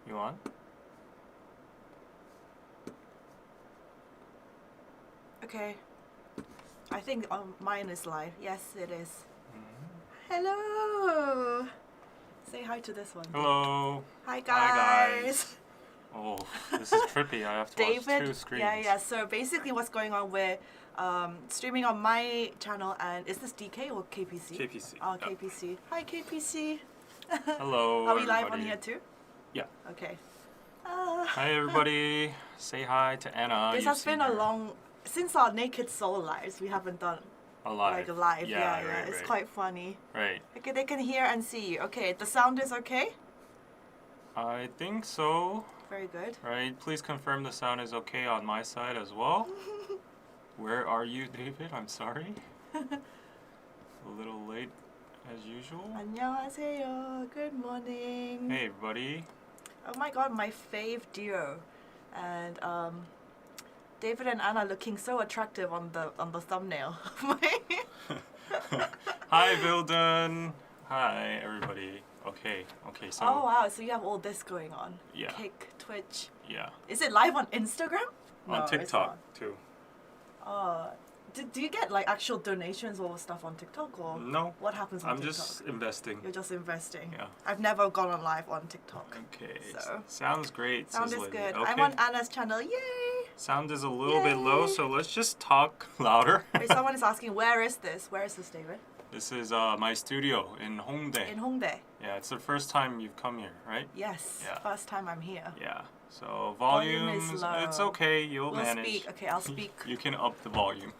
You on? Okay. I think mine is live. Yes, it is. Hello. Say hi to this one. Hello. Hi Hi, guys. guys. Oh, this is trippy. I have to watch David. two screens. Yeah. So basically, what's going on? We're streaming on my channel, and is this DK or KPC? KPC. Oh, Yep. KPC. Hi, KPC. Hello, Are we live everybody. on here too? Yeah. Okay. Hi, everybody. Say hi to Anna. This You've has been seen a her. long since our Naked Soul lives. We haven't done Alive. like a live. Yeah. Right, It's right. quite funny. Right. Okay, they can hear and see you. Okay, the sound is okay. I think so. Very good. Right. Please confirm the sound is okay on my side as well. Where are you, David? I'm sorry. A little late as usual. 안녕하세요. Good morning. Hey, everybody. Oh my god, my fave duo, and David and Anna looking so attractive on the thumbnail. Hi, Vilden. Hi, everybody. Okay, so Oh wow, so you have all this going on. Yeah. Kick, Twitch. yeah, Is it live on Instagram? No, on it's TikTok not. too. Do you get like actual donations or stuff on TikTok, or No, what happens on I'm TikTok? just investing. You're just investing. Yeah. I've never gone on live on TikTok. Okay. So. Sounds great. Sound says is Lily. good. Okay. I'm on Anna's channel. Yay! Sound is a little bit low, Yay. so let's just talk louder. Wait, someone is asking, where is this? Where is this, David? This is my studio in Hongdae. In Hongdae. Yeah, it's the first time you've come here, right? Yes. Yeah. First time I'm here. Yeah. So Volume is volumes, low. it's okay. You'll We'll manage. speak. Okay, I'll speak. You can up the volume.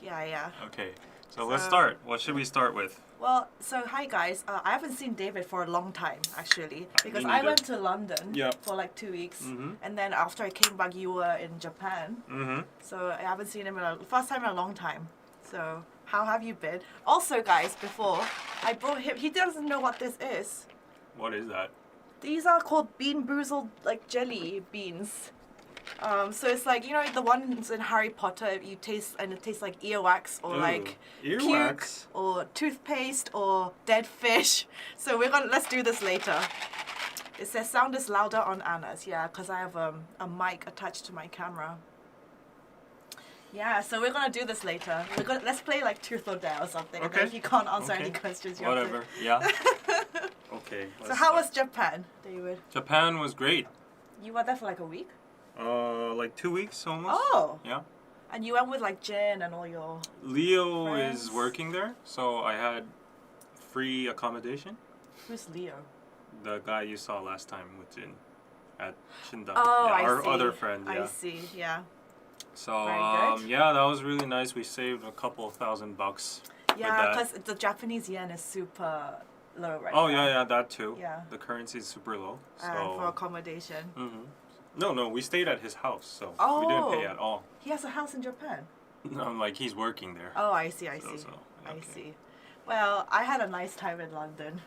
Yeah. Okay. So let's So- start. What should we start with? Well, so hi guys. I haven't seen David for a long time actually because I neither. went to London Yep. for like 2 weeks, Mhm. and then after I came back, you were in Japan. Mm-hmm. So I haven't seen him first time in a long time. So how have you been? Also, guys, before I brought him, he doesn't know what this is. What is that? These are called Boozled like jelly beans. So it's like, you know, the ones in Harry Potter you taste and it tastes like earwax or Ooh, like earwax? puke or toothpaste or dead fish. So let's do this later. It says sound is louder on Anna's, yeah, because I have a mic attached to my camera. Yeah, so we're gonna do this later. Let's play like truth or dare or something. And then Okay. if you can't answer Okay. any questions, you Whatever. Yeah. Okay. have to. So let's how start. was Japan, David? Japan was great. You were there for like a week? Like 2 weeks almost. Oh! Yeah. And you went with like Jen and all your... Leo Friends. is working there, so I had free accommodation. Who's Leo? The guy you saw last time with Jin at Shindan. Oh, yeah, I our see. other friend. Yeah. I see, yeah. So Very good. yeah, that was really nice. We saved a couple of $1,000. Yeah, that. because the Japanese yen is super low right Oh now. yeah, that too. Yeah. The currency is super low. So. And for accommodation. Mhm. No, we stayed at his house, so we Oh. didn't pay at all. He has a house in Japan. No, like he's working there. Oh, I see. So, I okay. see. Well, I had a nice time in London.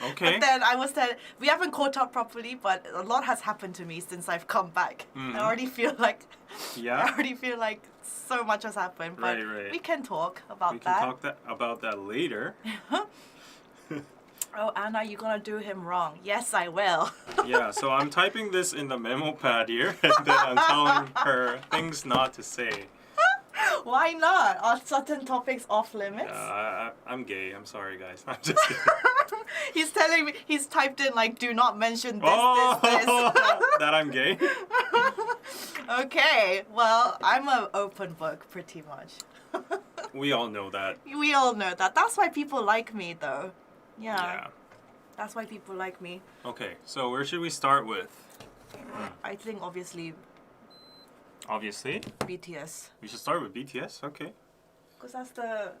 Okay. But then I was there. We haven't caught up properly, but a lot has happened to me since I've come back. Mhm. I already feel like Yeah. I already feel like so much has happened. But Right. we can talk about We can that. talk about that later. Oh, Anna, you're gonna do him wrong. Yes, I will. Yeah, so I'm typing this in the memo pad here, and then I'm telling her things not to say. Why not? Are certain topics off limits? I'm gay. I'm sorry, guys. I'm just kidding. He's telling me, he's typed in like, do not mention this, Oh, that I'm gay? this. Okay, well, I'm an open book pretty much. We all know that. We all know that. That's why people like me though. Yeah. Yeah. That's why people like me. Okay, so where should we start with? I think obviously Obviously, BTS. we should start with BTS. Okay. Because that's the...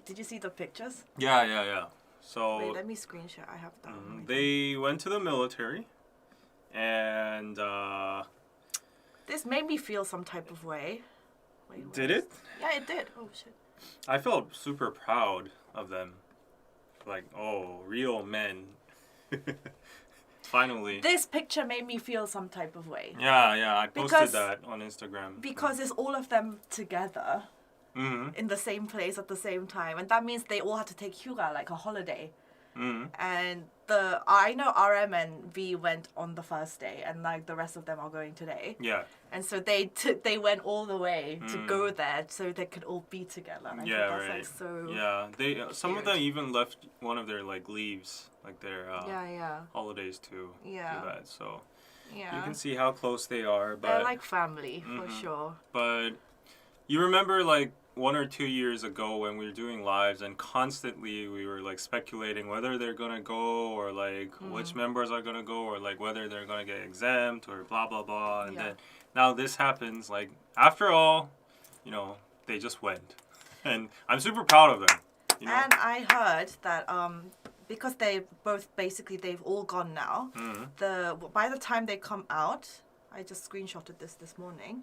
Did you see the pictures? Yeah. So Wait, let me screenshot. I have that. on my phone. they went to the military, and This made me feel some type of way. Wait, did where it? is- Yeah, it did. Oh shit. I felt super proud of them. Like, oh, real men. Finally. This picture made me feel some type of way. Yeah, I posted Because- that on Instagram. Because it's all of them together Mm-hmm. in the same place at the same time. And that means they all had to take Hyuga, like a holiday. And I know RM and V went on the first day, and like the rest of them are going today. Yeah. And so they went all the way to go there so they could all be together. And I think that's like so. Yeah, some of them even left one of their like leaves, like their holidays to do that. So you can see how close they are. But they're like family for sure. But you remember like 1 or 2 years ago when we were doing lives and constantly we were like speculating whether they're gonna go or like which members are gonna go or like whether they're gonna get exempt or blah blah blah, and then now this happens. Like after all, you know, they just went, and I'm super proud of them. You know? And I heard that because they've all gone now. By the time they come out, I just screenshotted this morning.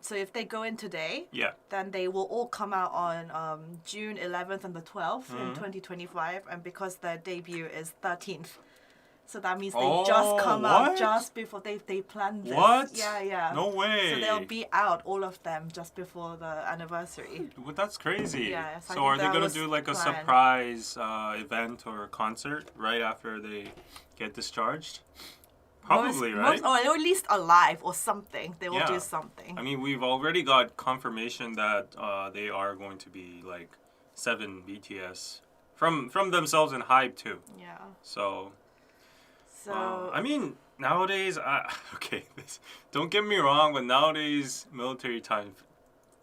So if they go in today, then they will all come out on June 11th and the 12th in 2025, and because their debut is 13th, so that means they just come out just before they planned this. What? Yeah. No way. So they'll be out, all of them, just before the anniversary. Well, that's crazy. Yeah. So are they gonna do like a surprise event or concert right after they get discharged? Probably, right? Or at least alive or something. They will do something. I mean, we've already got confirmation that they are going to be like 7 BTS from themselves in HYBE too. Yeah. So I mean, nowadays, don't get me wrong, but nowadays military time,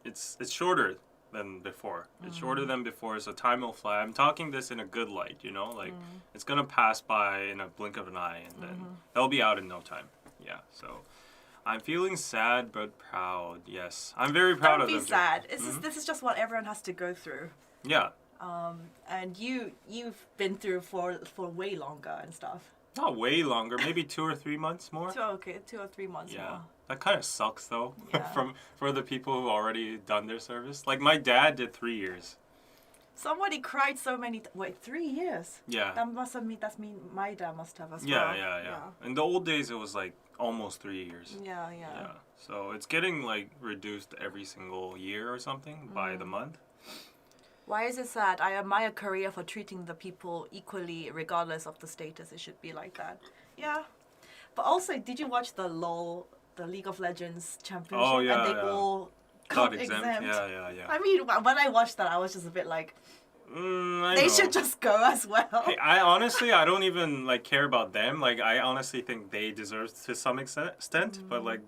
it's shorter than before. It's shorter than before, so time will fly. I'm talking this in a good light, you know, like it's gonna pass by in a blink of an eye, and then they'll be out in no time. Yeah, so I'm feeling sad but proud. Yes, I'm very proud of them. Don't be sad. This is just what everyone has to go through. Yeah. And you've been through for way longer and stuff. Not way longer, maybe 2 or 3 months more. 2 or 3 months more. That kind of sucks though, for the people who've already done their service. Like my dad did 3 years. Somebody cried so many. Wait, 3 years? Yeah. That's mean my dad must have as well. Yeah. In the old days, it was like almost 3 years. Yeah. So it's getting like reduced every single year or something by the month. Why is it sad? I admire Korea for treating the people equally, regardless of the status. It should be like that. Yeah. But also, did you watch the League of Legends championship? Oh, yeah. And they all got exempt. Yeah. I mean, when I watched that, I was just a bit like, they should just go as well. Hey, I don't even like care about them. Like, I honestly think they deserve to some extent. But like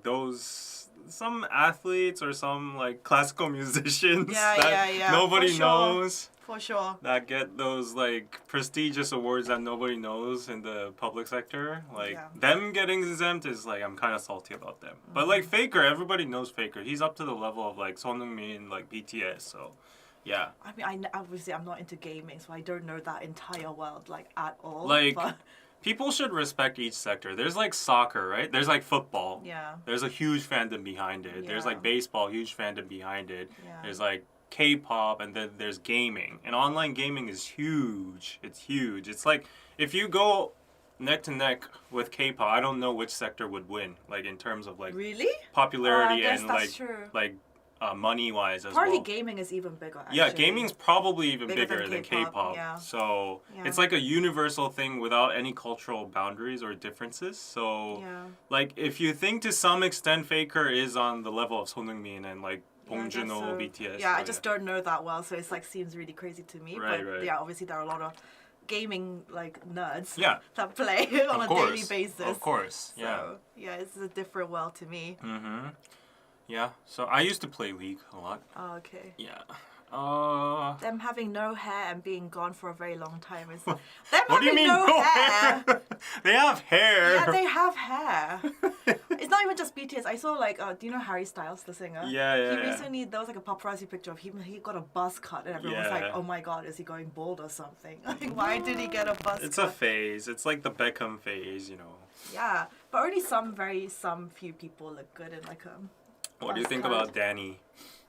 some athletes or some like classical musicians that nobody knows. For sure. That get those like prestigious awards that nobody knows in the public sector. Like them getting exempt is like, I'm kind of salty about them. But like Faker, everybody knows Faker. He's up to the level of like Son Heung-min, like BTS. So yeah. I mean, obviously I'm not into gaming, so I don't know that entire world like at all. Like people should respect each sector. There's like soccer, right? There's like football. Yeah. There's a huge fandom behind it. There's like baseball, huge fandom behind it. Yeah. There's like K-pop, and then there's gaming. And online gaming is huge. It's huge. It's like if you go neck to neck with K-pop, I don't know which sector would win. Like in terms of like popularity and like money wise as well. Probably gaming is even bigger. Actually. Yeah, gaming's probably even bigger than K-pop. Yeah. So it's like a universal thing without any cultural boundaries or differences. So like if you think to some extent Faker is on the level of Son Heung-min and like Bong Joon-ho, BTS. Yeah, I just don't know that well, so it's like seems really crazy to me. Right. Yeah, obviously there are a lot of gaming like nerds that play on of a daily basis. Of course, So, yeah, it's a different world to me. Yeah, so I used to play League a lot. Oh, okay. Yeah. Them having no hair and being gone for a very long time is. Them what do you mean no hair? They have hair. Yeah, they have hair. It's not even just BTS. I saw like, do you know Harry Styles, the singer? Yeah. He recently, there was like a paparazzi picture of him. He got a buzz cut, and everyone was like, "Oh my God, is he going bald or something?" Like, why did he get a buzz cut? It's a phase. It's like the Beckham phase, you know. Yeah, but only some few people look good in like a. What do you think about Danny?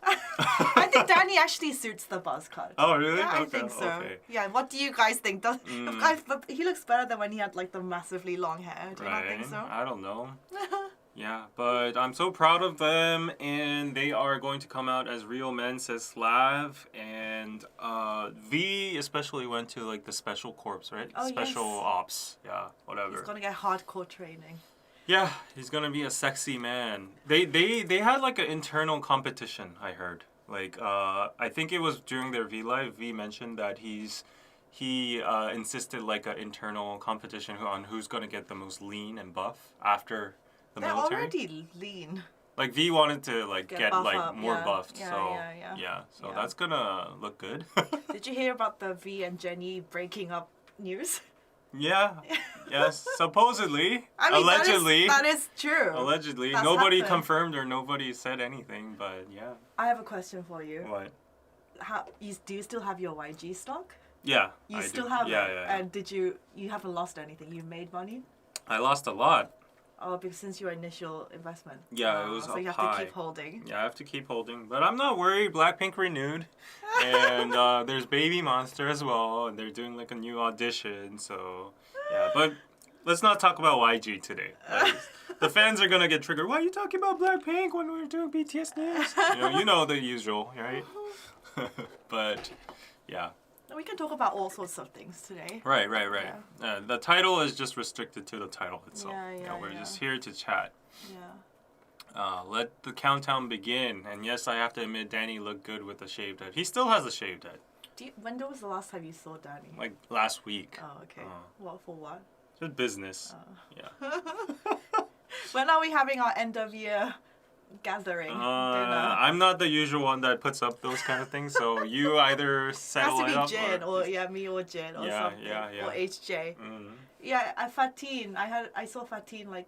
I think Danny actually suits the buzz cut. Oh, really? Yeah, I think so. Okay. Yeah, what do you guys think? He looks better than when he had like the massively long hair. Do you not think so? I don't know. Yeah, but I'm so proud of them, and they are going to come out as real men, says Slav, and V especially went to like the special corps, right? Oh, Special yes. ops, yeah, whatever. He's gonna get hardcore training. Yeah, he's gonna be a sexy man. They had like an internal competition, I heard. Like I think it was during their V Live. V mentioned that he insisted like an internal competition on who's gonna get the most lean and buff after the They're military. already lean. Like V wanted to like get buff like up, more yeah. buffed, Yeah, so yeah. so Yeah. that's gonna look good. Did you hear about the V and Jenny breaking up news? Yeah, yes, supposedly, I mean, allegedly, that is true. allegedly, That's nobody happened. confirmed or nobody said anything, but yeah. I have a question for you. What? Do you still have your YG stock? Yeah, You I still do. have yeah, it? Yeah. And you haven't lost anything? You made money? I lost a lot. Oh, because since your initial investment. Yeah, it was so up you have high. to keep holding. Yeah, I have to keep holding, but I'm not worried. Blackpink renewed, and there's Baby Monster as well, and they're doing like a new audition. So yeah, but let's not talk about YG today. Like, the fans are gonna get triggered. Why are you talking about Blackpink when we're doing BTS news? You know the usual, right? But yeah. We can talk about all sorts of things today. Right. The title is just restricted to the title itself. Yeah, we're just here to chat. Yeah. Let the countdown begin. And yes, I have to admit, Danny looked good with a shaved head. He still has a shaved head. When was the last time you saw Danny? Like last week. Oh, okay. What for what? Just business. Yeah. When are we having our end of year gathering dinner? I'm not the usual one that puts up those kind of things. So you either settle it It up. has to be Jin or me or Jin or something. Yeah. Or HJ. Mm. Yeah, at Fatin, I saw Fatin like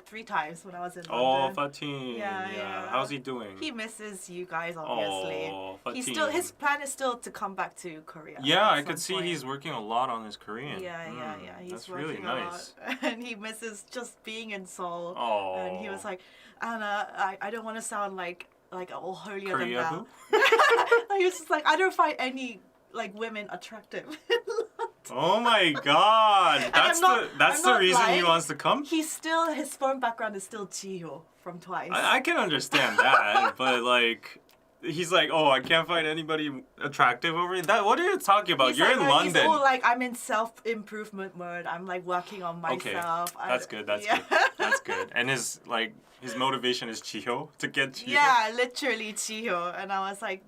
3 times when I was in Oh, London. Fatin. Yeah. How's he doing? He misses you guys, obviously. Oh, He's Fatin. still his plan is still to come back to Korea. Yeah, at I some could see point. he's working a lot on his Korean. Yeah. He's That's working really a lot. nice. And he misses just being in Seoul. Oh. And he was like, Anna, I don't want to sound like all holier Korea than thou. He was just like, I don't find any like women attractive. Oh my God! That's I'm the not reason he lying. wants to come. His phone background is still Jihyo from Twice. I can understand that, but like, he's like, oh, I can't find anybody attractive over here. That what are you talking about? He's You're like, in no, London. He's all like, I'm in self-improvement mode. I'm like working on myself. Okay, that's good. That's yeah. good. That's good. And his motivation is Chiho to get Chiho. Yeah, literally Jihyo. And I was like,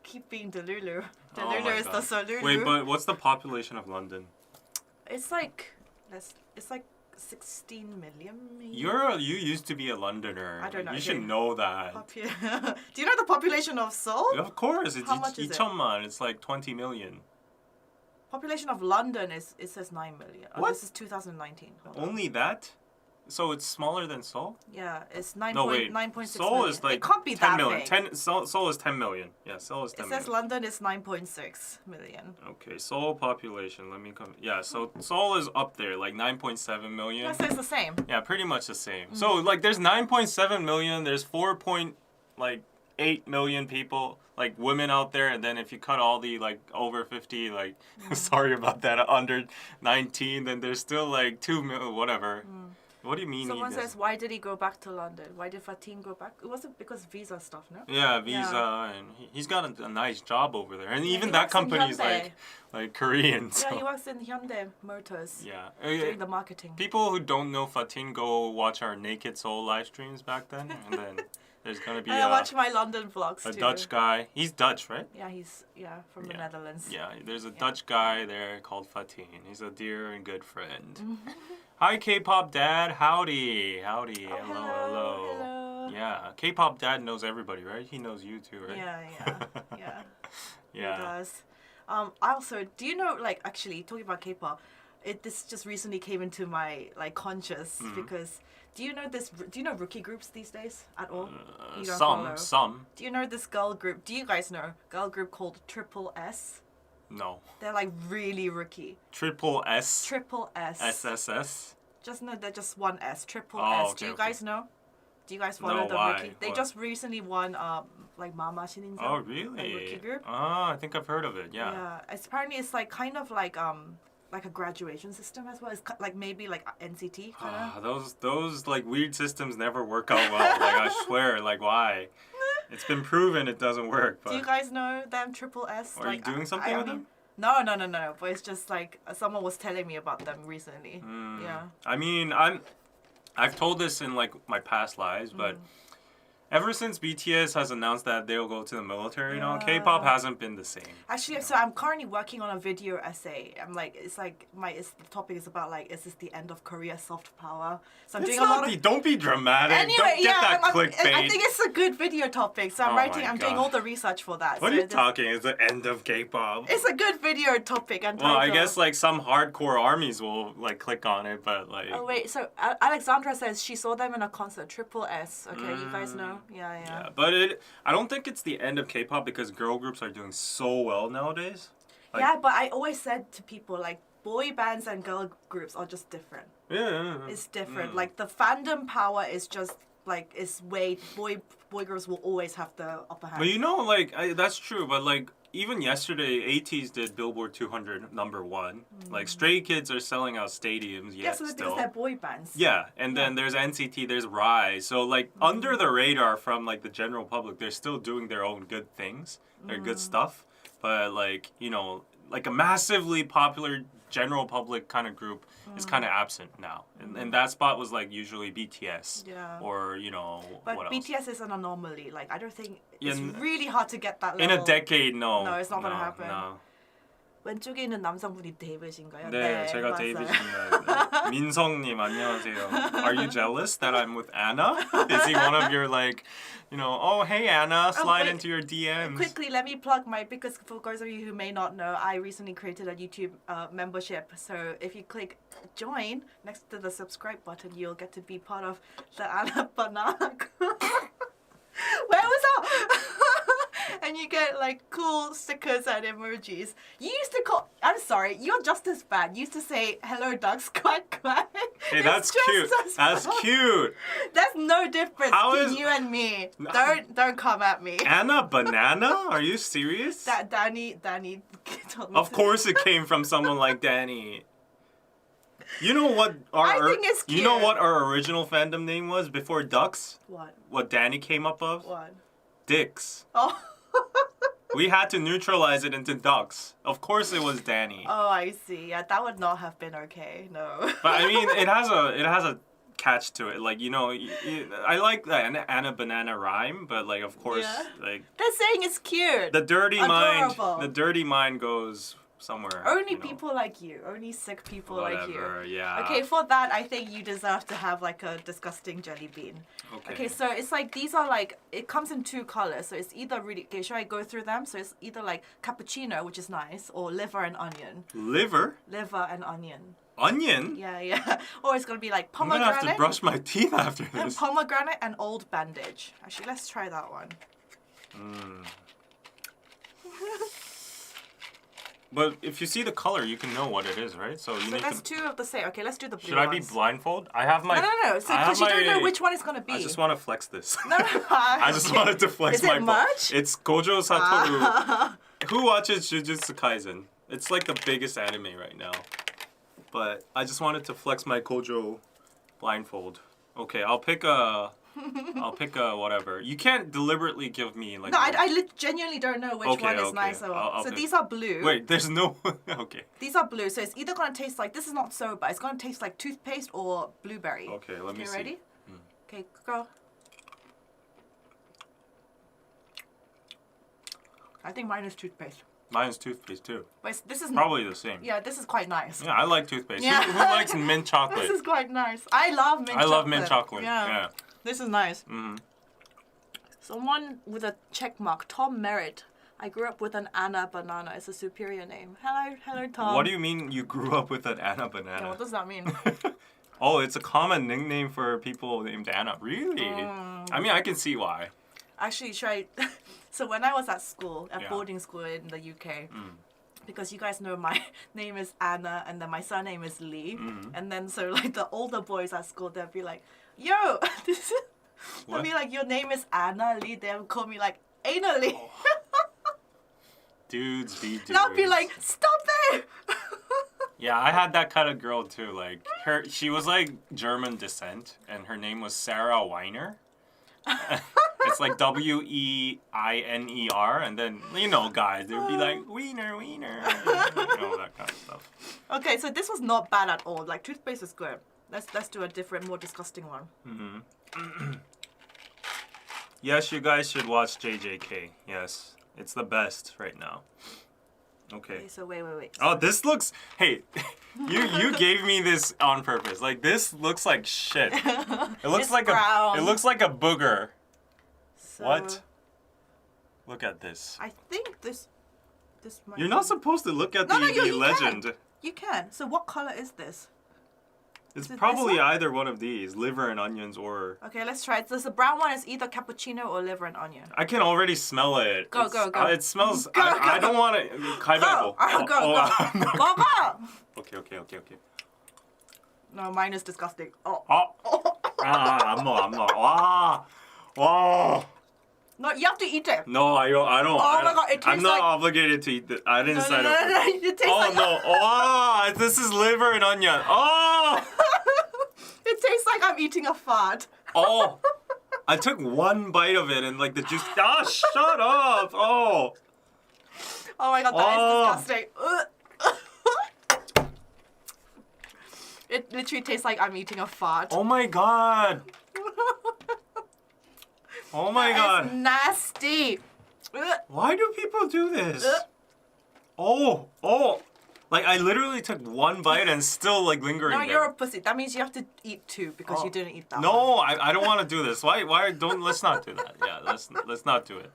keep being Delulu. Oh my Delulu is the God. Solulu. Wait, but what's the population of London? It's like 16 million. Maybe? You used to be a Londoner. I don't know. You should know that. Do you know the population of Seoul? Of course, it's How much is it? 2천만. It's like 20 million. Population of London it says 9 million. Oh, What? This is 2019. Hold on. Only that? So it's smaller than Seoul? Yeah, it's 9.6 No, wait. Seoul million. is like It can't be 10 that million. big. Seoul is 10 million. Yeah, Seoul is 10 It million. says London is 9.6 million. Okay, Seoul population. Let me come. Yeah, so Seoul is up there, like 9.7 million. That says the same. Yeah, pretty much the same. So like, there's 9.7 million. There's 4.8 million people, like women out there, and then if you cut all the like over 50, like sorry about that, under 19, then there's still like 2 million, whatever. What do you mean? Someone says, why did he go back to London? Why did Fatin go back? It wasn't because visa stuff, no? Yeah, visa, and he's got a nice job over there, and Yeah, even he that works in company's Hyundai. like Korean. So. Yeah, he works in Hyundai Motors. Yeah. Doing the marketing. People who don't know Fatin, go watch our Naked Soul live streams back then, and then there's gonna be I watch my London vlogs a too. Dutch guy. He's Dutch, right? Yeah, he's from the Netherlands. Yeah, there's a Dutch guy there called Fatin. He's a dear and good friend. Hi, K-pop dad. Howdy. Oh, hello. Yeah, K-pop dad knows everybody, right? He knows you too, right? Yeah. Yeah. He does. I also, do you know, like, actually, talking about K-pop, this just recently came into my, like, conscious, because, do you know rookie groups these days at all? You don't follow? Some. Do you know this girl group, do you guys know, girl group called Triple S? No. They're, like, really rookie. Triple S. Triple S. SSS. Just know they're just one S. Triple Oh, S. okay, Do you okay. guys know? Do you guys follow No, the why? rookie? They What? just recently won, like, Mama Shininza. Oh, A rookie really? group. Ah, I think I've heard of it, yeah. Yeah, apparently it's like kind of like like a graduation system as well. It's like maybe like NCT kind of. Those like weird systems never work out well. Like I swear, like why? It's been proven it doesn't work. But do you guys know them Triple S? Are you doing something with them? No. But it's just like someone was telling me about them recently. Yeah. I mean, I've told this in like my past lives, but ever since BTS has announced that they'll go to the military, K-pop hasn't been the same. Actually, so I'm currently working on a video essay. I'm like, the topic is about like, is this the end of Korea's soft power? So I'm doing a lot of. Don't be dramatic. Anyway, don't get that clickbait. I think it's a good video topic, so I'm doing all the research for that. What are you talking? It's the end of K-pop. It's a good video topic. Well, I guess like some hardcore armies will like click on it, but like. Oh wait, so Alexandra says she saw them in a concert, Triple S. Okay, you guys know. Yeah. But I don't think it's the end of K-pop because girl groups are doing so well nowadays. Like, yeah, but I always said to people like boy bands and girl groups are just different. Yeah. It's different. Like the fandom power is just like boy groups will always have the upper hand. But you know, like that's true. But like even yesterday, ATEEZ did Billboard 200 #1. Like Stray Kids are selling out stadiums. Yeah, so because they're boy bands. Yeah, and then there's NCT, there's Rise. So like under the radar from like the general public, they're still doing their own good things, their good stuff. But like like a massively popular general public kind of group is kind of absent now, and that spot was like usually BTS or But what else? BTS is an anomaly. Like I don't think it's really hard to get that level. In a decade, no. No, it's not gonna happen. No. 왼쪽에 있는 남성분이 데이빗인가요? 네, 제가 데이빗입니다. 민성님 안녕하세요. Are you jealous that I'm with Anna? Is he one of your like, oh hey Anna, slide into your DMs? Quickly, let me plug because for those of you who may not know, I recently created a YouTube membership. So if you click join next to the subscribe button, you'll get to be part of the Anna Banana Group. Where was that? And you get like cool stickers and emojis. You used to I'm sorry, you're just as bad. You used to say hello ducks quack quack. Hey, that's cute. That's cute. There's no difference between you and me. Don't come at me. Anna Banana? Are you serious? That Danny told me. Of course it came from someone like Danny. You know what I think it's cute. You know what our original fandom name was before Ducks? What? What Danny came up of? What? Dicks. Oh. We had to neutralize it into Ducks. Of course it was Danny. Oh, I see. Yeah, that would not have been okay. No. But I mean, it has a catch to it. Like, I like that Anna Banana rhyme, but like of course like they're saying it's cute. The dirty Adorable. mind goes somewhere. Only people like you. Only sick people like you. Yeah. Okay, for that, I think you deserve to have like a disgusting jelly bean. Okay, so it's like these are like, it comes in 2 colors. So it's either really, okay, should I go through them? So it's either like cappuccino, which is nice, or liver and onion. Liver? Liver and onion. Onion? Yeah. Or it's going to be like pomegranate. I'm going to have to brush my teeth after this. Pomegranate and old bandage. Actually, let's try that one. But if you see the color, you can know what it is, right? So that's 2 of the same. Okay, let's do the blue Should I be blindfold? I have my... No. So because you don't know which one it's going to be. I just want to flex this. No. I just wanted to flex my... Is it much? It's Gojo Satoru. Who watches Jujutsu Kaisen? It's like the biggest anime right now. But I just wanted to flex my Gojo blindfold. Okay, I'll pick a whatever. You can't deliberately give me like... No, I genuinely don't know which one is nicer. So these are blue. Wait, there's no... Okay. These are blue, so it's either going to taste like... This is not soba. It's going to taste like toothpaste or blueberry. Okay, let me see. Ready? Okay, go. I think mine is toothpaste. Mine is toothpaste too. But this is probably the same. Yeah, this is quite nice. Yeah, I like toothpaste. Yeah. Who likes mint chocolate? This is quite nice. I love mint chocolate. I love mint chocolate. Yeah. This is nice. Someone with a check mark, Tom Merritt. I grew up with an Anna Banana. It's a superior name. Hello, Tom. What do you mean you grew up with an Anna Banana? Yeah, what does that mean? Oh, it's a common nickname for people named Anna. Really? I mean, I can see why. Actually, so when I was at school, at boarding school in the UK, because you guys know my name is Anna and then my surname is Lee, and then so like the older boys at school, they'll be like, yo, they'll be like, your name is Anna Lee, they'll call me like Anna Lee. Dudes be dudes. And I'll be like, stop it! Yeah, I had that kind of girl too. Like she was like German descent, and her name was Sarah Weiner. It's like Weiner, and then guys, they would be like Wiener, Wiener, that kind of stuff. Okay, so this was not bad at all. Like toothpaste is good. Let's do a different, more disgusting one. Yes, you guys should watch JJK. Yes, it's the best right now. Okay. So wait. Oh, this looks. Hey, you gave me this on purpose. Like this looks like shit. It looks like brown. It looks like a booger. So What? Look at this. I think this might. You're not supposed to look at the legend. You can. So what color is this? It's it probably this one? either one of these, liver and onions, or. Okay, let's try it. So the brown one is either cappuccino or liver and onion. I can already smell it. Go. It smells. Go. I don't want to. Go. Okay. No, mine is disgusting. Oh. I'm not. Wow. No, you have to eat it. No, I don't. Oh my god, it tastes I'm not like... obligated to eat it. I didn't sign up. No, it tastes like... No. Oh, this is liver and onion. Oh. It tastes like I'm eating a fart. Oh. I took one bite of it and like the juice. Shut up. Oh. Oh my god, that is disgusting. It literally tastes like I'm eating a fart. Oh my god. Oh my god. It's nasty. Why do people do this? Oh. Like I literally took one bite and still like lingering. No, you're a pussy. That means you have to eat two because you didn't eat that one. No, I don't want to do this. Why let's not do that. Yeah, let's not do it.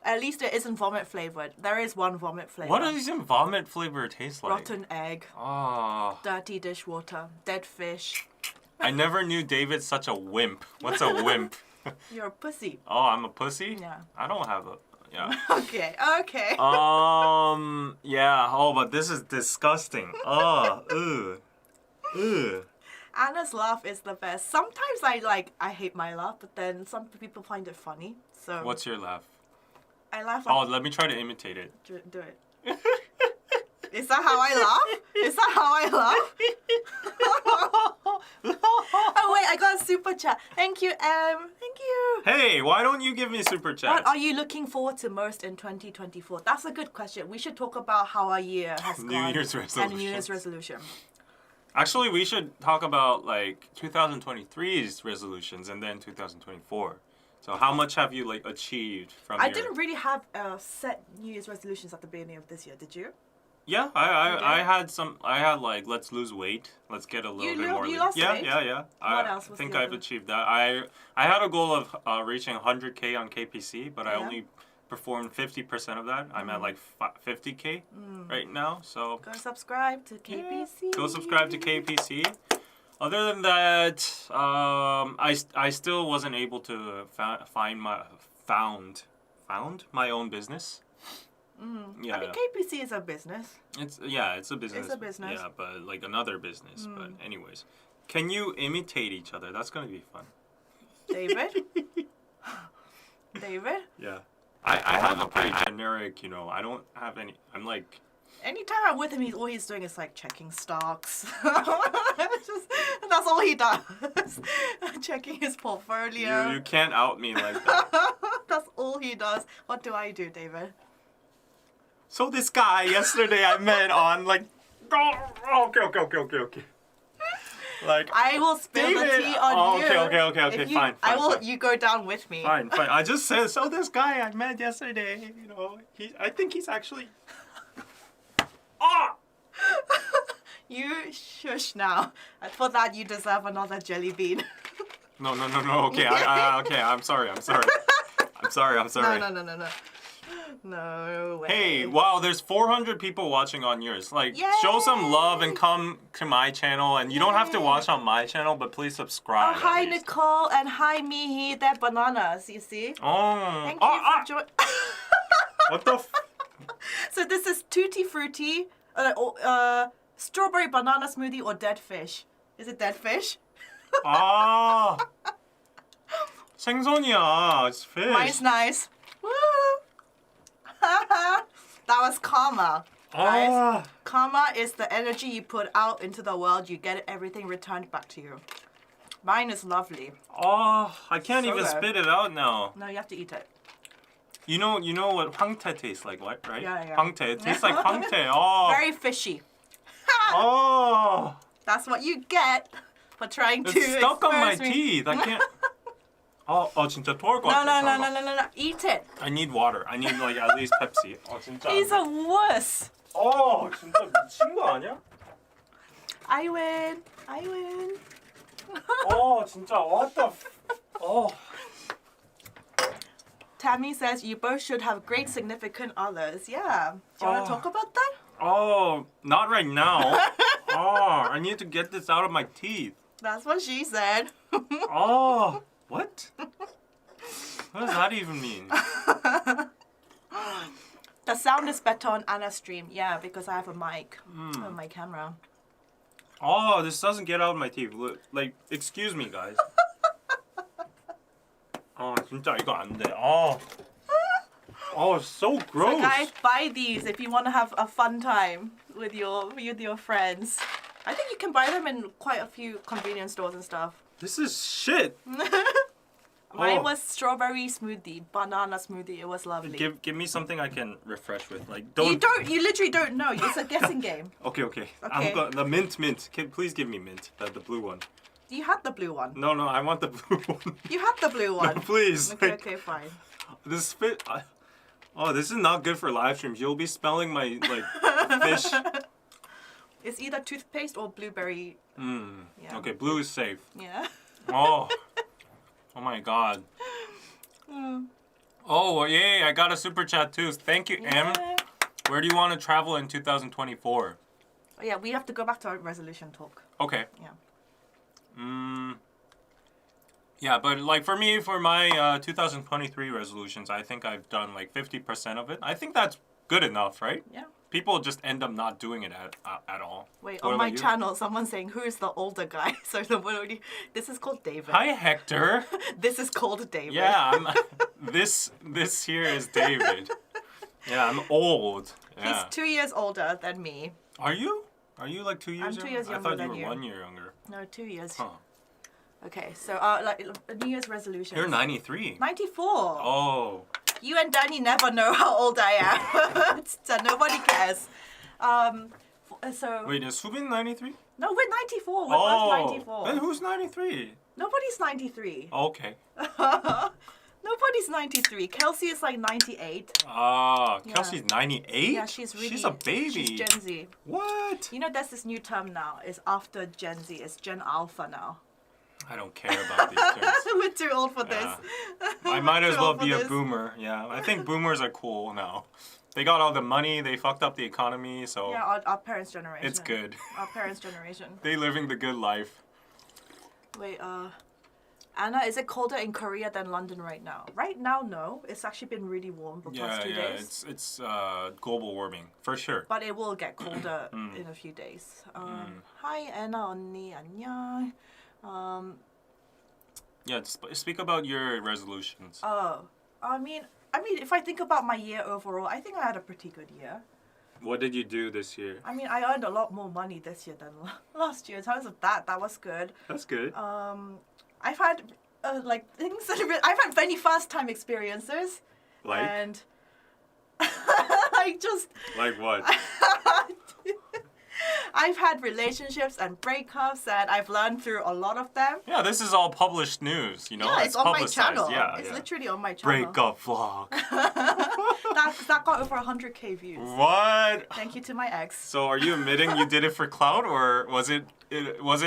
At least it isn't vomit flavored. There is one vomit flavor. What does vomit flavor taste like? Rotten egg. Oh. Dirty dishwater. Dead fish. I never knew David's such a wimp. What's a wimp? You're a pussy. Oh, I'm a pussy? Yeah. I don't have a... Yeah. Okay. Yeah. Oh, but this is disgusting. Oh, ugh. Anna's laugh is the best. Sometimes I hate my laugh, but then some people find it funny. So. What's your laugh? I laugh. Oh, let me try to imitate it. Do it. Is that how I laugh? Is that how I laugh? Oh wait, I got a super chat. Thank you, Thank you. Hey, why don't you give me super chats? What are you looking forward to most in 2024? That's a good question. We should talk about how our year has gone. New Year's resolution. And New Year's resolution. Actually, we should talk about like 2023's resolutions and then 2024. So how much have you like achieved from I didn't really have set New Year's resolutions at the beginning of this year, did you? Yeah, I had some. I had like, let's lose weight. Let's get a little bit more. You lost weight? Yeah. What else? I think I've achieved that. I had a goal of reaching 100K on KPC, but I only performed 50% of that. I'm at like 50K right now. So go subscribe to KPC. Go subscribe to KPC. Other than that, I still wasn't able to found my own business. Yeah. I mean, KPC is a business. It's a business. It's a business. Yeah, but like another business. But anyways, can you imitate each other? That's gonna be fun. David? David? Yeah. I have a pretty generic, I don't have any. I'm like. Anytime I'm with him, all he's doing is like checking stocks. That's all he does. Checking his portfolio. You can't out me like that. That's all he does. What do I do, David? So this guy yesterday I met on like. Okay. Like I will spill the tea on you. Okay. Fine. You go down with me. Fine. I just said so. This guy I met yesterday, I think he's actually. You shush now. For that, you deserve another jelly bean. No. Okay. Okay. I'm sorry. I'm sorry. No. No way. Hey, wow, there's 400 people watching on yours. Like, show some love and come to my channel. And you don't have to watch on my channel, but please subscribe. Oh, hi, Nicole, and hi, Mihi. They're bananas, you see? Oh. Thank you for joining. What the So this is Tutti Frutti, strawberry banana smoothie, or dead fish. Is it dead fish? 생선이야. It's fish. Mine's nice. Woo! That was karma. Ah. Karma is the energy you put out into the world. You get everything returned back to you. Mine is lovely. Oh, I can't So even good. spit it out now. No, you have to eat it. You know what 황태 tastes like, right? Yeah. 황태. It tastes like 황태. Oh. Very fishy. Oh. That's what you get for trying to It's stuck on my expose me. teeth. I can't. 진짜 토할 것 No, 같아. no. Eat it. I need water. I need like at least Pepsi. 진짜. He's a wuss. 진짜 미친 거 아니야? I win. I win. 진짜 what the Tammy says you both should have great significant others. Yeah. Do you want to talk about that? Not right now. I need to get this out of my teeth. That's what she said. What? What does that even mean? The sound is better on Anna's stream. Yeah, because I have a mic on my camera. This doesn't get out of my teeth. Look, like, excuse me, guys. 진짜 이거 안 돼. It's so gross. So guys, buy these if you want to have a fun time with your friends. I think you can buy them in quite a few convenience stores and stuff. This is shit. Mine was strawberry smoothie, banana smoothie. It was lovely. Give me something I can refresh with. Like You literally don't know. It's a guessing game. Okay. The mint. Please give me mint. The blue one. You had the blue one. No, I want the blue one. You had the blue one. No, please. Okay, fine. This spit. This is not good for live streams. You'll be smelling my fish. It's either toothpaste or blueberry. Yeah. Okay, blue is safe. Yeah. Oh my god. Yay! I got a super chat too. Thank you, M. Where do you want to travel in 2024? Oh, yeah, we have to go back to our resolution talk. Okay. Yeah. Yeah, but like for me, for my 2023 resolutions, I think I've done like 50% of it. I think that's good enough, right? Yeah. People just end up not doing it at all. Wait, What on my about you? channel, someone's saying, who is the older guy? So this is called David. Hi, Hector. This is called David. Yeah, this here is David. Yeah, I'm old. Yeah. He's 2 years older than me. Are you? Are you like 2 years? I'm 2 years I younger thought than you you. were 1 year younger. No, 2 years. Huh. Okay, so like New Year's resolution. You're 93. 94. Oh. You and Danny never know how old I am. So nobody cares. So. Wait, is Subin 93? No, we're 94. We're both 94. Then who's 93? Nobody's 93. Okay. Nobody's 93. Kelsey is like 98. Kelsey's 98? Yeah, she's a baby. She's Gen Z. What? You know, there's this new term now. It's after Gen Z. It's Gen Alpha now. I don't care about these terms. We're too old for this. I might as Too well old for be a this. boomer. Yeah, I think boomers are cool now. They got all the money. They fucked up the economy, so Yeah, our parents' generation. it's good. Our parents' generation. They living the good life. Wait, Anna, is it colder in Korea than London right now? Right now, no. It's actually been really warm the past 2 days. It's global warming for sure. But it will get colder in a few days. Hi, Anna 언니, 안녕. Yeah, speak about your resolutions. I mean, if I think about my year overall, I think I had a pretty good year. What did you do this year? I mean, I earned a lot more money this year than last year. In terms of that was good. That's good. I've had things that I've had many first time experiences. Like? And I just Like what? I've had relationships and breakups, and I've learned through a lot of them. Yeah, this is all published news, you know? Yeah, it's on my publicized. channel. Yeah, It's yeah. literally on my channel. Breakup vlog. That got over 100K views. What? Thank you to my ex. So are you admitting you did it for clout, or was it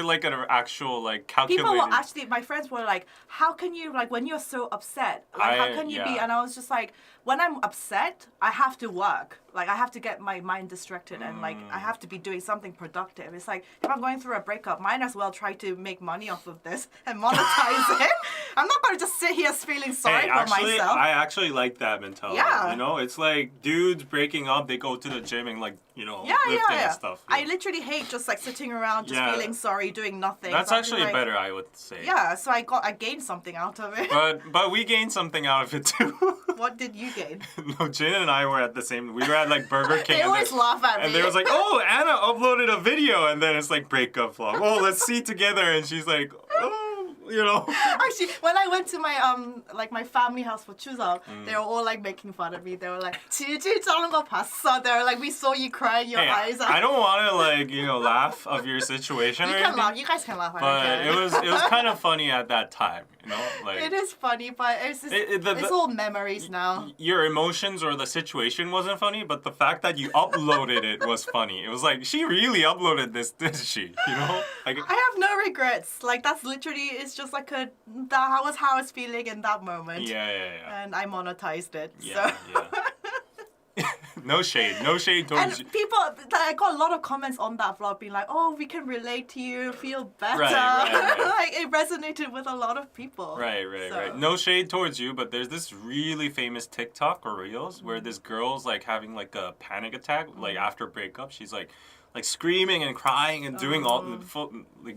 like an actual like calculated? People were actually, my friends were like, how can you, like, when you're so upset, like, how can you be? Yeah. And I was just like, when I'm upset, I have to work. Like, I have to get my mind distracted and, like, I have to be doing something productive. It's like, if I'm going through a breakup, might as well try to make money off of this and monetize it. I'm not going to just sit here feeling sorry for myself. I actually like that mentality. Yeah. You know, it's like dudes breaking up, they go to the gym and like, you know, Yeah. lifting and stuff. I literally hate just, like, sitting around, just feeling sorry, doing nothing. That's So I actually feel like, better, I would say. Yeah, so I gained something out of it. But we gained something out of it too. What did you gain? No, Jin and I were at the same. We were at like Burger King. They always laugh at me. And they was like, "Oh, Anna uploaded a video," and then it's like breakup vlog. Oh, let's see together, and she's like, "Oh." You know. Actually, when I went to my like my family house for Chuseok, they were all like making fun of me. They were like, "지지 저런 거 봤어?" They were like, "We saw you crying your eyes out." I don't want to like laugh of your situation. You or can anything, laugh. You guys can laugh. I but don't care. it was kind of funny at that time. Like it is funny, but it's just, it's all memories now. Your emotions or the situation wasn't funny, but the fact that you uploaded it was funny. It was like she really uploaded this, didn't she? Like, I have no regrets. Like that's literally it's just like that was how I was feeling in that moment. Yeah. And I monetized it. Yeah. No shade towards you. And people, I got a lot of comments on that vlog being like, "Oh, we can relate to you, feel better." Right. Like it resonated with a lot of people. Right. No shade towards you, but there's this really famous TikTok or Reels where this girl's like having like a panic attack, like after breakup. She's like screaming and crying and doing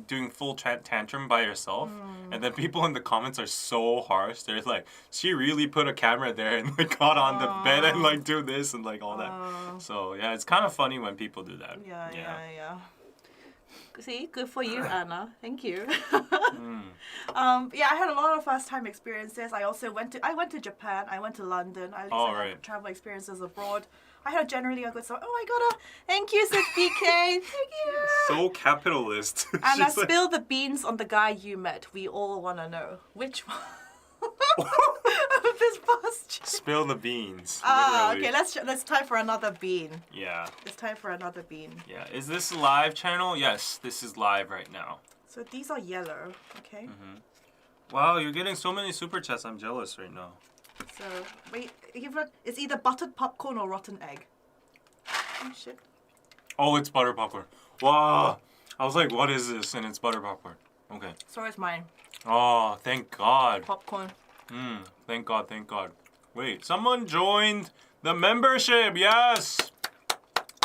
doing full tantrum by herself, and then people in the comments are so harsh. They're like, she really put a camera there and like got on the bed and like do this and like all that. So yeah, it's kind of funny when people do that. Yeah. See, good for you, Anna. Thank you. Yeah, I had a lot of first-time experiences. I also went to Japan. I went to London. I had travel experiences abroad. I had generally a good summer. Oh, I got a thank you, Sid BK. Thank you. So capitalist. And I spilled the beans on the guy you met. We all want to know which one. This past. Spill the beans. Okay. Let's time for another bean. Yeah. It's time for another bean. Yeah. Is this a live channel? Yes, this is live right now. So these are yellow. Okay. Wow, you're getting so many super chats. I'm jealous right now. So, wait, it's either buttered popcorn or rotten egg. Oh, shit. Oh, it's butter popcorn. Wow. I was like, what is this? And it's butter popcorn. Okay. So it's mine. Oh, thank God. Popcorn. Thank God. Wait, someone joined the membership. Yes.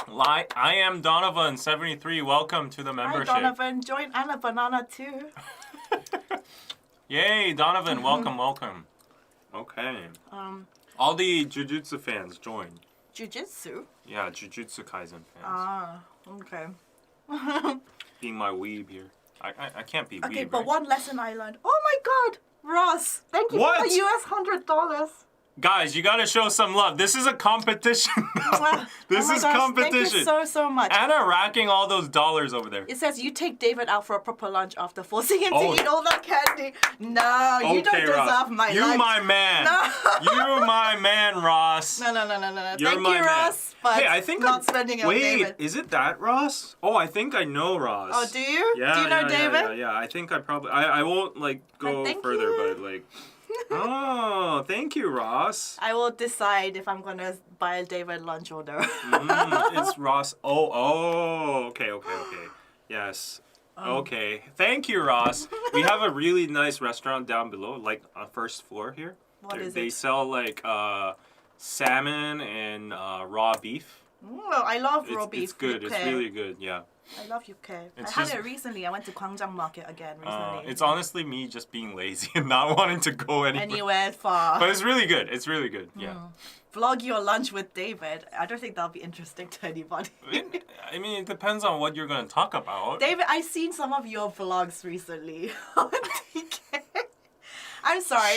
I am Donovan73. Welcome to the membership. Hi, Donovan. Join Anna Banana too. Yay, Donovan. Welcome. Okay. All the Jujutsu fans join. Jujutsu? Yeah, Jujutsu Kaisen fans. Okay. Being my weeb here. I can't be weeb. Okay, but right? one lesson I learned. Oh my God, Ross! Thank you for the US $100. Guys, you gotta show some love. This is a competition. This is competition. Thank you so much. Anna racking all those dollars over there. It says you take David out for a proper lunch after forcing him to eat all that candy. No, you don't deserve Ross. my You lunch. my man. No. You my man, Ross. No. You're Thank my you, man. Ross. But hey, I think not spending it on David. Wait, is it that Ross? Oh, I think I know Ross. Oh, do you? Yeah, do you know David? Yeah. I think I probably. I won't like go further, but like. Oh, thank you, Ross. I will decide if I'm gonna buy David lunch or no. It's Ross. Oh, okay. Yes. Okay. Thank you, Ross. We have a really nice restaurant down below, like on first floor here. What is it? They sell like salmon and raw beef. Oh, I love raw beef. It's good. It's really good. Yeah. I love yukkeh. I had it recently. I went to Gwangjang Market again recently. It's honestly me just being lazy and not wanting to go anywhere far. But it's really good. Yeah. Vlog your lunch with David. I don't think that'll be interesting to anybody. I mean, it depends on what you're going to talk about. David, I've seen some of your vlogs recently on DK. I'm sorry.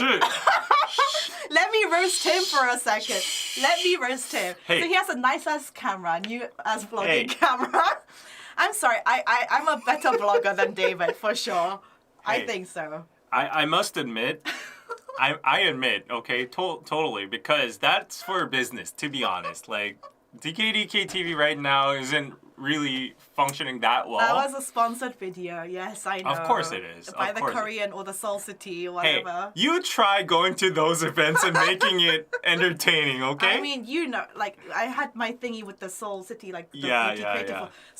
Let me roast him for a second. Let me roast him. Hey. So he has a nice ass camera, new ass vlogging camera. I'm sorry. I'm a better vlogger than David for sure. I think so. I must admit. I admit, okay, totally, because that's for business, to be honest. Like, DKDK TV right now isn't really functioning that well. That was a sponsored video, yes, I know. Of course it is. By the Korean or the Seoul City or whatever. Hey, you try going to those events and making it entertaining, okay? I mean, you know, like, I had my thingy with the Seoul City, like, the yeah.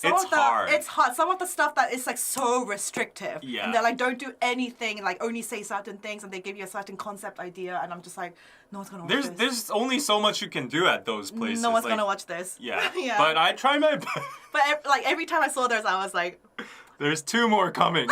It's hard. It's hard. Some of the stuff that is, like, so restrictive. Yeah. And they're like, don't do anything, like, only say certain things, and they give you a certain concept idea, and I'm just like, no one's gonna watch this. There's only so much you can do at those places. No one's gonna watch this. Yeah. Yeah. But I try my best. But, like, every time I saw theirs, I was like... There's 2 more coming.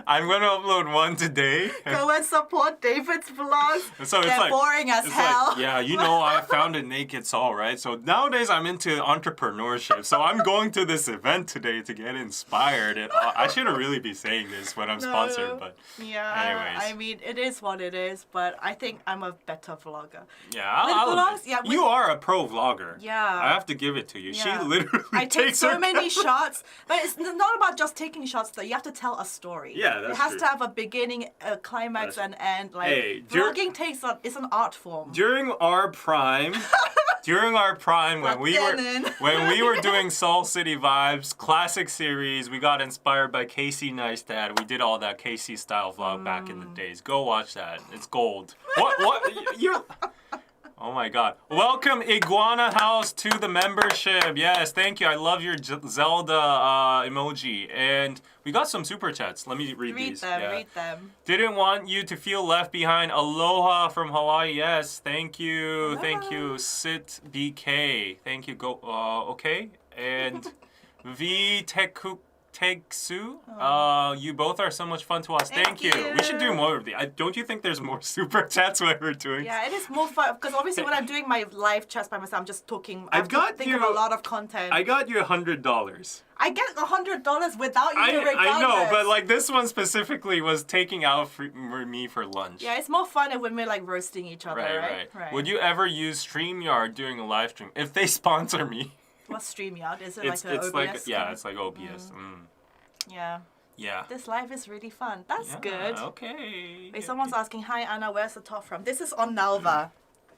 I'm gonna upload one today. Go and support David's vlogs. So it's They're like boring as it's hell. Like, yeah, you know, I found a naked soul, right? So nowadays I'm into entrepreneurship. So I'm going to this event today to get inspired. And I shouldn't really be saying this when I'm sponsored, but yeah. anyways. I mean, it is what it is. But I think I'm a better vlogger. Yeah, With you are a pro vlogger. Yeah. I have to give it to you. Yeah. She literally I take takes so her many camera. shots, but it's not about just taking shots. Though you have to tell a story. Yeah, that's It has true. to have a beginning, a climax, and end. Like Hey, vlogging it's an art form. During our prime, when we were doing Soul City Vibes classic series, we got inspired by Casey Neistat. We did all that Casey style vlog back in the days. Go watch that. It's gold. What you're Oh my god. Welcome Iguana House to the membership. Yes, thank you. I love your Zelda emoji. And we got some super chats. Let me read these. Read them. Didn't want you to feel left behind. Aloha from Hawaii. Yes, thank you. Aloha. Thank you. Sit BK. Thank you. Go okay. And V Teksu. You both are so much fun to watch. Thank you. We should do more of these. Don't you think there's more super chats when we're doing? Yeah, it is more fun because obviously when I'm doing my live chats by myself, I'm just talking. I have got to think you- of a lot of content. I got you $100. I get $100 without you regardless. I know, but like this one specifically was taking out for me for lunch. Yeah, it's more fun when we're like roasting each other, right? Would you ever use StreamYard during a live stream if they sponsor me? What's StreamYard? Is it It's like an OBS? like it's like OBS. Yeah. Yeah. This live is really fun. That's good. Okay. Wait, someone's asking, hi Anna, where's the top from? This is on Nalva.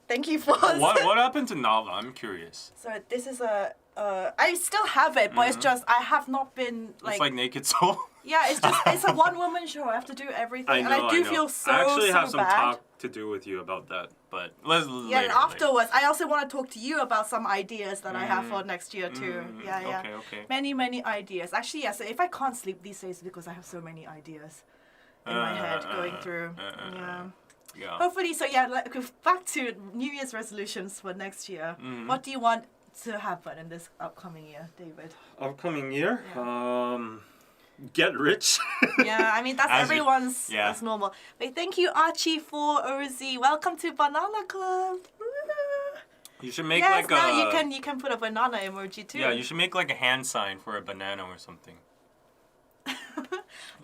Thank you for What happened to Nalva? I'm curious. So this is I still have it, but it's just I have not been like. It's like Naked Soul. Yeah, it's a one-woman show. I have to do everything, and I do feel so I actually have so some bad. talk to do with you about that, but let's Yeah, and afterwards, I also want to talk to you about some ideas that I have for next year too. Yeah. Okay. Many ideas. Actually, yeah. So if I can't sleep these days, because I have so many ideas in my head going through. Yeah. Hopefully, so yeah. Like, back to New Year's resolutions for next year. What do you want to happen in this upcoming year, David? Upcoming year, get rich. Yeah, I mean that's everyone's. That's normal. But thank you, Archie, for OZ. Welcome to Banana Club. You should make now you can put a banana emoji too. Yeah, you should make like a hand sign for a banana or something.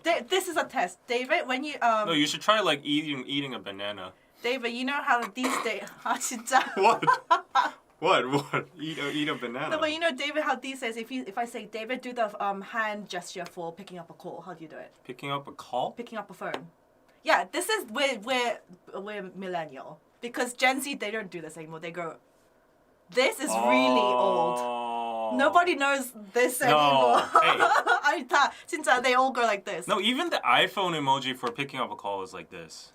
This is a test, David. When you No, you should try like eating a banana. David, you know how these days. What? What? Eat a banana. No, but you know, David, how these days, if I say, David, do the hand gesture for picking up a call, how do you do it? Picking up a call? Picking up a phone. Yeah, this is we're millennial, because Gen Z, they don't do this anymore. They go, this is really old. Nobody knows this anymore. Hey. They all go like this. No, even the iPhone emoji for picking up a call is like this.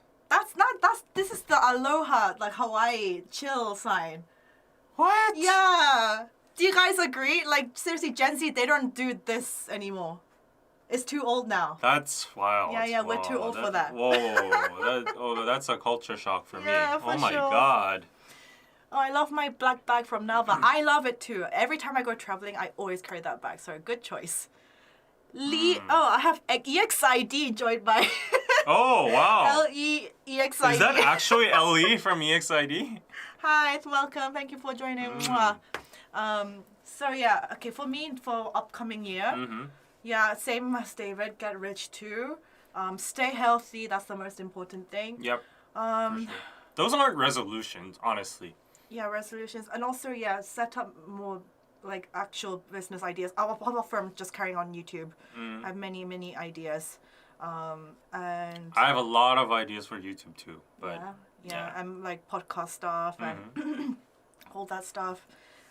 This is the aloha, like Hawaii chill sign. What? Yeah. Do you guys agree? Like, seriously, Gen Z, they don't do this anymore. It's too old now. That's wild. Yeah, we're too old for that. Whoa. That's a culture shock for me. For oh my sure. God. Oh, I love my black bag from Nalva. I love it too. Every time I go traveling, I always carry that bag. So, good choice. I have EXID joined by... Oh, wow. EXID. Is that actually LE from EXID? Hi, welcome. Thank you for joining. So yeah, okay, for me, for upcoming year, yeah, same as David, get rich too. Stay healthy, that's the most important thing. Yep. Those aren't resolutions, honestly. Yeah, resolutions. And also, yeah, set up more like actual business ideas. Apart from just carrying on YouTube. I have many ideas. And I have a lot of ideas for YouTube too, but yeah, and like podcast stuff and all that stuff,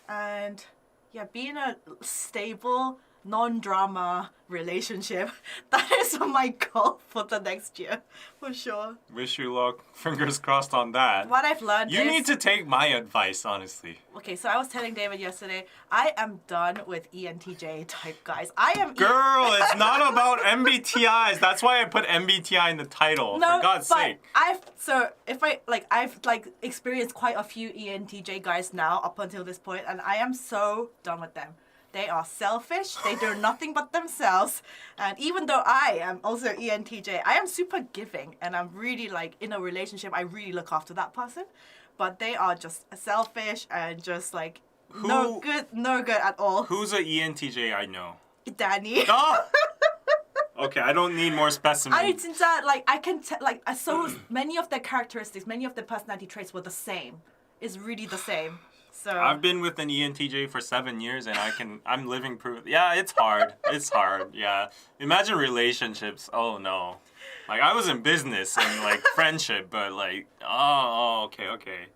and yeah, being a stable, non-drama relationship, that is my goal for the next year, for sure. Wish you luck. Fingers crossed on that. What I've learned You need to take my advice, honestly. Okay, so I was telling David yesterday, I am done with ENTJ type guys. I am... Girl, it's not about MBTIs. That's why I put MBTI in the title, no, for God's sake. I've experienced quite a few ENTJ guys now up until this point, and I am so done with them. They are selfish. They do nothing but themselves. And even though I am also ENTJ, I am super giving, and I'm really like in a relationship. I really look after that person, but they are just selfish and just like no good at all. Who's an ENTJ I know? Danny. Oh! Okay, I don't need more specimens. I 진짜 like I can like so many of their characteristics, many of their personality traits were the same. It's really the same. So I've been with an ENTJ for 7 years, and I'm living proof. Yeah, it's hard. It's hard. Yeah, imagine relationships. Oh no, like I was in business and like friendship, but like okay.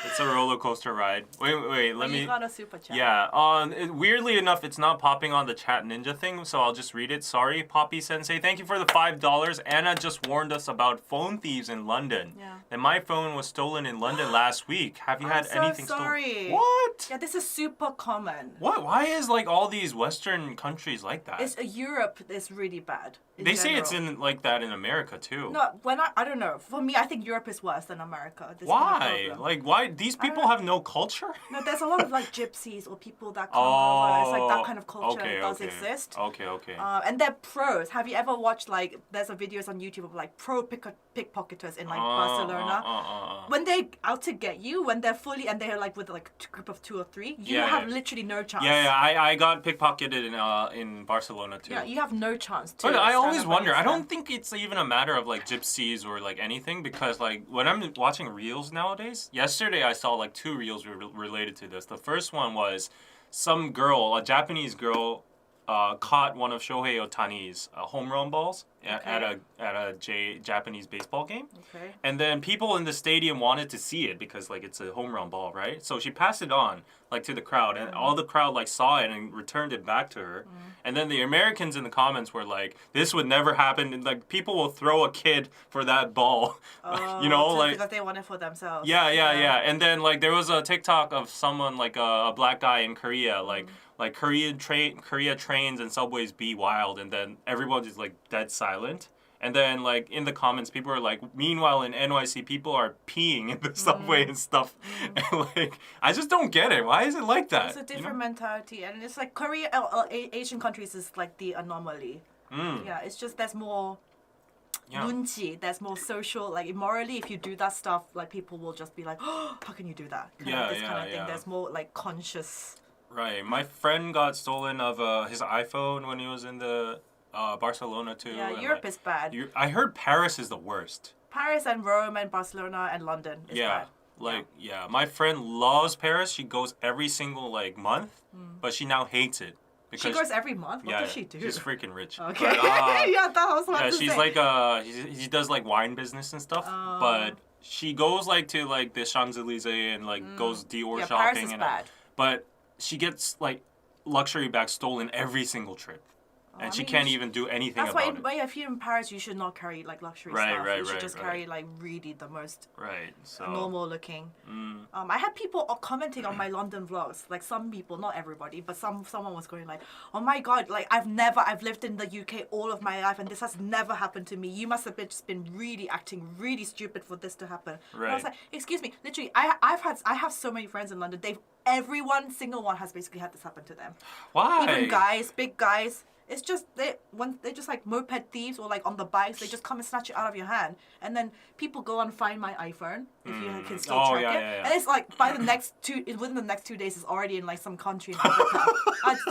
It's a roller coaster ride. Wait. Let me. You got a super chat. Yeah. Weirdly enough, it's not popping on the chat ninja thing, so I'll just read it. Sorry, Poppy Sensei. Thank you for the $5. Anna just warned us about phone thieves in London. Yeah. And my phone was stolen in London last week. Have you had anything sorry. stolen? What? Yeah, this is super common. What? Why is like all these Western countries like that? It's Europe is really bad. They say it's in like that in America too. No, I don't know. For me, I think Europe is worse than America. Why? Like why? These people have no culture? No, there's a lot of like gypsies or people that come over. It's like that kind of culture does exist. Okay. And they're pros. Have you ever watched like there's a videos on YouTube of like pro pickpocketers in like Barcelona? When they out to get you, when they're fully and they're like with like a group of 2 or 3, you have literally no chance. Yeah. I got pickpocketed in Barcelona too. Yeah, you have no chance to. But I always wonder. I don't think it's even a matter of like gypsies or like anything, because like when I'm watching reels nowadays. Yesterday I saw like 2 reels related to this. The first one was some girl, a Japanese girl, caught one of Shohei Ohtani's home run balls at a Japanese baseball game. Okay. And then people in the stadium wanted to see it because like it's a home run ball, right? So she passed it on like to the crowd, and all the crowd like saw it and returned it back to her. And then the Americans in the comments were like, "This would never happen." And, like people will throw a kid for that ball, you know, like because they want it for themselves. Yeah. And then like there was a TikTok of someone like a black guy in Korea, like Korea trains and subways be wild, and then everyone is like dead silent. And then like in the comments, people are like, meanwhile in NYC, people are peeing in the subway and stuff. And like, I just don't get it. Why is it like that? It's a different mentality, and it's like Korea, Asian countries is like the anomaly. Yeah, it's just there's more. Nunchi, there's more social, like morally, if you do that stuff, like people will just be like, oh, how can you do that? Kind of thing. There's more like conscious. Right. My friend got stolen of his iPhone when he was in the Barcelona too. Yeah, Europe is bad. I heard Paris is the worst. Paris and Rome and Barcelona and London is bad. My friend loves Paris. She goes every single like month, but she now hates it. She goes every month? What does she do? She's freaking rich. Okay. But, that was what I was she's say. Like he does like wine business and stuff, but she goes like to like the Champs-Elysees and like goes Dior shopping. Paris is bad. But she gets like luxury bags stolen every single trip. And she can't even do anything about it. That's why if you're in Paris, you should not carry like luxury stuff. You should just carry like really the most normal looking. I had people commenting on my London vlogs. Like some people, not everybody, but someone was going like, "Oh my god, like I've lived in the UK all of my life, and this has never happened to me. You must have just been really acting really stupid for this to happen." Right. And I was like, "Excuse me, literally, I have so many friends in London. Everyone single one has basically had this happen to them. Why? Even guys, big guys." It's just they're just like moped thieves or like on the bikes. They just come and snatch it out of your hand, and then people go and find my iPhone if you can still track it. Yeah. And it's like within the next 2 days, it's already in like some country in Africa.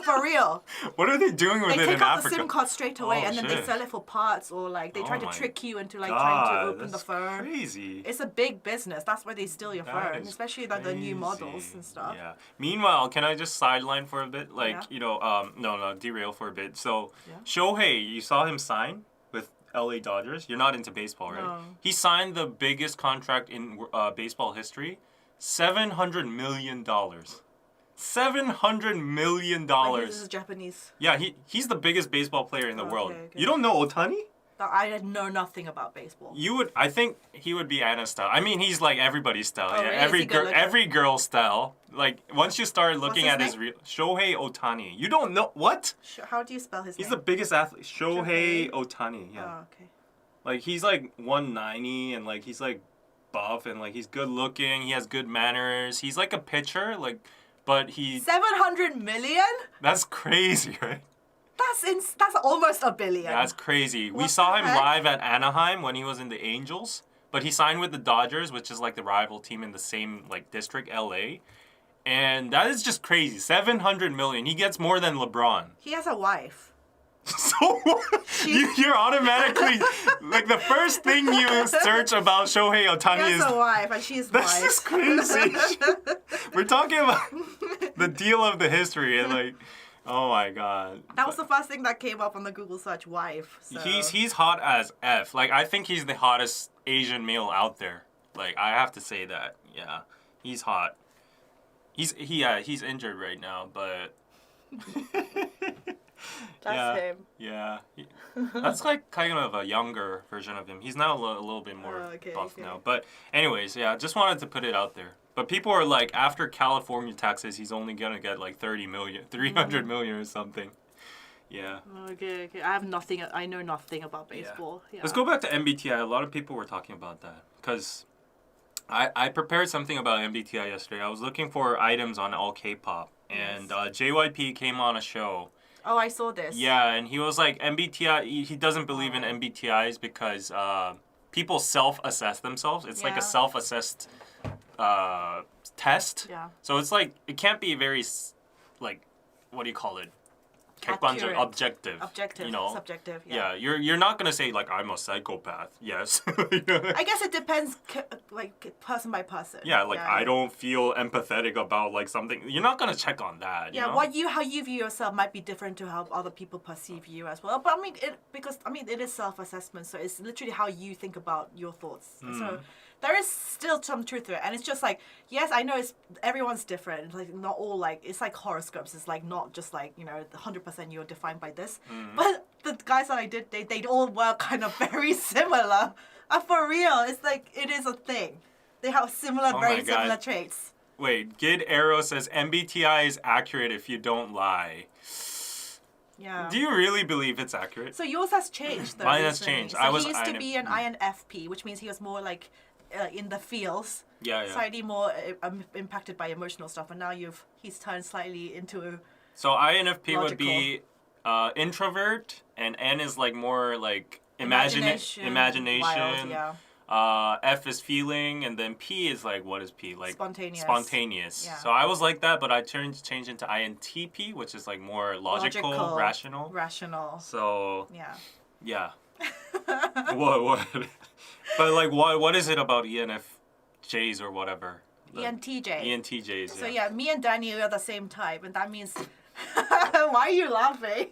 For real. What are they doing with it in Africa? They take out the SIM card straight away, and then they sell it for parts, or like they try to trick you into like trying to open the phone. Crazy. It's a big business. That's why they steal your phone, especially like the new models and stuff. Yeah. Meanwhile, can I just sideline for a bit? Like no, derail for a bit. So Shohei, you saw him sign with LA Dodgers. You're not into baseball, right? No. He signed the biggest contract in baseball history, $700 million. $700 million. Like this is Japanese. Yeah, he's the biggest baseball player in the world. Okay. You don't know Ohtani? I know nothing about baseball. I think he would be Anna's style. I mean, he's like everybody's style. Oh, really? Every girl's style. Like once you start looking at his real Shohei Ohtani, you don't know what? How do you spell his name? He's the biggest athlete. Shohei Ohtani. Yeah. Oh, okay. Like he's like 190 and like he's like buff and like he's good looking. He has good manners. He's like a pitcher. Like but he 700 million? that's crazy, right? That's almost a billion. That's crazy. We What saw the him heck? live at Anaheim when he was in the Angels, but he signed with the Dodgers, which is like the rival team in the same like district, LA. And that is just crazy. 700 million. He gets more than LeBron. He has a wife. So what? You're automatically like the first thing you search about Shohei Ohtani He is has a wife, and she's this white. is crazy. We're talking about the deal of the history and like, oh my god. That was the first thing that came up on the Google search, wife. So. He's hot as F. Like I think he's the hottest Asian male out there. Like I have to say that. Yeah, he's hot. He's injured right now, but. That's him. Yeah, that's like kind of a younger version of him. He's now a little bit more okay, buff okay. now. But anyways, yeah, just wanted to put it out there. But people are like, after California taxes, he's only gonna get like 300 million or something. Yeah. Okay. I know nothing about baseball. Yeah. Let's go back to MBTI. A lot of people were talking about that because I prepared something about MBTI yesterday. I was looking for items on all K-pop, and JYP came on a show. Oh, I saw this. Yeah, and he was like, MBTI, he doesn't believe in MBTIs because people self-assess themselves. It's like a self-assessed test. Yeah. So it's like, it can't be very, like, what do you call it? Accurate. Objective. Objective. You know? Subjective. Yeah, you're not gonna say like I'm a psychopath. Yes. I guess it depends, like person by person. Yeah, like I don't feel empathetic about like something. You're not gonna check on that. Yeah, you know? how you view yourself might be different to how other people perceive you as well. But I mean, it is self-assessment, so it's literally how you think about your thoughts. So there is still some truth to it, and it's just like, yes, I know everyone's different. It's like not all like, it's like horoscopes. It's like not just like 100% you're defined by this. But the guys that I did, they all were kind of very similar. For real, it's like it is a thing. They have very similar traits. Wait, Gid Arrow says MBTI is accurate if you don't lie. Yeah. Do you really believe it's accurate? So yours has changed though. Mine has changed. So I was he used to be an INFP, which means he was more like in the feels. Yeah. Slightly more impacted by emotional stuff, and now he's turned slightly into. So INFP logical. would be introvert, and N is like more like imagination. Wild, yeah. F is feeling, and then P is like, what is P? Like spontaneous. Yeah. So I was like that, but I changed into INTP, which is like more logical, rational. So yeah. What? But like, what is it about ENFJs or whatever? ENTJ. ENTJs. So yeah, me and Danny are the same type, and that means. Why are you laughing?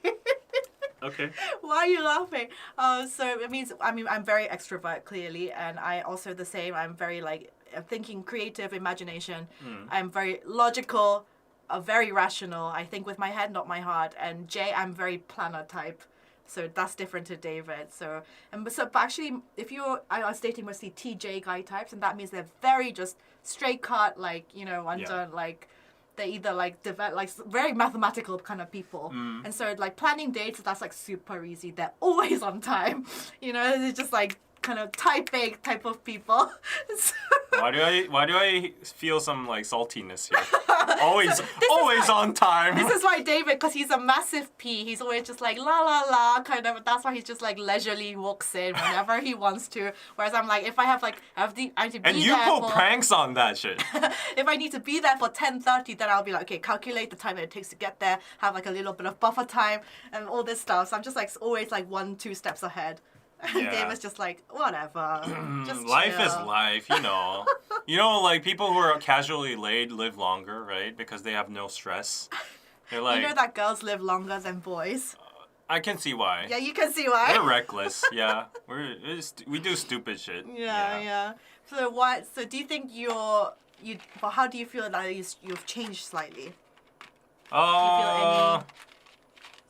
Okay. Why are you laughing? So it means I'm very extrovert clearly, and I also the same. I'm very like thinking, creative, imagination. I'm very logical, very rational. I think with my head, not my heart. And J, I'm very planner type. So that's different to David. So but actually, I was dating mostly TJ guy types, and that means they're very just straight cut, like like. They're either like very mathematical kind of people, and so like planning dates, that's like super easy. They're always on time, They're just like kind of type A type of people. Why do I feel some like saltiness here? always on time. This is why David, because he's a massive P, he's always just like la la la kind of. That's why he's just like leisurely walks in whenever he wants to. Whereas I'm like, if I have like I have to be and you pull pranks on that shit. If I need to be there for 10:30, then I'll be like, okay, calculate the time that it takes to get there, have like a little bit of buffer time and all this stuff. So I'm just like always like 1-2 steps ahead. And David's just like, whatever. Just life chill. is life, like people who are casually laid live longer, right? Because they have no stress. They're like, that girls live longer than boys. I can see why. Yeah, you can see why. We're reckless. Yeah, we do stupid shit. Yeah. So what? So do you think but how do you feel that you've changed slightly?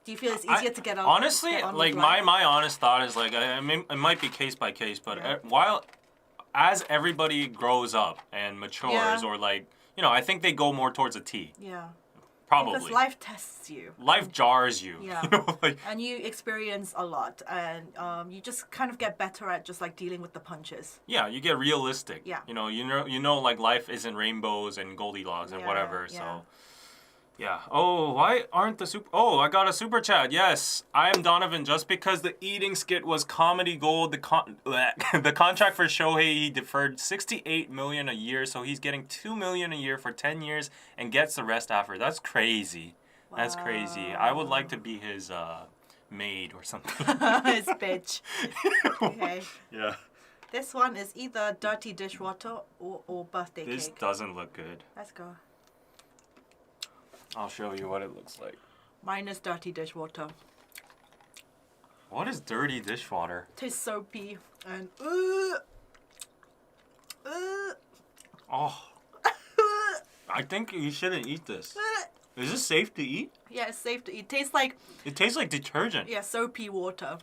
Do you feel it's easier to get on? Honestly, like my honest thought is like I mean it might be case by case, but as everybody grows up and matures, or like I think they go more towards a T. Yeah. Probably. Because life tests you. Life jars you. Yeah. You know, like, And you experience a lot, and you just kind of get better at just like dealing with the punches. yeah, you get realistic. Yeah. You know, like life isn't rainbows and Goldilocks and Yeah, whatever. yeah. So, yeah. Oh, why aren't the super? Oh, I got a super chat. Yes, I am Donovan. Just because the eating skit was comedy gold, the contract for Shohei, he deferred 68 million a year, so he's getting 2 million a year for 10 years and gets the rest after. That's crazy. That's crazy. I would like to be his maid or something. His bitch. Okay. Yeah. This one is either dirty dishwater or birthday This cake. doesn't look good. Let's go. I'll show you what it looks like. Mine is dirty dishwater. What is dirty dishwater? Tastes soapy and Oh. I think you shouldn't eat this. Is this safe to eat? yeah, it's safe to eat. Tastes like It tastes like detergent. soapy water.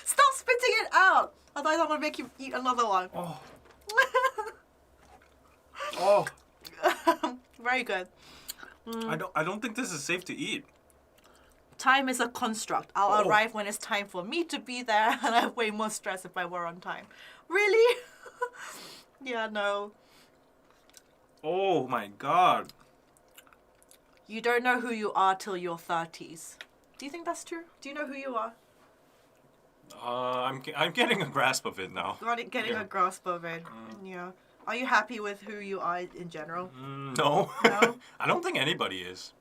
Stop spitting it out! Otherwise I'm gonna make you eat another one. Oh. Oh. Very good. I don't think this is safe to eat. Time is a construct. I'll arrive when it's time for me to be there, and I have way more stress if I were on time. Really? Yeah, no. Oh my god. You don't know who you are till your 30s. Do you think that's true? Do you know who you are? I'm getting a grasp of it now. Getting a grasp of it. Yeah. Are you happy with who you are in general? No. No? I don't think anybody is.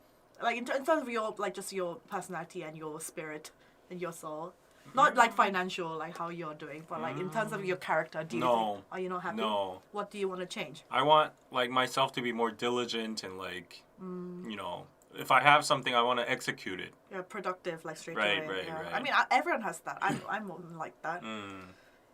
Like in terms of your just your personality and your spirit and your soul. Not like financial, like how you're doing, but like in terms of your character, do you think, are you not happy? No. What do you want to change? I want like myself to be more diligent and like, you know, if I have something, I want to execute it. Yeah, productive, like straight Right, away. right, Yeah. right. I mean, everyone has that. I'm like that.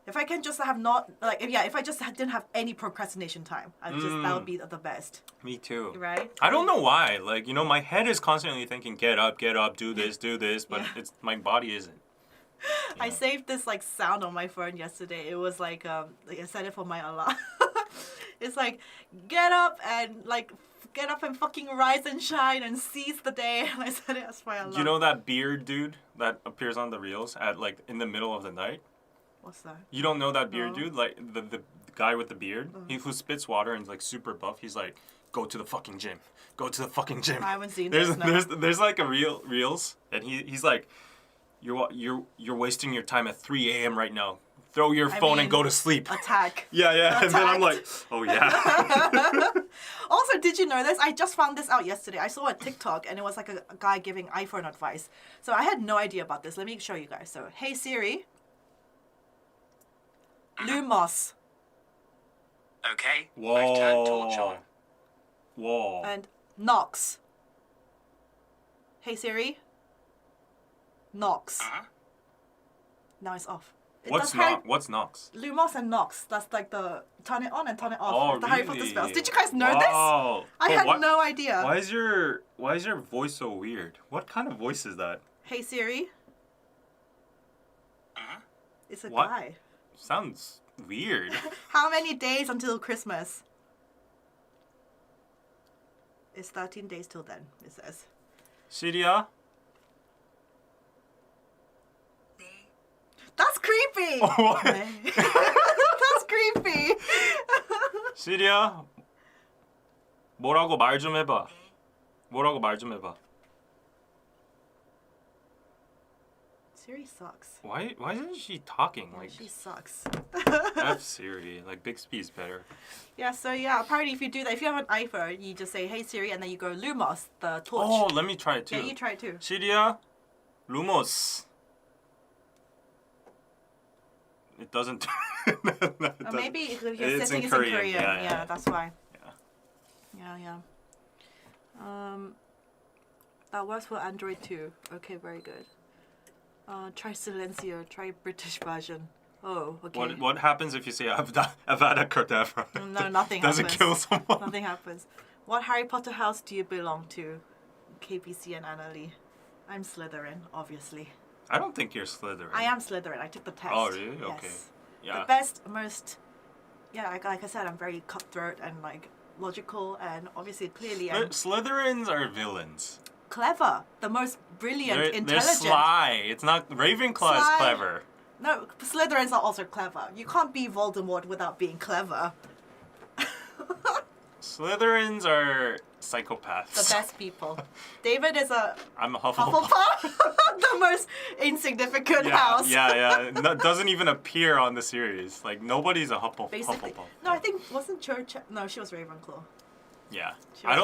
If I can just have not like if I just didn't have any procrastination time, that would be the best. Me too. Right? I don't know why. Like, you know, my head is constantly thinking, get up, do this, but it's my body isn't. Yeah. I saved this like sound on my phone yesterday. It was like I set it for my alarm. It's like get up and fucking rise and shine and seize the day. And I set it as my alarm. Do you know that beard dude that appears on the reels at like in the middle of the night? What's that? You don't know that beard dude? Like the guy with the beard? Who spits water and is like super buff. He's like, go to the fucking gym. Go to the fucking gym. I haven't seen there's, this. No. There's like a reels and he's like, you're wasting your time at 3 a.m. right now. Throw your phone and go to sleep. Attack. Yeah. Attacked. And then I'm like, oh yeah. Also, did you know this? I just found this out yesterday. I saw a TikTok and it was like a guy giving iPhone advice. So I had no idea about this. Let me show you guys. So, hey Siri. Lumos. Okay. Whoa. I've turned torch on. Whoa. And Nox. Hey Siri. Nox. Now it's off. What's Nox? Lumos and Nox. That's like the turn it on and turn it off. Oh, the Harry Potter really? spells. Did you guys know Wow. this? I But had no idea. Why is your voice so weird? What kind of voice is that? Hey Siri. It's a What? guy. Sounds weird. How many days until Christmas? It's 13 days till then, it says. Syria? That's creepy! What? That's creepy! 시리야, 뭐라고 말 좀 해봐. 뭐라고 말 좀 해봐. Siri sucks. Why isn't she talking? Like, She sucks. F Siri. Like, Bixby's better. Yeah, so yeah, apparently if you do that, if you have an iPhone, you just say, hey Siri, and then you go Lumos, the torch. Oh, let me try it too. Yeah, you try it too. 시리야, 루모스. It doesn't. Or maybe if your It's setting in is in Korean. Korean. Yeah, Yeah, that's why. Yeah. Yeah. That works for Android too. Okay, very good. Try Silencio. Try British version. Oh, okay. What happens if you say Avada Kedavra? No, nothing Does happens. it kill someone? Nothing happens. What Harry Potter house do you belong to? KPC and Annalie. I'm Slytherin, obviously. I don't think you're Slytherin. I am Slytherin. I took the test. Oh, really? Yes. Okay. Yeah. The best, most... Yeah, like I said, I'm very cutthroat and like logical and obviously clearly and Slytherins are villains. clever. The most brilliant, They're intelligent. sly. It's not Ravenclaw is Sly. clever. No, Slytherins are also clever. You can't be Voldemort without being clever. Slytherins are psychopaths. The best people. David is a I'm a Hufflepuff. Hufflepuff. The most insignificant house. Yeah. No, doesn't even appear on the series. Like nobody's a Basically. Hufflepuff. No, I think wasn't Church. No, she was Ravenclaw. Yeah. She was I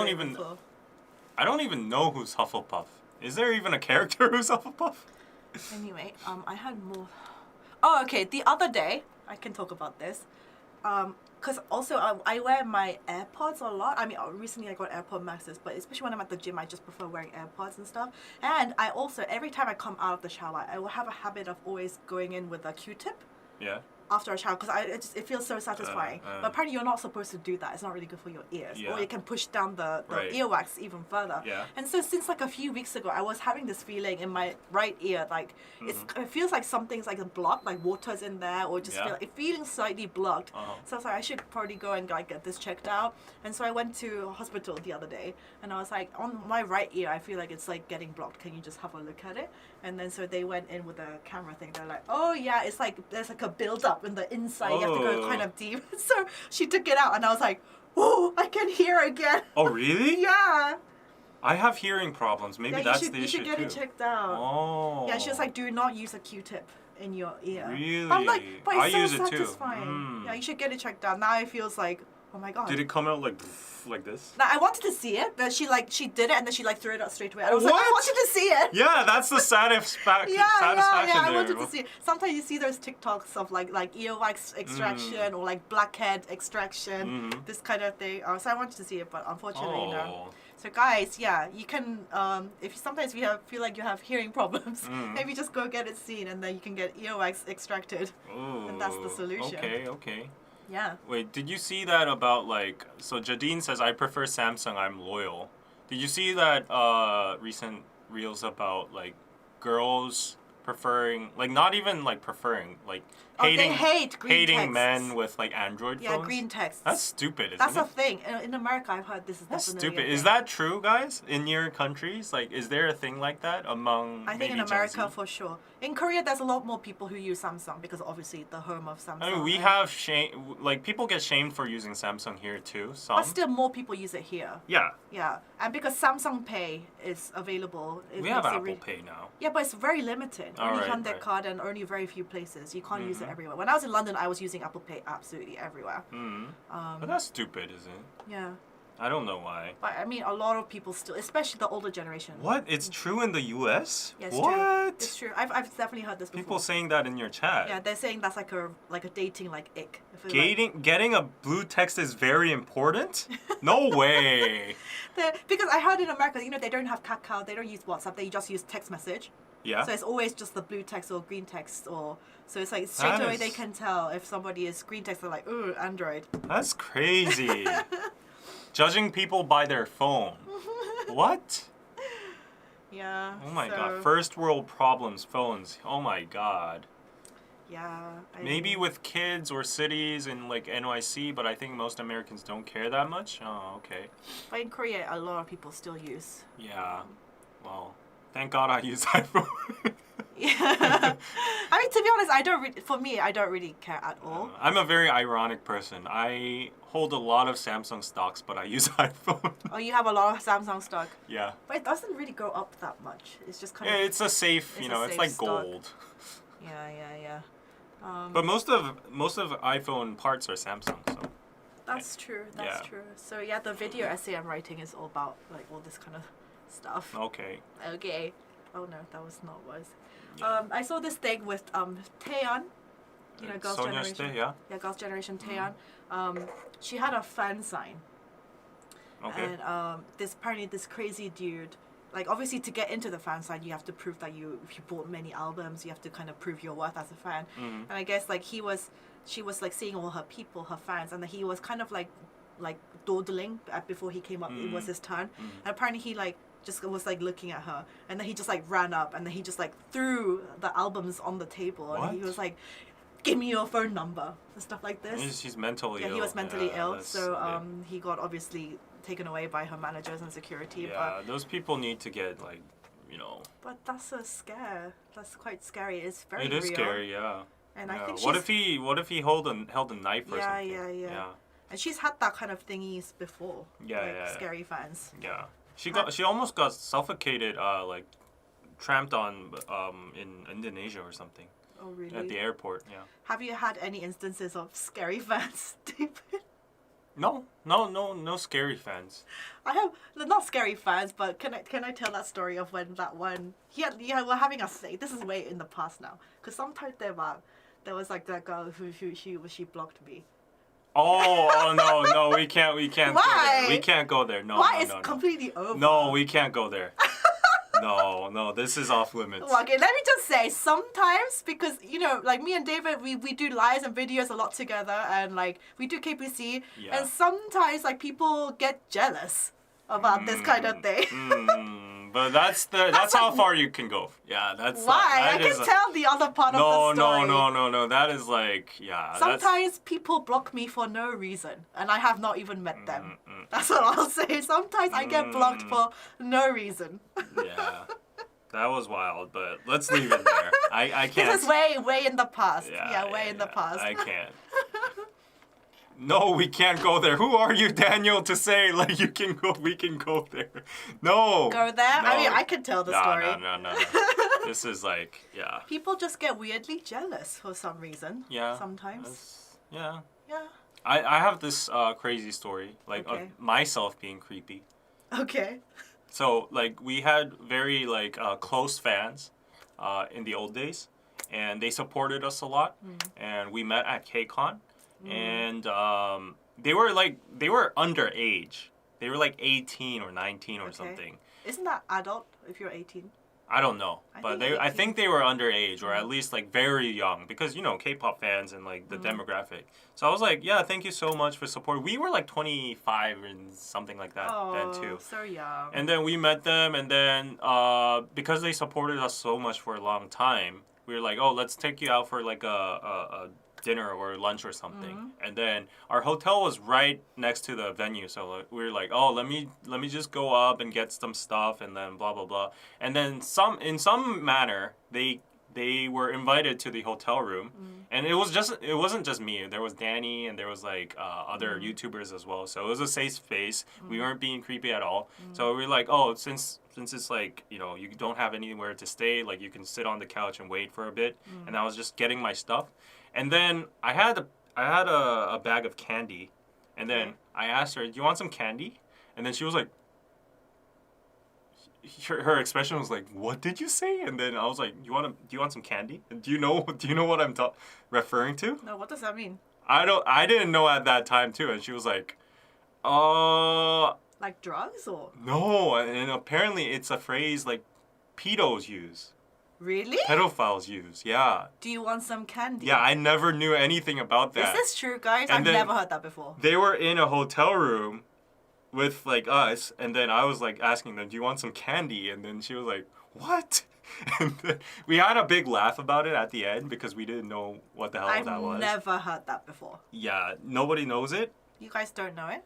don't even know who's Hufflepuff. Is there even a character who's Hufflepuff? Anyway, I had more. Oh, okay. The other day, I can talk about this. Because also I wear my AirPods a lot. I mean, recently I got AirPod Maxes, but especially when I'm at the gym, I just prefer wearing AirPods and stuff. And I also, every time I come out of the shower, I will have a habit of always going in with a Q-tip. Yeah. After a shower, because it feels so satisfying. But apparently you're not supposed to do that. It's not really good for your ears. Yeah. Or it can push down the Right. earwax even further. Yeah. And so since like a few weeks ago, I was having this feeling in my right ear, like it feels like something's like blocked, like water's in there, or just Yeah. feeling slightly blocked. Uh-huh. So I was like, I should probably go and like get this checked out. And so I went to hospital the other day, and I was like, on my right ear, I feel like it's like getting blocked. Can you just have a look at it? And then so they went in with a camera thing. They're like, oh yeah, it's like there's like a build up in the inside. You have to go kind of deep. So she took it out, and I was like, oh, I can hear again. Oh really? Yeah. I have hearing problems. Maybe Yeah, that's you should, the you issue should get too. it checked out. Oh. Yeah, she was like, do not use a Q-tip in your ear. Really? I'm like, but it's I so use it too. satisfying. Mm. Yeah, you should get it checked out. Now it feels like, oh my god. Did it come out like this? Now, I wanted to see it, but she did it and then she like threw it out straight away. I was like, I What? wanted to see it. Yeah, that's the satisfaction. Yeah, satisfaction I there. wanted to see it. Sometimes you see those TikToks of like earwax extraction or like blackhead extraction, this kind of thing. So I wanted to see it, but unfortunately, no. So guys, yeah, you can sometimes you feel like you have hearing problems, maybe just go get it seen, and then you can get earwax extracted, and that's the solution. Okay. Yeah. Wait, did you see that about like? So Jadine says I prefer Samsung. I'm loyal. Did you see that recent reels about like girls preferring, like not even like preferring, like hating, they hate green hating texts. men with like Android phones? Yeah, green texts. That's stupid, isn't That's it? a thing. In America, I've heard this is That's definitely stupid. a Is thing. that true, guys? In your countries, like, is there a thing like that among? I think maybe in Gen America Z? for sure. In Korea, there's a lot more people who use Samsung because obviously the home of Samsung. I mean, we right? have shame. Like, people get shamed for using Samsung here too. Some. But still, more people use it here. Yeah. Yeah, and because Samsung Pay is available, it We have makes it Apple Pay now. Yeah, but it's very limited. Oh, Only right, Hyundai right. card and only very few places. You can't use it everywhere. When I was in London, I was using Apple Pay absolutely everywhere. But that's stupid, isn't it? Yeah, I don't know why. but I mean, a lot of people still, especially the older generation. What? It's true in the U.S. Yeah, it's what? true. It's true. I've definitely heard this before. People saying that in your chat. Yeah, they're saying that's like a dating like ick. If it's like- Getting a blue text is very important? No way. because I heard in America, they don't have Kakao, they don't use WhatsApp, they just use text message. Yeah. So it's always just the blue text or green text, or so it's like straight away they can tell if somebody is green text. They're like, ooh, Android. That's crazy. Judging people by their phone. What? Yeah. Oh my so, god. First world problems, phones. Oh my god. Yeah. Maybe with kids or cities in like NYC, but I think most Americans don't care that much. Oh, okay. But in Korea, a lot of people still use. Yeah. Well, thank God I use iPhone. Yeah. I mean, to be honest, I don't really care at all. I'm a very ironic person. I hold a lot of Samsung stocks, but I use iPhone. Oh, you have a lot of Samsung stock, Yeah. but it doesn't really go up that much. It's just kind Yeah, of. it's a safe, It's you a know, it's safe like stock. gold. Yeah. But most of iPhone parts are Samsung, so. That's true. That's Yeah. true. So yeah, the video essay I'm writing is all about like all this kind of stuff. Okay. Okay. Oh no, that was not what. Yeah. I saw this thing with Taeyeon, Girls' Sonia Generation. Ste, yeah. Yeah, Girls' Generation Taeyeon. She had a fan sign, Okay. and this crazy dude. Like obviously to get into the fan sign, you have to prove that if you bought many albums, you have to kind of prove your worth as a fan. And I guess like she was like seeing all her people, her fans, and he was kind of like dawdling before he came up. It was his turn, and apparently he like just was like looking at her, and then he just like ran up, and then he just like threw the albums on the table, and he What? was like, give me your phone number and stuff like this. He's mentally ill. Yeah, he was mentally ill, that's so okay. he got obviously taken away by her managers and security. Yeah, those people need to get like, But that's a scare. That's quite scary. It's very It real. is scary, yeah. And I think what if he held a knife or something? Yeah. And she's had that kind of thingies before. Yeah, like yeah. Scary fans. Yeah. She almost got suffocated, like tramped on in Indonesia or something. Oh really? At the airport, yeah. Have you had any instances of scary fans, David? No scary fans. I have not scary fans, but can I tell that story of when that one? We're having a thing. This is way in the past now, because sometimes there was like that girl who she blocked me. Oh no, we can't Why? go there. We can't go there. No, Why? no, It's no, no. completely over. No, we can't go there. No, this is off limits. Well, okay, let me just say, sometimes, because, like me and David, we do lives and videos a lot together, and, like, we do KPC, Yeah. and sometimes, like, people get jealous about this kind of thing. But that's how far you can go. Yeah, that's Why? I can tell the other part of the story. No. That is like, yeah. Sometimes people block me for no reason, and I have not even met them. That's what I'll say. Sometimes I get blocked for no reason. Yeah. That was wild, but let's leave it there. I can't. This is way in the past. Yeah, way in the past. I can't. No, we can't go there. Who are you, Daniel, to say like we can go there? No. Go there? No. I mean, I can tell the story. No. This is like, yeah. People just get weirdly jealous for some reason. Yeah. Sometimes. Yeah. Yeah. I have this crazy story, like Okay. of myself being creepy. Okay. So like we had very like close fans in the old days, and they supported us a lot. And we met at KCON, and they were underage. They were like 18 or 19 or Okay. something. Isn't that adult if you're 18? I don't know, but I 18. think they were underage or at least like very young because K-pop fans and like the demographic. So I was like, yeah, thank you so much for support. We were like 25 and something like that then too. So young. And then we met them, and then because they supported us so much for a long time, we were like, oh, let's take you out for like a dinner or lunch or something. And then our hotel was right next to the venue, so like, we were like, oh, let me just go up and get some stuff, and then blah blah blah. And then in some manner they were invited to the hotel room, and it wasn't just me. There was Danny, and there was like other YouTubers as well. So it was a safe space. We weren't being creepy at all. So we were like, oh, since it's like you don't have anywhere to stay, like you can sit on the couch and wait for a bit. And I was just getting my stuff, and then I had a bag of candy, and then I asked her, do you want some candy? And then she was like. Her expression was like, "What did you say?" And then I was like, do you want some candy? Do you know what I'm referring to?" No, what does that mean? I didn't know at that time too, and she was like, Like drugs or? no," and apparently it's a phrase like pedos use. Really? Pedophiles use. Yeah. Do you want some candy? Yeah, I never knew anything about that. Is this true, guys? And I've then- never heard that before. They were in a hotel room with like us, and then I was like asking them, do you want some candy? And then she was like, what? And then we had a big laugh about it at the end because we didn't know what the hell I've that was. never heard that before. Yeah, nobody knows it. You guys don't know it?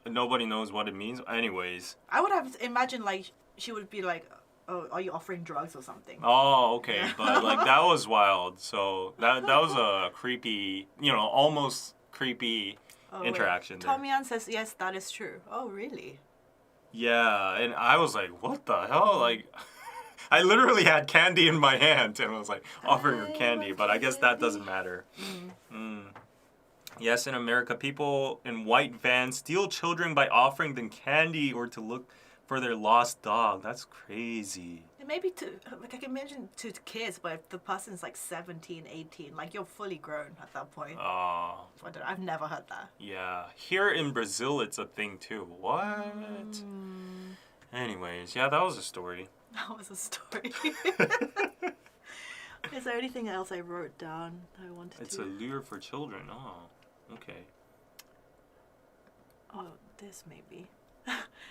Nobody knows what it means. Anyways. I would have imagined like she would be like, oh, are you offering drugs or something? Oh, okay. But like that was wild. So that was a creepy, almost creepy Oh, wait. interaction there. Tommy Ann says, yes, that is true. Oh, really? Yeah, and I was like, what the hell? Like, I literally had candy in my hand and I was like offering her candy, but I guess that doesn't matter. Yes, in America, people in white vans steal children by offering them candy or to look for their lost dog. That's crazy. Maybe I can imagine to kids, but if the person's like 17, 18, like you're fully grown at that point. Oh, I've never heard that. yeah. Here in Brazil, it's a thing too. What? Anyways, yeah, that was a story. That was a story. Is there anything else I wrote down that I wanted It's to? a lure for children. Oh, okay. Oh, this maybe.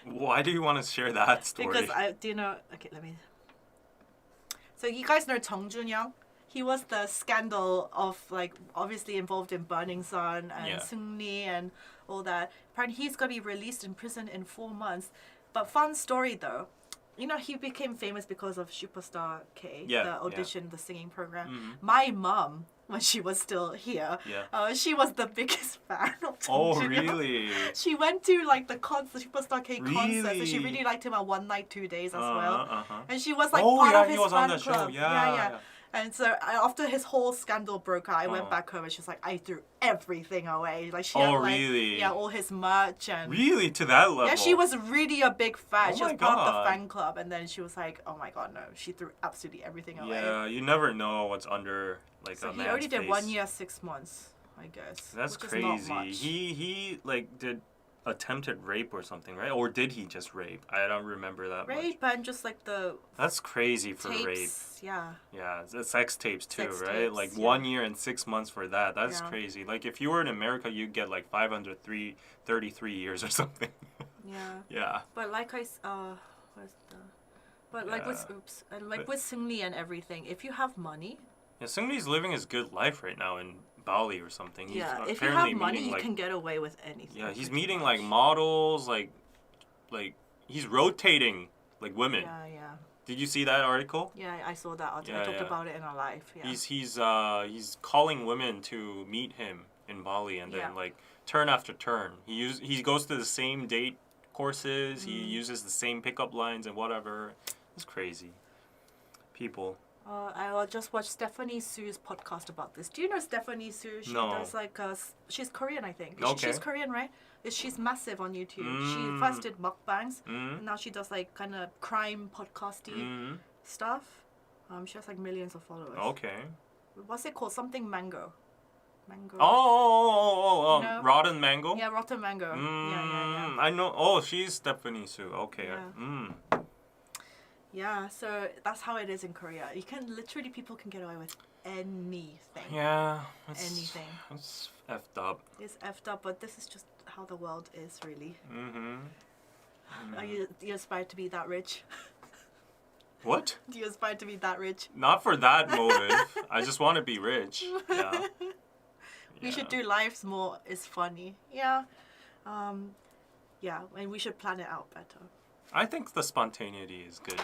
Why do you want to share that story? Because okay, let me. So you guys know Jung Jun-young? he was the scandal of like obviously involved in Burning Sun and Yeah. Seungri and all that. Apparently he's gonna be released in prison in 4 months. But fun story though. You know, he became famous because of Superstar K, Yeah, the yeah. audition, the singing program. Mhm. My mum, when she was still here, she was the biggest fan of Dong Oh, Junho. really? She went to like the Superstar K concert, so she Really? really liked him at One Night, 2 Days as Uh-huh, well. uh-huh. And she was like Oh, part yeah, of he his was on fan that show. club. Yeah. And so after his whole scandal broke out, I went Oh. back home and she was like, I threw everything away. Like she Oh, had like really? all his merch and Really? To that level? yeah, she was really a big fan. Oh she was my part of the God. fan club, and then she was like, "Oh my God, no!" She threw absolutely everything away. Yeah, you never know what's under like So a he man's already did face. 1 year, 6 months, I guess. That's which crazy. Is not much. He like did attempted rape or something, right? Or did he just rape? I don't remember that much. Rape and just like the That's crazy for tapes. rape. Yeah. Yeah, it's sex tapes too, Sex right? tapes, Like yeah. 1 year and 6 months for that. That's Yeah. crazy. Like if you were in America, you'd get like 533 years or something. Yeah. Yeah. But like where's the? But like with But- with Seungri and everything, if you have money, Yeah, Seungri's living his good life right now in Bali or something. He's if you apparently have money, meeting, you like, can get away with anything. yeah, he's pretty meeting much. like models, like he's rotating like women. Yeah. Did you see that article? Yeah, I saw that article. Yeah, I talked yeah. about it in our live. Yeah. He's calling women to meet him in Bali and then Yeah. like turn after turn. He goes to the same date courses. He uses the same pickup lines and whatever. It's crazy. People. I just watched Stephanie Su's podcast about this. Do you know Stephanie Su? She No. does like she's Korean, I think. Okay. She's Korean, right? She's massive on YouTube. She Mm. first did mukbangs, Mm. and now she does like kind of crime podcasty Mm. stuff. She has like millions of followers. Okay. What's it called? Something mango. Mango. Oh, You know? Rotten Mango? Yeah, Rotten Mango. Yeah. I know. Oh, she's Stephanie Su. Okay. Yeah. Yeah, so that's how it is in Korea. Literally people can get away with anything. Yeah. Anything. It's effed up. It's effed up, but this is just how the world is, really. Mm-hmm. Are you aspire to be that rich? What? Do you aspire to be that rich? Not for that motive. I just want to be rich. Yeah. We should do lives more is funny. Yeah. Yeah, and we should plan it out better. I think the spontaneity is good.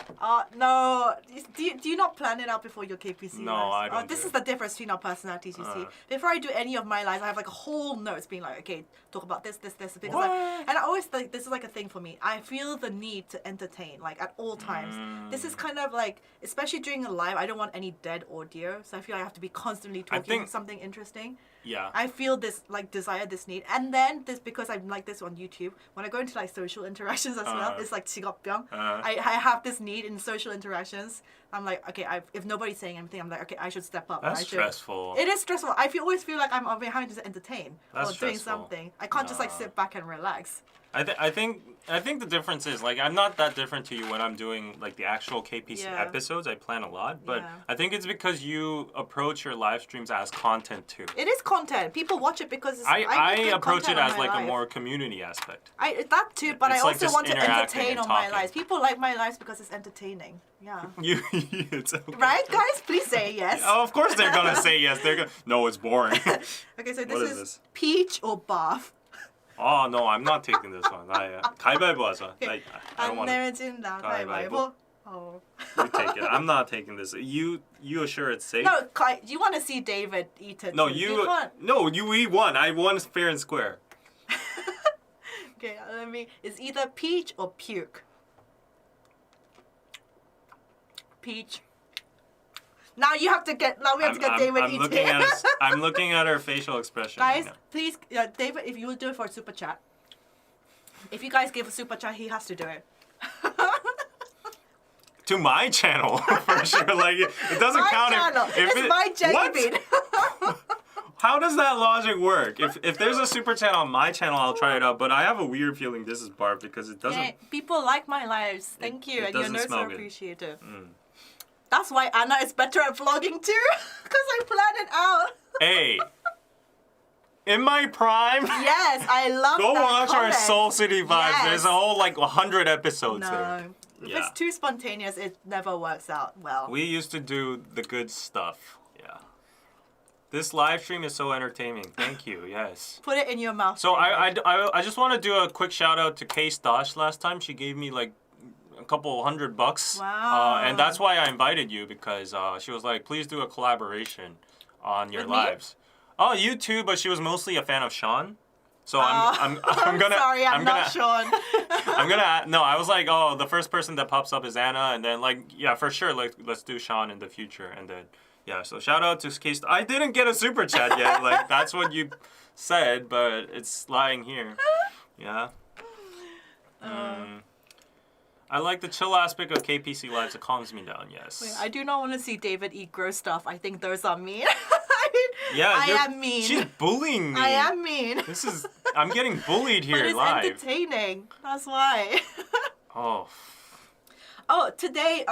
No. Do you not plan it out before your KPC No, lives? I don't This do is it. the difference between our personalities, you see. Before I do any of my lives, I have like a whole notes being like, okay, talk about this, because What? and I always like, this is like a thing for me. I feel the need to entertain, like at all times. This is kind of like, especially during a live, I don't want any dead audio. So I feel I have to be constantly talking think- something interesting. Yeah. I feel this like desire, this need, and then this because I'm like this on YouTube. When I go into like social interactions as well, it's like 직업병. I have this need in social interactions. I'm like, okay, if nobody's saying anything, I'm like, okay, I should step up. That's I should. stressful. It is stressful. I always feel like I'm having to entertain That's or doing stressful. something. I can't just like sit back and relax. I think the difference is like I'm not that different to you when I'm doing like the actual KPC Yeah. episodes. I plan a lot, but Yeah. I think it's because you approach your live streams as content too. It is content. People watch it because it's, I put good approach it content on as my like a life. more community aspect. That too, but I It's like also just want to interacting entertain and on my talking. lives. People like my lives because it's entertaining. Yeah. It's okay. Right, guys? Please say yes. Oh, of course they're gonna say yes. They're gonna. No, it's boring. Okay, so What this is is this? peach or bath. Oh no, I'm not taking this one. 가위바위보 하자. I don't 안 want to. 내면 진다. 가위바위보. 가위바위보. Oh. You take it. I'm not taking this. You assure it's safe. No, you want to see David eat it. No, too. you can't. no, we won. I won fair and square. Okay, it's either peach or puke. Peach. Now we have to get David I'm eating looking it. at I'm looking at her facial expression. Guys, right now. please, David, if you will do it for a super chat. If you guys give a super chat, he has to do it. To my channel for sure. Like it doesn't My count channel. if It's my jelly What? bean. How does that logic work? If there's a super chat on my channel, I'll try it out. But I have a weird feeling this is barf because it doesn't. Yeah, people like my lives. Thank you, it and your doesn't notes smell are good. appreciated. That's why Anna is better at vlogging too, because I plan it out. Hey, in my prime. Yes, I love Go that watch our comment. Soul City vibes. Yes. There's a whole like 100 episodes there. No, if Yeah. it's too spontaneous, it never works out well. We used to do the good stuff. Yeah. This live stream is so entertaining. Thank you. Yes. Put it in your mouth. So David. I just want to do a quick shout out to Kay Stosh last time. She gave me like a couple $100. Wow. And that's why I invited you because she was like, please do a collaboration on your With me? lives. Oh, you too, but she was mostly a fan of Sean. So I'm gonna. Sorry, I'm not Sean. No, I was like, oh, the first person that pops up is Anna, and then like, yeah, for sure, like let's do Sean in the future, and then yeah. So shout out to Case. I didn't get a super chat yet. Like that's what you said, but it's lying here. Yeah. I like the chill aspect of KPC lives. It calms me down. Yes. Wait, I do not want to see David eat gross stuff. I think those are mean. Yeah, I am mean. She's bullying me. I am mean. I'm getting bullied here but it's live. entertaining. That's why. Oh. Oh, today,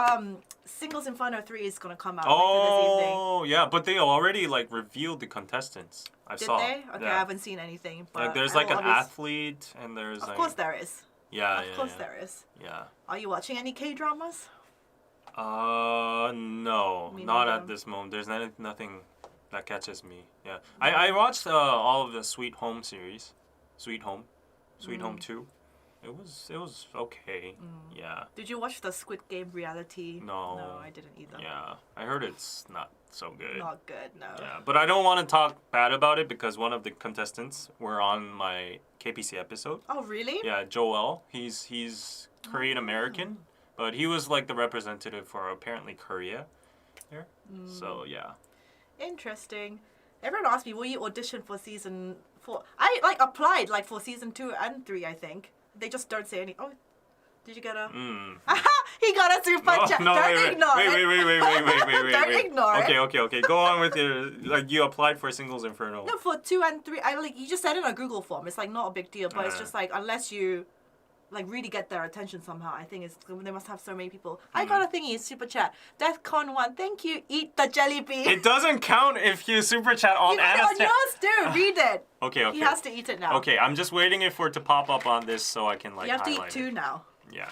Singles Inferno 3 is gonna come out later this evening. Oh, yeah, but they already like revealed the contestants. I Did saw. they? Okay, Yeah. I haven't seen anything. But Like there's I like will an obvious- athlete and there's Of like. course there is. Yeah, Of course there is. Yeah. Are you watching any K-dramas? No, Me not neither. at this moment. There's nothing that catches me. Yeah, I watched all of the Sweet Home series, Sweet Home 2. It was okay. Yeah. Did you watch the Squid Game reality? No. No, I didn't either. Yeah, I heard it's not so good. Not good, no. Yeah, but I don't want to talk bad about it because one of the contestants were on my KPC episode. Oh, really? Yeah, Joel. He's Korean American, but he was like the representative for apparently Korea there. So yeah. Interesting. Everyone asked me, will you audition for season 4? I like applied like for season 2 and 3, I think. They just don't say any. Oh, did you get a? He got a super chat. No, Don't ignore it. wait. Don't ignore it. Okay. Go on with your like you applied for Singles Inferno. No, for 2 and 3, I like you just said in a Google form. It's like not a big deal, but it's just like unless you like really get their attention somehow. I think it's they must have so many people. I got a thingy, super chat. Deathcon 1, thank you. Eat the jelly bean. It doesn't count if you super chat on You got it on Anna's yours too. Read it. Okay. He has to eat it now. Okay, I'm just waiting for it to pop up on this so I can like You have to eat highlight 2 it. now. Yeah.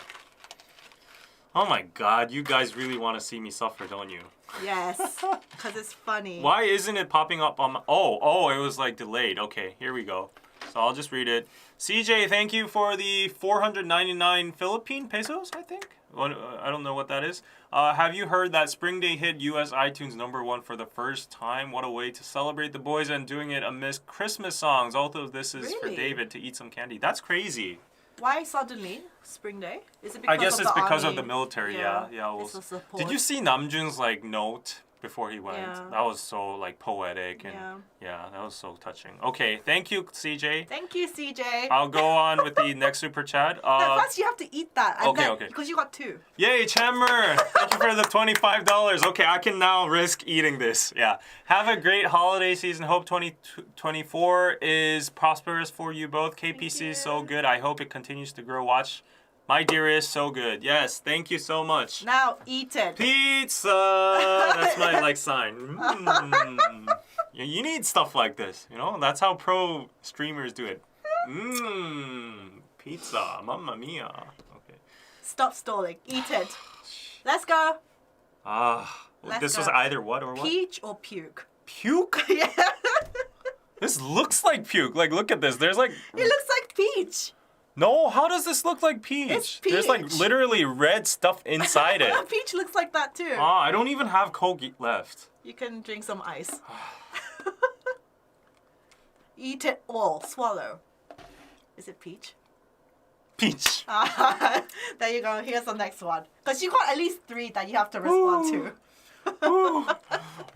Oh my god, you guys really want to see me suffer, don't you? Yes, because it's funny. Why isn't it popping up on my... Oh, it was like delayed. Okay, here we go. So I'll just read it. CJ, thank you for the 499 Philippine pesos, I think? I don't know what that is. Have you heard that Spring Day hit US iTunes #1 for the first time? What a way to celebrate the boys and doing it amidst Christmas songs. Although this is for Really? David to eat some candy. That's crazy. Why suddenly Spring Day? Is it because I guess of it's the because army? of the military. Yeah. It's a support. Did you see Namjoon's like note before he went? Yeah. That was so like poetic and yeah, that was so touching. Okay, thank you, CJ. Thank you, CJ. I'll go on with the next super chat. No, first you have to eat that. And okay, then, okay. Because you got 2. Yay, Chandler! Thank you for the $25. Okay, I can now risk eating this. Yeah. Have a great holiday season. Hope 2024 is prosperous for you both. KPC is so good. I hope it continues to grow. Watch My Dearest, so good. Yes, thank you so much. Now eat it. Pizza! That's my like sign. Yeah, you need stuff like this, you know? That's how pro streamers do it. Pizza, mamma mia. Okay. Stop stalling. Eat it. Let's go. Let's This go. was either what or what? Peach or puke? Puke? Yeah. This looks like puke. Like, look at this. There's like... It looks like peach. No, how does this look like peach? It's There's like peach. literally red stuff inside it. Peach looks like that too. I don't even have Coke left. You can drink some ice. Eat it all. Swallow. Is it peach? Peach. There you go. Here's the next one. Because you got at least 3 that you have to respond to.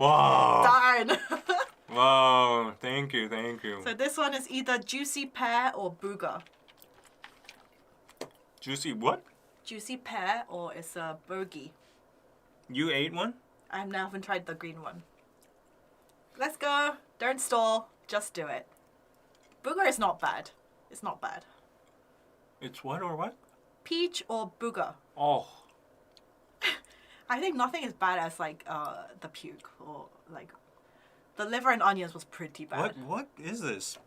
Wow. Darn. Wow. Thank you. So this one is either juicy pear or booger. Juicy what? Juicy pear or it's a bogey. You ate one? I haven't tried the green one. Let's go. Don't stall. Just do it. Booger is not bad. It's not bad. It's what or what? Peach or booger. Oh. I think nothing is bad as like the puke or like the liver and onions was pretty bad. What is this?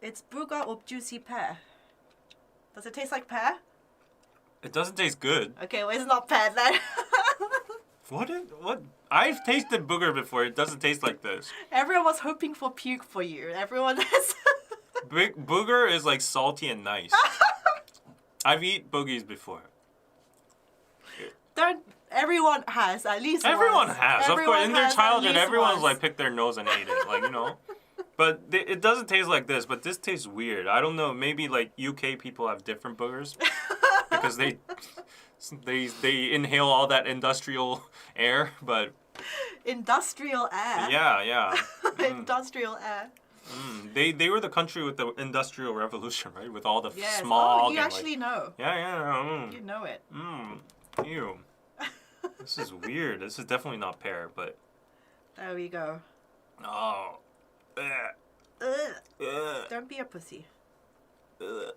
It's booger or juicy pear. Does it taste like pear? It doesn't taste good. Okay, well it's not pear then. What? I've tasted booger before. It doesn't taste like this. Everyone was hoping for puke for you. Everyone is. Booger is like salty and nice. I've eaten boogies before. Don't. Everyone has at least. Everyone once. has. Of Everyone course, in their has at childhood, least everyone's once. like picked their nose and ate it. Like, you know. But it doesn't taste like this. But this tastes weird. I don't know. Maybe like UK people have different boogers because they inhale all that industrial air. But Industrial air. yeah. Industrial air. They were the country with the industrial revolution, right? With all the Yes. smog. Oh, you and actually know. Yeah. You know it. Ew. This is weird. This is definitely not pear, but. There we go. Oh. Don't be a pussy. Ugh.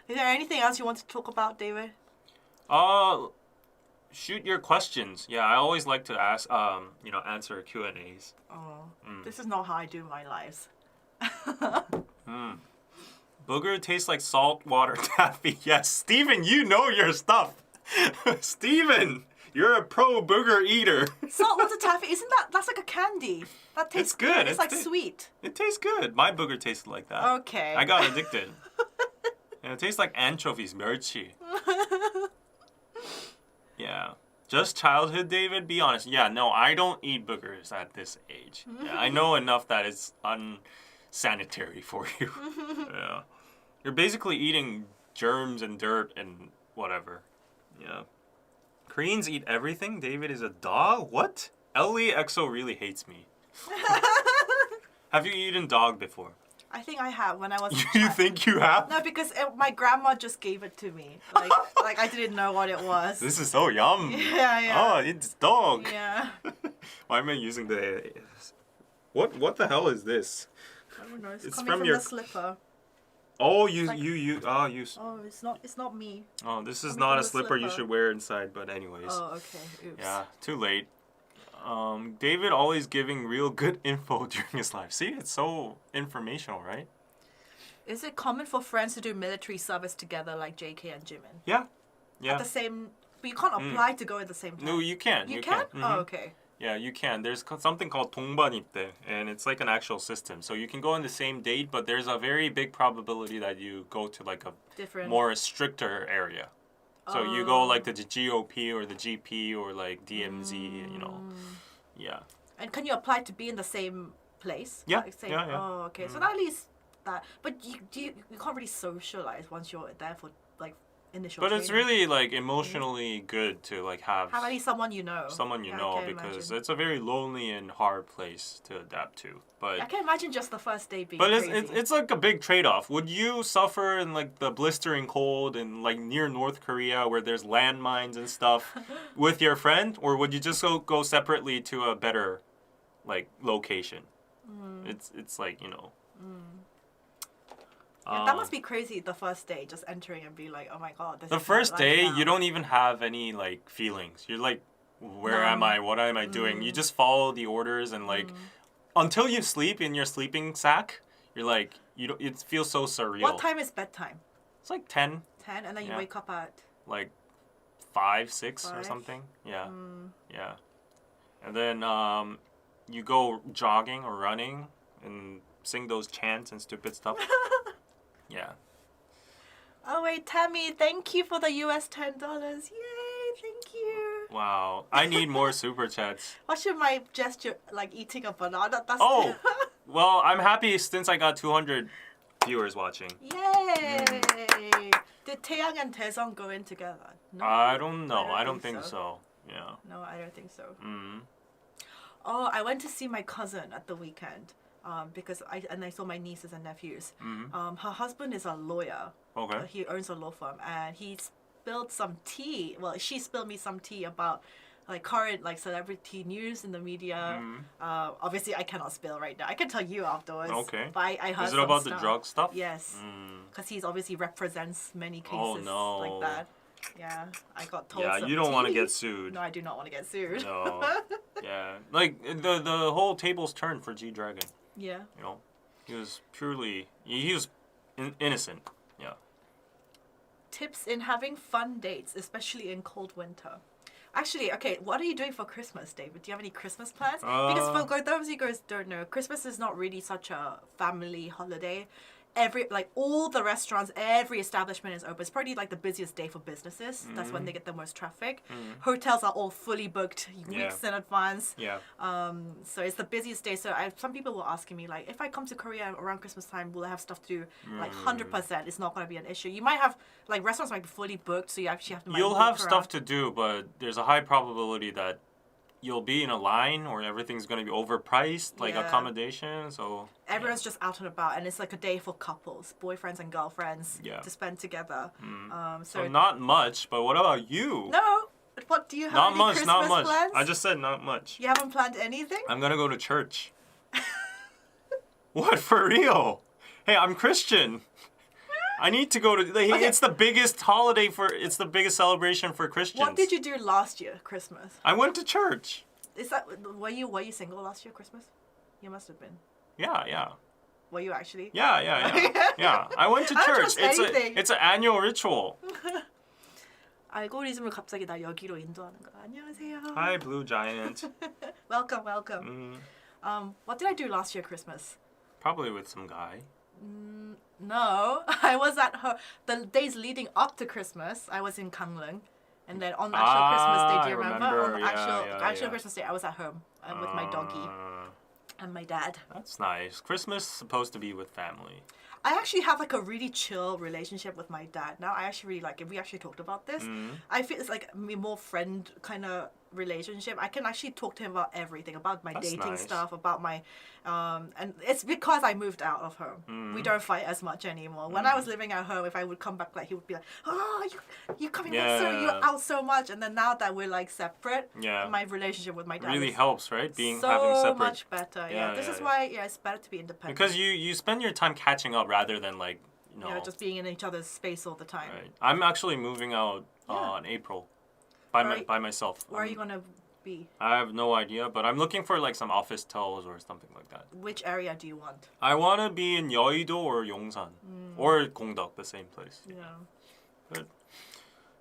Is there anything else you want to talk about, David? Shoot your questions. Yeah, I always like to ask, answer Q&As. Oh, this is not how I do my lives. Booger tastes like saltwater taffy. Yes, Steven, you know your stuff. Steven, you're a pro booger eater. Saltwater taffy, that's like a candy? That tastes It's good. It's like sweet. It tastes good. My booger tasted like that. Okay. I got addicted. And it tastes like anchovies, 멸치. Yeah. Just childhood, David? Be honest. Yeah, no, I don't eat boogers at this age. Yeah, I know enough that it's unsanitary for you. Yeah. You're basically eating germs and dirt and whatever. Yeah. Koreans eat everything? David is a dog? What? EXO really hates me. Have you eaten dog before? I think I have when I was. You think you have? No, because my grandma just gave it to me. Like I didn't know what it was. This is so yum. Yeah. Oh, it's dog. Yeah. Why am I using the... What the hell is this? I don't know. It's It's coming from from your- the slipper. Oh, Oh, it's not me. Oh, this is Coming not from a the slipper you slipper. should wear inside, but anyways. Oh, okay. Oops. Yeah, too late. David always giving real good info during his life. See, it's so informational, right? Is it common for friends to do military service together like JK and Jimin? Yeah. At the same... But you can't apply to go at the same time. No, you can. You can? Mhm. Oh, okay. Yeah, you can. There's something called 동반입대, and it's like an actual system. So you can go on the same date, but there's a very big probability that you go to like a Different. more stricter area. So you go like to the GOP or the GP or like DMZ, you know. Yeah. And can you apply to be in the same place? Yeah, Like, same, yeah. Oh, okay. So at least that. But you can't really socialize once you're there for like initial. But it's training. really like emotionally good to like have Have at least someone you know. someone you Yeah, I know can because imagine. it's a very lonely and hard place to adapt to. But I can imagine just the first day being But crazy. it's like a big trade-off. Would you suffer in like the blistering cold and like near North Korea where there's landmines and stuff with your friend, or would you just go separately to a better like location? It's like, you know. Yeah, that must be crazy the first day, just entering and be like, oh my god, this The is first what day life you now. don't even have any like feelings. You're like, where am Numb. I? What am I doing? You just follow the orders and like until you sleep in your sleeping sack, you're like it feels so surreal. What time is bedtime? It's like 10, 10, and then you Yeah. wake up at. like 5, 6 or 5? something. Yeah. Yeah. And then you go jogging or running and sing those chants and stupid stuff. Yeah. Oh wait, Tammy, thank you for the US $10. Yay, thank you. Wow. I need more super chats. What should my gesture like eating a banana? That's Oh, well, I'm happy since I got 200 viewers watching. Yay! Did Taeyang and Taesung go in together? No. I don't know. I don't think so. Yeah. No, I don't think so. Mm. Oh, I went to see my cousin at the weekend. Because I saw my nieces and nephews. Her husband is a lawyer. Okay. He owns a law firm, and he spilled some tea. Well, she spilled me some tea about like current like celebrity news in the media. Obviously, I cannot spill right now. I can tell you afterwards. Okay. But I heard Is it some about stuff. the drug stuff? Yes. Because he's obviously represents many cases Oh, no. like that. Yeah, I got told. Yeah, some you don't want to tea. get sued. No, I do not want to get sued. No. Yeah. Like the whole tables turned for G Dragon. Yeah. You know, he was purely he was innocent. Yeah. Tips in having fun dates, especially in cold winter. Actually, okay, what are you doing for Christmas, David? Do you have any Christmas plans? Because for those of you guys don't know, Christmas is not really such a family holiday. All the restaurants, every establishment is open. It's probably like the busiest day for businesses. That's when they get the most traffic. Hotels are all fully booked weeks in advance. Yeah. So it's the busiest day. So some people were asking me like, if I come to Korea around Christmas time, will I have stuff to do? Like 100%, it's not going to be an issue. You might have like restaurants might be fully booked, so you actually have to. You'll have stuff to do, but there's a high probability that you'll be in a line or everything's going to be overpriced, like accommodation. So everyone's just out and about, and it's like a day for couples, boyfriends and girlfriends, to spend together. So not much. But what about you? No. What do you have? Not any much. Christmas Not much. plans? I just said not much. You haven't planned anything? I'm gonna go to church. What, for real? Hey, I'm Christian. I need to go to. It's the biggest holiday it's the biggest celebration for Christians. What did you do last year, Christmas? I went to church. Were you single last year, Christmas? You must have been. Yeah. Were you actually? Yeah. Yeah. I went to I don't church. trust anything. It's an annual ritual. 알고리즘을 갑자기 나 여기로 인도하는 거. 안녕하세요. Hi, Blue Giant. Welcome. What did I do last year, Christmas? Probably with some guy. No, I was at home. The days leading up to Christmas, I was in Gangneung. And then on the actual Christmas day, do you remember? On the actual Christmas day, I was at home with my doggy and my dad. That's nice. Christmas is supposed to be with family. I actually have like a really chill relationship with my dad now. I actually really like it. We actually talked about this. I feel it's like a more friend kind of relationship. I can actually talk to him about everything, about my dating stuff, about my and it's because I moved out of home. We don't fight as much anymore. When I was living at home, if I would come back, like he would be like, "Oh, you coming back so you're out so much." And then now that we're like separate, my relationship with my dad really is helps, right? Having so separate. much better. This is why it's better to be independent. Because you spend your time catching up rather than like just being in each other's space all the time. Right. I'm actually moving out in April by myself. Where are you gonna be? I have no idea, but I'm looking for like some office towels or something like that. Which area do you want? I want to be in Yeouido or Yongsan or Gongdeok, the same place. Yeah. Good.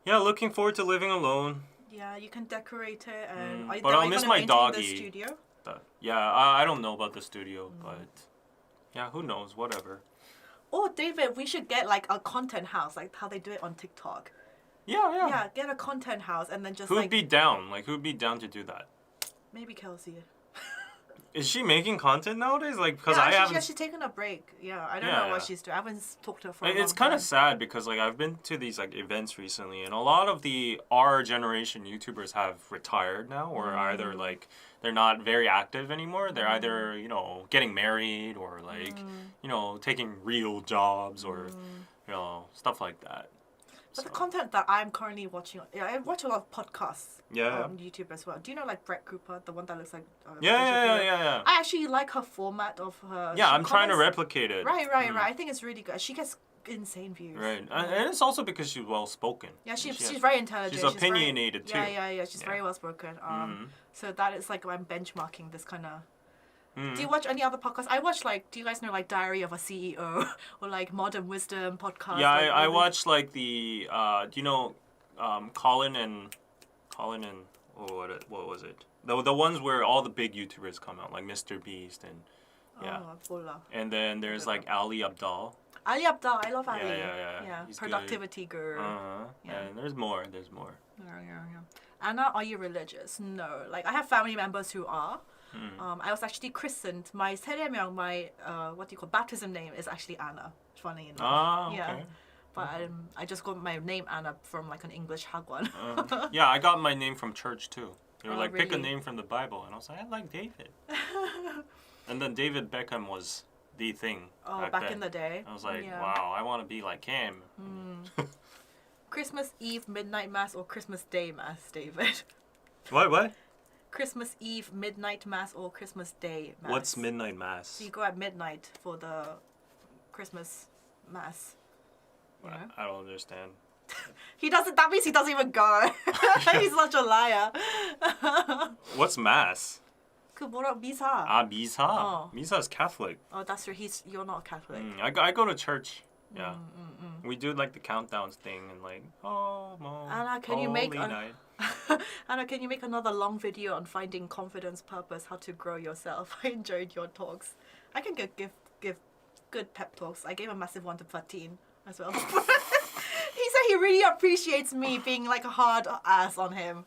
Yeah, looking forward to living alone. Yeah, you can decorate it, and but I'll miss my doggy. The studio? I don't know about the studio, but yeah, who knows? Whatever. Oh, David, we should get like a content house, like how they do it on TikTok. Yeah. Yeah, get a content house and then just Who'd be down? Like, who'd be down to do that? Maybe Kelsey. Is she making content nowadays? Like, because she's taken a break. Yeah, I don't know what she's doing. I haven't talked to her for a long time. It's kind of sad because like I've been to these like events recently, and a lot of our generation YouTubers have retired now, or either like they're not very active anymore. They're either getting married or like taking real jobs or stuff like that. But the content that I'm currently watching, I watch a lot of podcasts on YouTube as well. Do you know like Brett Cooper, the one that looks like? Yeah. I actually like her format of her. Yeah, I'm trying to replicate it. Right. I think it's really good. She gets insane views. Right, and it's also because she's well spoken. Yeah, she's very intelligent. She's opinionated too. Yeah. She's very well spoken. So that is like I'm benchmarking this kind of. Do you watch any other podcasts? I watch do you guys know like Diary of a CEO or like Modern Wisdom podcast? Yeah, I watch like the do you know Colin and what was it? The ones where all the big YouTubers come out, like Mr. Beast and and then there's like Ali Abdaal. Ali Abdaal, I love Ali. Yeah. Productivity girl. And there's more. Yeah. Anna, are you religious? No. Like I have family members who are. I was actually christened. My 세례명, my baptism name is actually Anna. Funny enough. Okay. Yeah. But I just got my name Anna from like an English hagwon. Yeah, I got my name from church too. They were like, really? pick a name from the Bible, and I was like, I like David. And then David Beckham was the thing. Back in the day. I was like, wow, I want to be like him. Christmas Eve midnight mass or Christmas Day mass, David? What? Christmas Eve midnight mass or Christmas Day mass? What's midnight mass? So you go at midnight for the Christmas mass. You know? I don't understand. That means he doesn't even go. He's such a liar. What's mass? 미사. 미사? Misa is Catholic. Oh, that's right. You're not Catholic. I go to church. Yeah. We do like the countdowns thing and like, Anna, can you make Anna, can you make another long video on finding confidence, purpose, how to grow yourself? I enjoyed your talks. I can give good pep talks. I gave a massive one to Fatin as well. He said he really appreciates me being like a hard ass on him.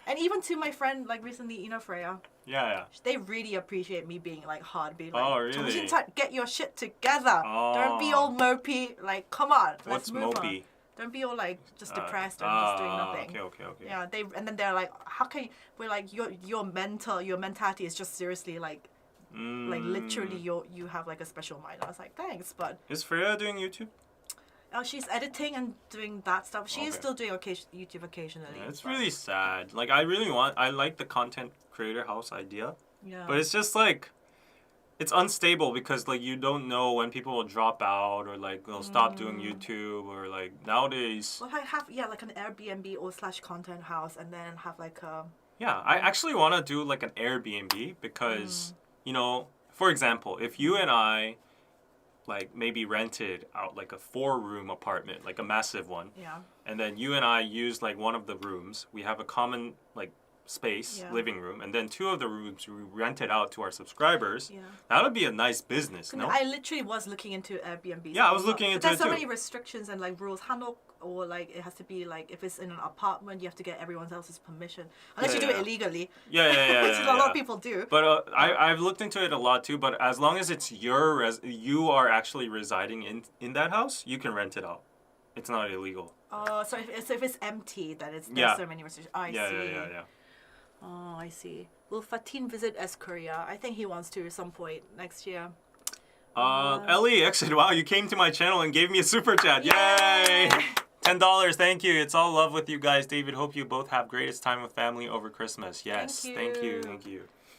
And even to my friend, like recently, Freya. Yeah. They really appreciate me being like hard, being like, Oh, really? "정신 get your shit together. Don't be all mopey. Like, come on, let's What's move mopey? on. Don't be all like just depressed and just doing nothing." Okay. Yeah, and then they're like, "How can you?" We're like, your mentality is just seriously like literally you have like a special mind." I was like, "Thanks," but Is Freya doing YouTube? she's editing and doing that stuff. She is Okay. still doing YouTube occasionally. Yeah, it's but- really sad. Like I like the content creator house idea, yeah. but it's just like it's unstable because like you don't know when people will drop out or like they'll stop doing YouTube or like nowadays. Well, I have like an Airbnb or / content house, and then have like a. Yeah, I actually want to do like an Airbnb because for example, if you and I like maybe rented out like a 4-room apartment, like a massive one. Yeah. And then you and I use like one of the rooms. We have a common like space, living room, and then 2 of the rooms we rent it out to our subscribers. Yeah. That would be a nice business, no? I literally was looking into Airbnb. Yeah, I was looking into there's it so too. many restrictions and like rules. Hanok, or like it has to be like if it's in an apartment, you have to get everyone else's permission unless you do it illegally. Yeah. Which a lot of people do. But I've looked into it a lot too. But as long as it's you are actually residing in that house, you can rent it out. It's not illegal. So if it's empty, then there's so many restrictions. I see. Yeah. Oh, I see. Will Fatin visit Korea? I think he wants to at some point next year. Ellie, actually, wow, you came to my channel and gave me a super chat. Yay! $10, thank you. It's all love with you guys. David, hope you both have greatest time with family over Christmas. Yes, thank you.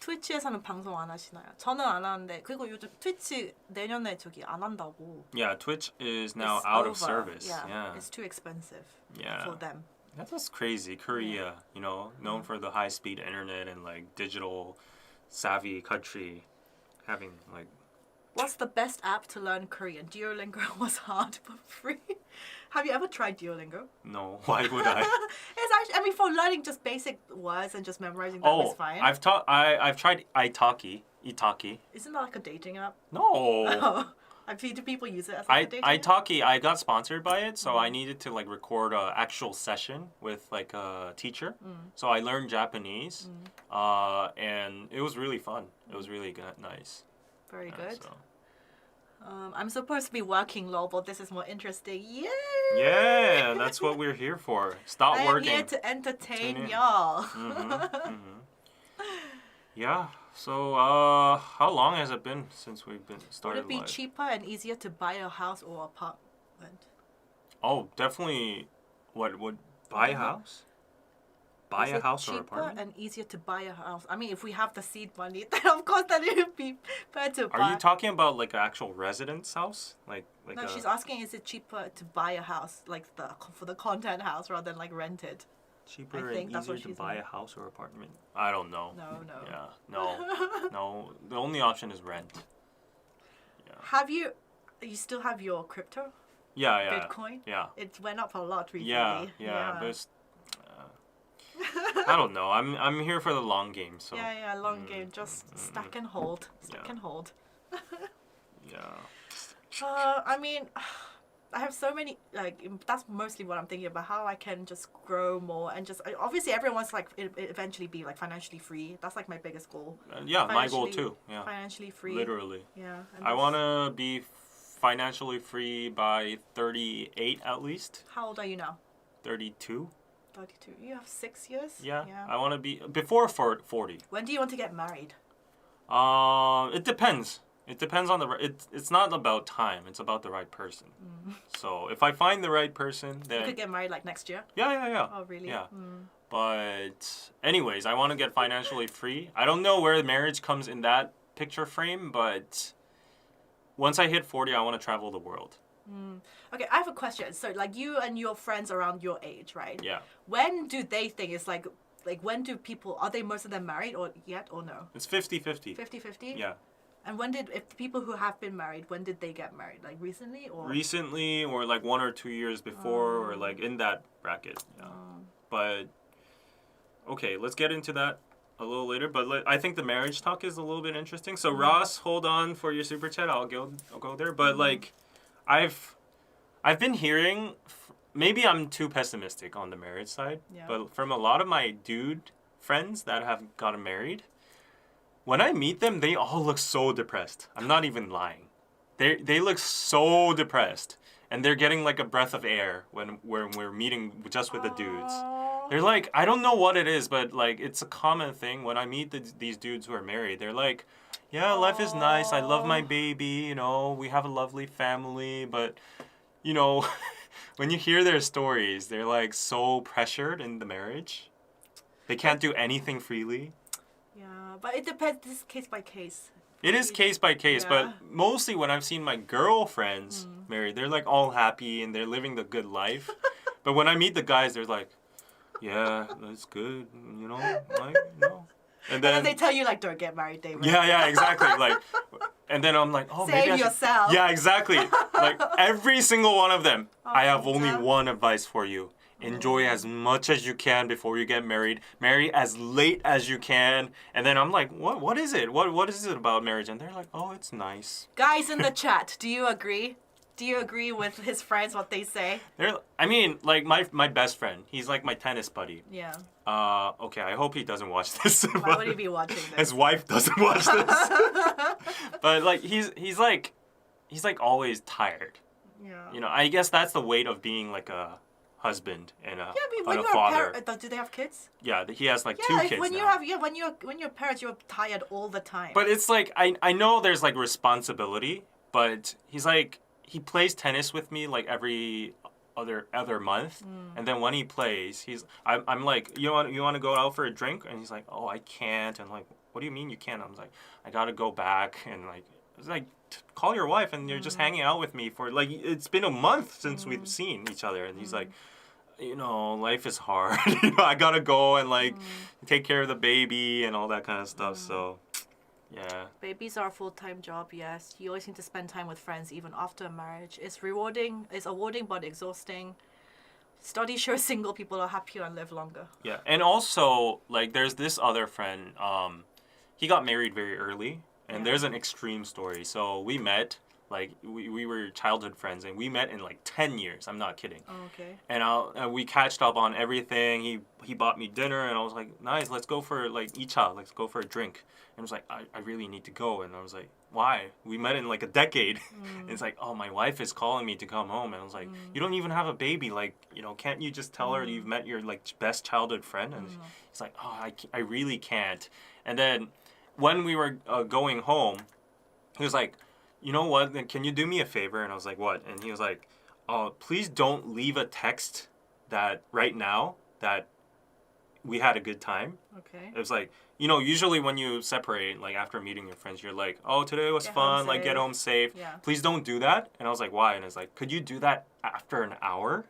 트위치에서는 방송 안 하시나요? 저는 안 하는데 그리고 요즘 트위치 내년에 저기 안 한다고. Yeah, Twitch is now It's out over. of service. Yeah, it's too expensive for them. That's crazy. Korea, known for the high-speed internet and like digital savvy country, having like. What's the best app to learn Korean? Duolingo was hard but free. Have you ever tried Duolingo? No, why would I? It's actually, for learning just basic words and just memorizing them is fine. I've tried Italki. Isn't that like a dating app? No. Oh. Do people use it as like a dating app? Italki, I got sponsored by it, so I needed to like record a actual session with like a teacher. So I learned Japanese, and it was really fun. It was really nice. Very good. So. I'm supposed to be working low, but this is more interesting. Yay! Yeah, that's what we're here for. Stop working. I'm here to entertain y'all. Yeah. So, how long has it been since we've been started? Would it be cheaper and easier to buy a house or apartment? Oh, definitely. What would buy a house? Buy a house or apartment? Cheaper and easier to buy a house. I mean, if we have the seed money, then of course that it would be better to buy. Are you talking about like an actual residence house? No, she's asking, is it cheaper to buy a house, like for the content house, rather than like rent it? Cheaper and easier to buy a house or apartment? I don't know. No. Yeah, no. The only option is rent. Yeah. Have you still have your crypto? Yeah. Bitcoin? Yeah. It went up a lot recently. Yeah. But it's, I don't know. I'm here for the long game. So. Yeah, long game. Just stack and hold. And hold. Yeah. I mean, I have so many, like, that's mostly what I'm thinking about, how I can just grow more and just, obviously everyone wants to, like, eventually be, like, financially free. That's, like, my biggest goal. Yeah, my goal too. Yeah. Financially free. Literally. Yeah. I want to be financially free by 38 at least. How old are you now? 32. 32. You have 6 years? Yeah. I want to be, before 40. When do you want to get married? It depends. It depends on it's not about time. It's about the right person. So if I find the right person, then you could get married like next year. Yeah. Oh really? Yeah. But anyways, I want to get financially free. I don't know where marriage comes in that picture frame, but once I hit 40, I want to travel the world. Okay, I have a question. So like you and your friends around your age, right? Yeah. When do they think it's like when do people, are they most of them married or no? It's 50-50. 50-50? Yeah. And if the people who have been married, when did they get married? Like recently or? Recently, or like 1 or 2 years before, or like in that bracket. Yeah. But okay, let's get into that a little later. But I think the marriage talk is a little bit interesting. So Ross, hold on for your super chat. I'll go there. But like, I've been hearing. Maybe I'm too pessimistic on the marriage side. Yeah. But from a lot of my dude friends that have gotten married, when I meet them, they all look so depressed. I'm not even lying. They look so depressed, and they're getting like a breath of air when we're meeting just with the dudes. They're like, I don't know what it is, but like it's a common thing when I meet these dudes who are married. They're like, yeah, life is nice. I love my baby. You know, we have a lovely family, but you know, when you hear their stories, they're like so pressured in the marriage. They can't do anything freely. Yeah, but it depends. This is case by case. It is case by case, Yeah. but mostly when I've seen my girlfriends married, they're like all happy and they're living the good life. But when I meet the guys, they're like, yeah, that's good, you know, like, no. And then they tell you like, don't get married, David. yeah, exactly. Like, and then I'm like, oh, Save maybe I should... yourself. Yeah, exactly. Like every single one of them. Oh, I have only Peter. one advice for you. Enjoy as much as you can before you get married. Marry as late as you can. And then I'm like, what is it? What is it about marriage? And they're like, oh, it's nice. Guys in the chat, do you agree? Do you agree with his friends what they say? I mean, like my best friend. He's like my tennis buddy. Yeah. Okay, I hope he doesn't watch this. Why would he be watching this? His wife doesn't watch this. But like he's like always tired. Yeah. You know, I guess that's the weight of being like a husband and Yeah, I mean, when a you're father. a parent, do they have kids? Yeah, he has like Yeah, two kids when you now. have when you're parents, you're tired all the time. But it's like I know there's like responsibility, but he's like he plays tennis with me like every other month, and then when he plays, I'm like, you want to go out for a drink, and he's like, oh, I can't, and like, what do you mean you can't? I'm like, I gotta go back, and like it's like call your wife, and you're just hanging out with me for like it's been a month since we've seen each other, and he's like, you know, life is hard. You know, I gotta go and like take care of the baby and all that kind of stuff. So, yeah. Babies are a full-time job, yes. You always need to spend time with friends even after marriage. It's rewarding, it's rewarding but exhausting. Studies show single people are happier and live longer. Yeah, and also like there's this other friend. He got married very early, and there's an extreme story. So we met. Like we were childhood friends, and we met in like 10 years. I'm not kidding. Oh, okay. And we catched up on everything. He bought me dinner, and I was like, nice. Let's go for like icha. Let's go for a drink. And I was like, I really need to go. And I was like, why? We met in like a decade. And it's like, oh, my wife is calling me to come home. And I was like, you don't even have a baby. Like, you know, can't you just tell her you've met your like best childhood friend? And he's like, oh, I really can't. And then when we were going home, he was like, you know what, then can you do me a favor? And I was like, what? And he was like, oh, please don't leave a text that right now that we had a good time. Okay. It was like, you know, usually when you separate, like after meeting your friends, you're like, oh, today was Get fun, home like get safe. home safe. Yeah. Please don't do that. And I was like, why? And it's like, could you do that after an hour?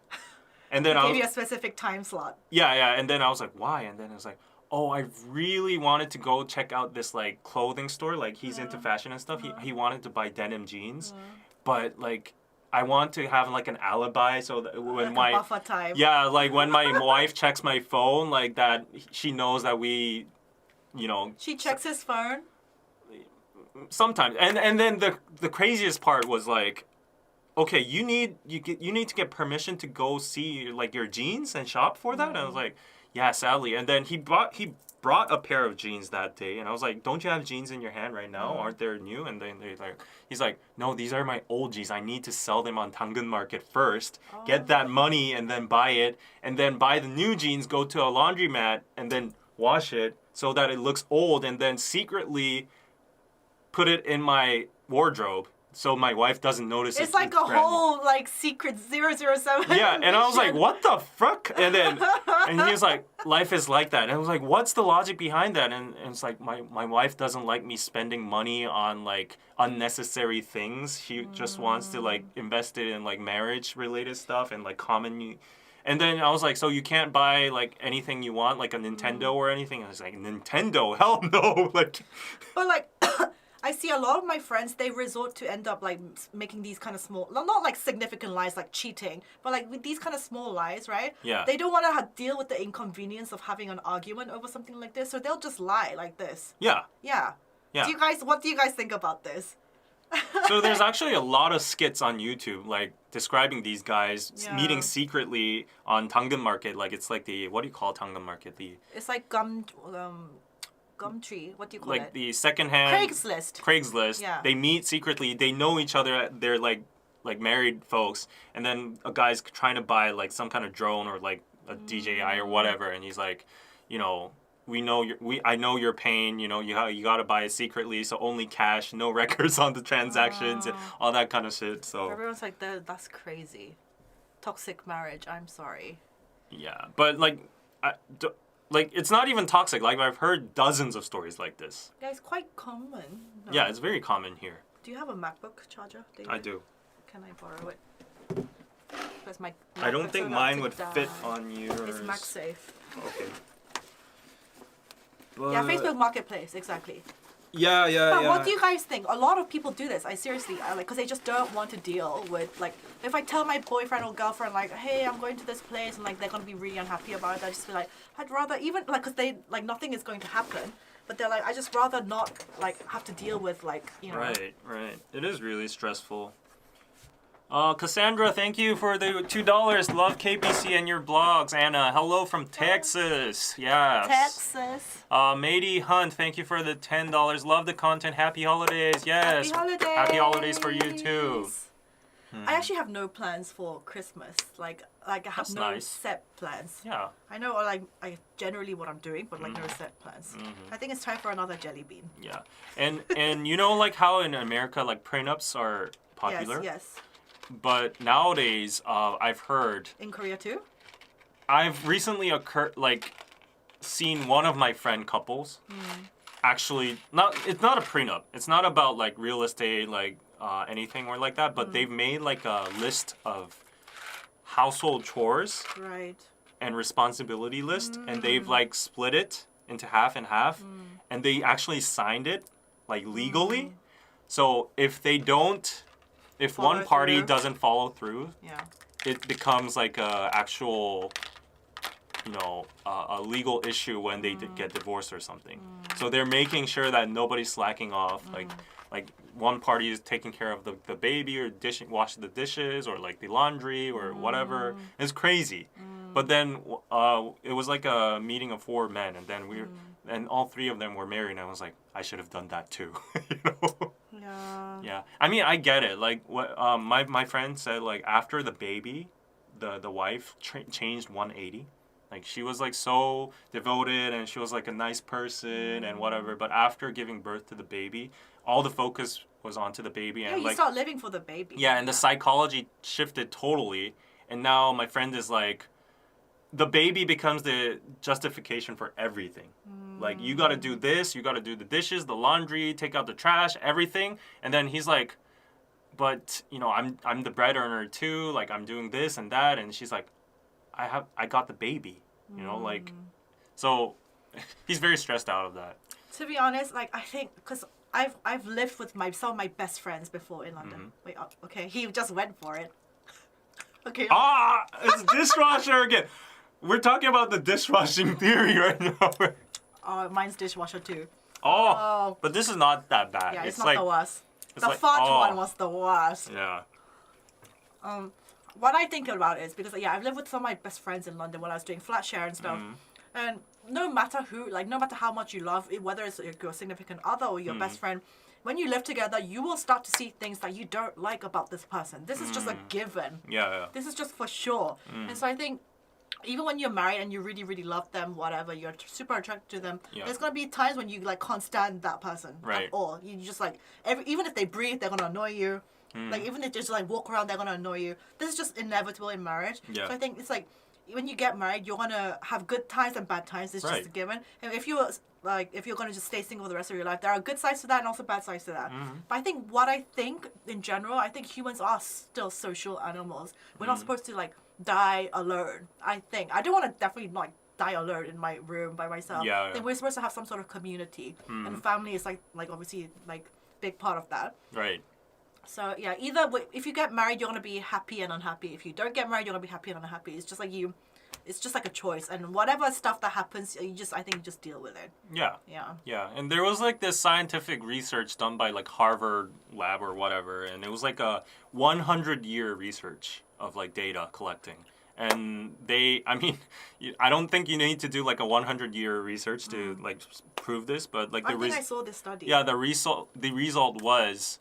And then They I gave was, you a specific time slot. yeah. And then I was like, why? And then I was like, oh, I really wanted to go check out this like clothing store. Like he's into fashion and stuff. He wanted to buy denim jeans, but like I want to have like an alibi so that when Like a buffer time. yeah, like when my wife checks my phone, like that she knows that we, you know. She checks his phone. Sometimes, and then the craziest part was like, okay, you need to get permission to go see like your jeans and shop for that. And I was like, yeah, sadly. And then he brought a pair of jeans that day, and I was like, don't you have jeans in your hand right now? Aren't they new? And then he's like, no, these are my old jeans. I need to sell them on 당근 Market first, get that money, and then buy it, and then buy the new jeans, go to a laundromat, and then wash it so that it looks old, and then secretly put it in my wardrobe so my wife doesn't notice It's like a brand new. whole like secret 007. Yeah, and I was like, mission. what the fuck? And then, and he was like, life is like that. And I was like, what's the logic behind that? And it's like, my wife doesn't like me spending money on like unnecessary things. She just wants to like invest it in like marriage related stuff and like common. And then I was like, so you can't buy like anything you want, like a Nintendo or anything? I was like, Nintendo? Hell no! Like, But like, I see a lot of my friends, they resort to end up like making these kind of small, not like significant lies like cheating, but like with these kind of small lies, right? Yeah. They don't want to deal with the inconvenience of having an argument over something like this, so they'll just lie like this. Yeah. Yeah. Yeah. What do you guys think about this? So there's actually a lot of skits on YouTube, like describing these guys Yeah. meeting secretly on Tangdam Market. Like it's like the, what do you call Tangdam Market? The It's like Gumtree. What do you call like it? the secondhand Craigslist. Craigslist. Yeah. They meet secretly. They know each other. They're like married folks, and then a guy's trying to buy like some kind of drone or like a DJI or whatever, and he's like, you know, I know your pain. You know, you gotta buy it secretly, so only cash, no records on the transactions, and all that kind of shit. So Everyone's like, that's crazy. Toxic marriage. I'm sorry. yeah, but like, like it's not even toxic. Like I've heard dozens of stories like this. Yeah, it's quite common. No. Yeah, it's very common here. Do you have a MacBook charger, David? I do. Can I borrow it? Because my I don't MacBook's think about mine to would die. fit on yours. It's MagSafe. Okay. Yeah, Facebook Marketplace, exactly. Yeah. But what do you guys think? A lot of people do this. I like, because they just don't want to deal with, like, if I tell my boyfriend or girlfriend, like, hey, I'm going to this place, and, like, they're going to be really unhappy about it, I just feel like, I'd rather, even, like, because they, like, nothing is going to happen, but they're like, I just rather not, like, have to deal with, like, you know. Right. It is really stressful. Cassandra, thank you for the $2. Love KBC and your blogs. Anna, hello from Texas. Yes. Texas. Matey Hunt, thank you for the $10. Love the content. Happy holidays. Yes. Happy holidays. Happy holidays for you too. I actually have no plans for Christmas. Like I have That's no nice. set plans. Yeah. I know, like, I generally what I'm doing, but like no set plans. I think it's time for another jelly bean. Yeah. And you know like how in America like prenups are popular? Yes. But nowadays, I've heard. In Korea too? I've recently seen one of my friend couples. Actually, it's not a prenup. It's not about like real estate, like anything or like that. But they've made like a list of household chores Right. and responsibility list, and they've like split it into half and half, and they actually signed it like legally. So if Follow one party through. doesn't follow through, Yeah. it becomes like a actual, you know, a legal issue when they get divorced or something. So they're making sure that nobody's slacking off. Like one party is taking care of the baby or washing the dishes or like the laundry or whatever. It's crazy. But then it was like a meeting of 4 men, and then and all 3 of them were married, and I was like, I should have done that too. You know? Yeah. Yeah, I mean, I get it. Like, what my friend said, like after the baby, the wife changed 180. Like she was like so devoted, and she was like a nice person and whatever. But after giving birth to the baby, all the focus was onto the baby, Yeah, and you like start living for the baby. yeah, and the psychology shifted totally. And now my friend is like, the baby becomes the justification for everything. Like, you gotta do this, you gotta do the dishes, the laundry, take out the trash, everything. And then he's like, but, you know, I'm the bread earner too, like, I'm doing this and that. And she's like, I got the baby, you know, like, so he's very stressed out of that. To be honest, like, I think, because I've lived with some of my best friends before in London. Wait, okay, he just went for it. Okay. Ah, it's dishwasher again. We're talking about the dishwashing theory right now. Oh, mine's dishwasher too. Oh, but this is not that bad. Yeah, it's not like, the worst. it's The like, fart oh. one was the worst. Yeah. What I think about it is because I've lived with some of my best friends in London when I was doing flat share and stuff, and no matter who, like no matter how much you love, whether it's your significant other or your best friend, when you live together, you will start to see things that you don't like about this person. This is just a given. Yeah. This is just for sure. And so I think even when you're married and you really, really love them, whatever, you're super attracted to them, there's going to be times when you like can't stand that person at all. You just like, even if they breathe, they're going to annoy you. Like even if they just like walk around, they're going to annoy you. This is just inevitable in marriage. Yeah. So I think it's like, when you get married, you're going to have good times and bad times. It's just a given. And if you're going to just stay single for the rest of your life, there are good sides to that and also bad sides to that. But I think in general, I think humans are still social animals. We're not supposed to like die alone. I don't want to definitely like die alone in my room by myself. I think we're supposed to have some sort of community. And family is like obviously like big part of that. Right. So yeah, if you get married, you're gonna be happy and unhappy. If you don't get married, you're gonna be happy and unhappy. It's just like it's just like a choice. And whatever stuff that happens, I think you just deal with it. Yeah. Yeah. Yeah, and there was like this scientific research done by like Harvard lab or whatever, and it was like a 100-year research of like data collecting. And I mean, I don't think you need to do like a 100-year research to like prove this, but like I think I saw this study. Yeah, the result was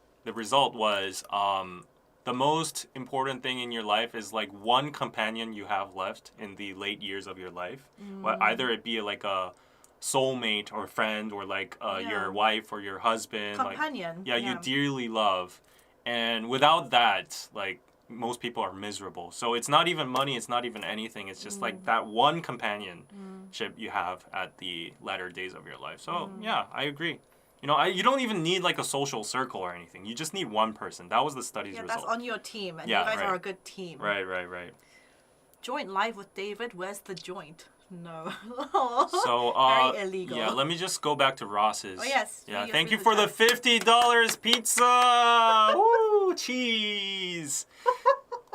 the most important thing in your life is like one companion you have left in the late years of your life. Either it be like a soulmate or friend or like your wife or your husband. Companion. Like, you dearly love. And without that, like most people are miserable. So it's not even money, it's not even anything. It's just like that one companionship you have at the latter days of your life. So yeah, I agree. You know, you don't even need like a social circle or anything. You just need one person. That was the study's result. That's on your team, and you guys are a good team. Right. Joint live with David. Where's the joint? No. So very illegal. Yeah, let me just go back to Ross's. Oh yes. Yeah, thank you for the $50 pizza. Woo, cheese.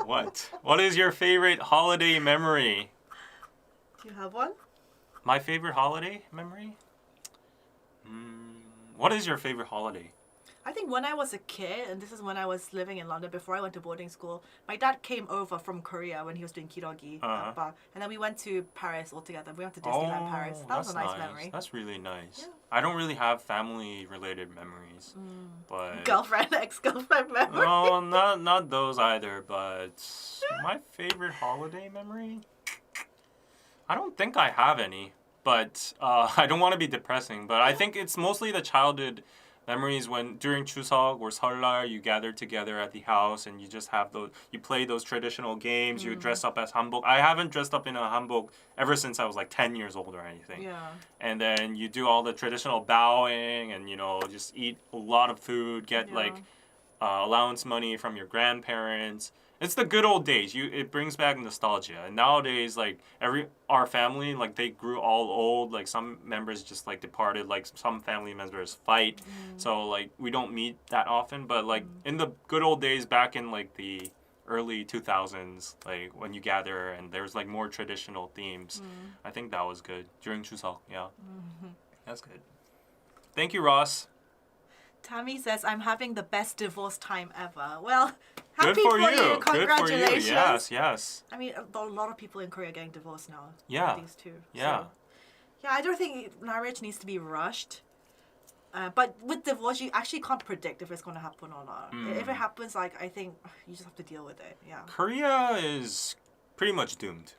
What is your favorite holiday memory? Do you have one? My favorite holiday memory? What is your favorite holiday? I think when I was a kid, and this is when I was living in London before I went to boarding school, my dad came over from Korea when he was doing kirogi. And then we went to Paris all together. We went to Disneyland Paris. That was a nice memory. That's really nice. Yeah. I don't really have family-related memories. But Girlfriend, ex-girlfriend memory. No, not those either, but my favorite holiday memory? I don't think I have any. But I don't want to be depressing, but I think it's mostly the childhood memories when during Chuseok or Seollal you gather together at the house and you just have you play those traditional games, you dress up as hanbok. I haven't dressed up in a hanbok ever since I was like 10 years old or anything. Yeah. And then you do all the traditional bowing and, you know, just eat a lot of food, get like allowance money from your grandparents. It's the good old days. It brings back nostalgia. And nowadays, like our family, like they grew all old. Like some members just like departed. Like some family members fight. So like we don't meet that often. But like in the good old days, back in like the early 2000s, like when you gather and there's like more traditional themes, I think that was good during Chuseok. Yeah, that's good. Thank you, Ross. Tammy says, I'm having the best divorce time ever. Well, happy Good for you. Congratulations. Good for you. Yes. I mean, a lot of people in Korea are getting divorced now. Yeah. These two. Yeah. So, yeah, I don't think marriage needs to be rushed. But with divorce, you actually can't predict if it's going to happen or not. If it happens, like, I think you just have to deal with it. Yeah. Korea is pretty much doomed.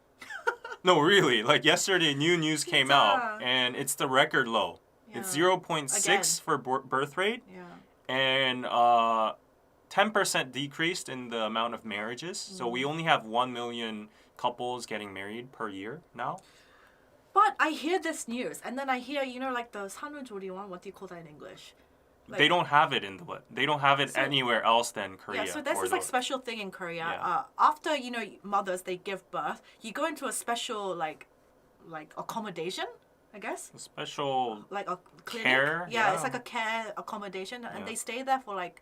No, really. Like yesterday, new news came out, and it's the record low. Yeah. It's 0.6 Again. for birth rate, Yeah. and 10% decreased in the amount of marriages. So we only have 1 million couples getting married per year now. But I hear this news, and then I hear, you know, like those 121, what do you call that in English? Like, they don't have it they don't have it anywhere else than Korea. Yeah, so there's this like special thing in Korea. Yeah. After, you know, mothers, they give birth, you go into a special like accommodation, I guess. A special like a clinic. care. Yeah, it's like a care accommodation, and they stay there for like,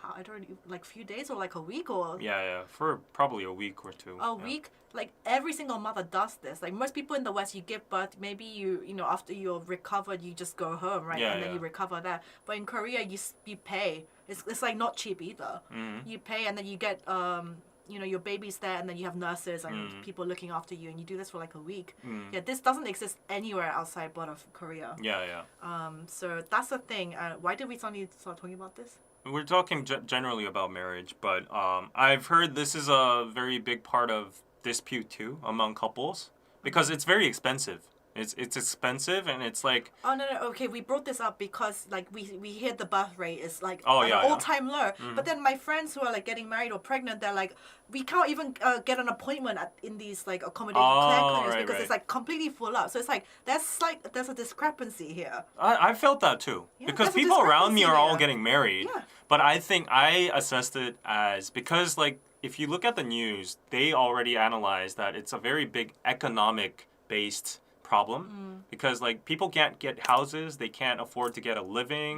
I don't know, like few days or like a week or. Yeah, for probably a week or two. A week. Like every single mother does this. Like most people in the West, you give birth, maybe you know after you're recovered, you just go home, right? Yeah, and then you recover there. But in Korea, you pay. It's like not cheap either. You pay and then you get you know your baby's there and then you have nurses and people looking after you and you do this for like a week. Yeah, this doesn't exist anywhere outside but of Korea. Yeah. So that's the thing. Why did we suddenly start talking about this? We're talking generally about marriage, but I've heard this is a very big part of dispute too among couples because it's very expensive. It's expensive and it's like no okay, we brought this up because like we hear the birth rate is like all-time low, but then my friends who are like getting married or pregnant, they're like we can't even get an appointment in these like accommodation clinics because it's like completely full up. So it's like there's a discrepancy here. I felt that too because people around me are all getting married, but I think I assessed it as because like if you look at the news, they already analyzed that it's a very big economic based problem because like people can't get houses, they can't afford to get a living,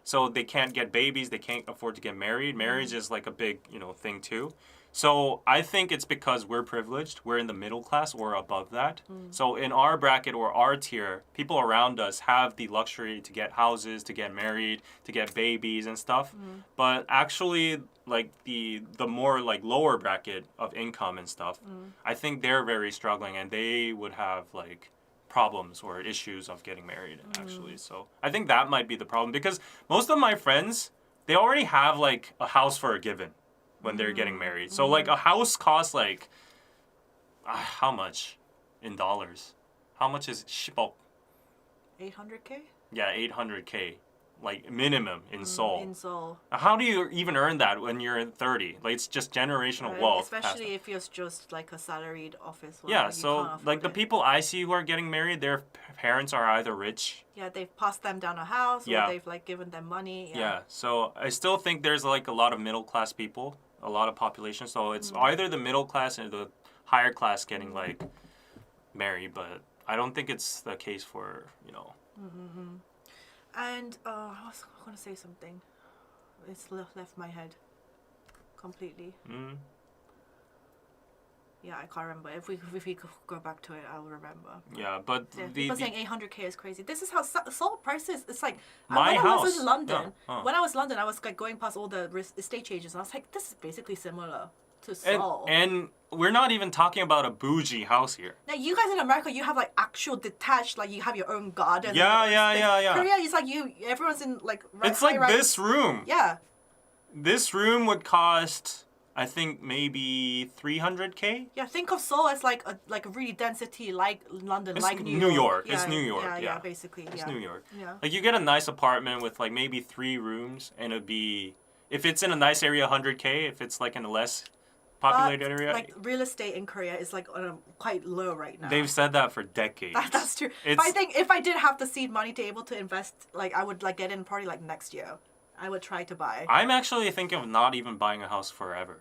so they can't get babies, they can't afford to get married. Marriage is like a big, thing too. So I think it's because we're privileged, we're in the middle class or above that. So in our bracket or our tier, people around us have the luxury to get houses, to get married, to get babies and stuff. But actually like the more like lower bracket of income and stuff, I think they're very struggling and they would have like problems or issues of getting married actually. So I think that might be the problem because most of my friends, they already have like a house for a given when they're getting married. So like a house costs like how much in dollars? How much is 10억? 800K? Yeah, 800K. Like minimum in Seoul. In Seoul. How do you even earn that when you're in 30? Like it's just generational wealth. Especially if you're just like a salaried office worker. Yeah, so like the people I see who are getting married, their parents are either rich. Yeah, they've passed them down a house or they've like given them money. Yeah, so I still think there's like a lot of middle class people, a lot of population. So it's either the middle class or the higher class getting like married, but I don't think it's the case for, And I was going to say something. It's left my head completely. Yeah, I can't remember. If we could go back to it, I'll remember. Yeah, but people saying 800K is crazy. This is how Seoul prices. It's like my when house. I was in London. When I was in London, I was like going past all the estate changes, and I was like, this is basically similar to Seoul. And we're not even talking about a bougie house here. Now you guys in America, you have like actual detached, like you have your own garden. Yeah. Korea is like everyone's in like. It's like this room. Yeah. This room would cost, I think, maybe 300K. Yeah, think of Seoul as like a really dense city, like London, It's like New York. It's New York. Yeah, basically. It's New York. Yeah. Like you get a nice apartment with like maybe 3 rooms, and it'd be, if it's in a nice area, 100K. If it's like in a less populated area, like real estate in Korea is like quite low right now. They've said that for decades. That's true. But I think if I did have the seed money to able to invest, like I would like get in probably like next year. I would try to buy. I'm actually thinking of not even buying a house forever.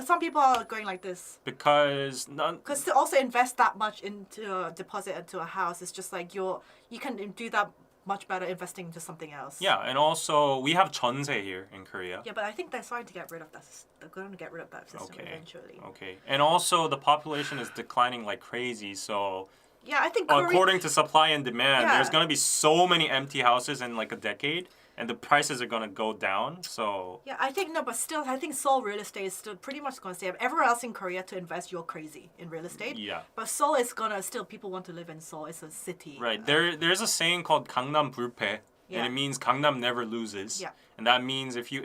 Some people are going like this. Because to also invest that much into a deposit into a house, it's just like you can do that much better investing into something else. Yeah, and also we have 전세 here in Korea. Yeah, but I think they're starting to get rid of that. They're going to get rid of that system eventually. Okay. And also the population is declining like crazy, so yeah, I think according to supply and demand, there's going to be so many empty houses in like a decade. And the prices are gonna go down, so... Yeah, I think, but still, I think Seoul real estate is still pretty much gonna stay up. Everywhere else in Korea to invest, you're crazy in real estate. Yeah. But Seoul is gonna, still, people want to live in Seoul. It's a city. Right. There's a saying called 강남 불패, and it means Gangnam never loses. Yeah. And that means if you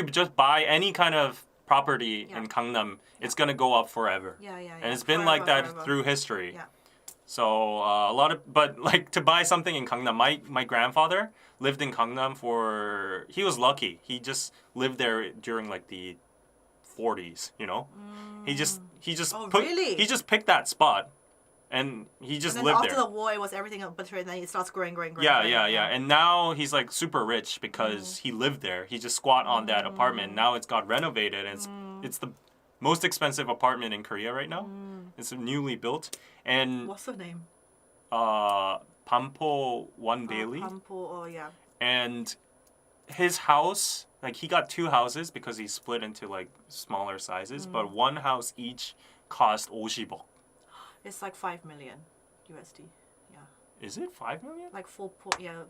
just buy any kind of property in Gangnam, it's gonna go up forever. Yeah. And it's been like that through history. Yeah. So but like to buy something in Gangnam, my grandfather lived in Gangnam he was lucky. He just lived there during like the 40s, He just really? He just picked that spot, and he just lived there. After the war, it was everything better, and then it starts growing. Yeah. And now he's like super rich because he lived there. He just squat on that apartment. Now it's got renovated, and it's the most expensive apartment in Korea right now. It's newly built. And what's the name? Pampo One Daily. Yeah. And his house, like he got 2 houses because he split into like smaller sizes, but one house each cost 50억. It's like 5 million USD. Yeah. Is it 5 million? Like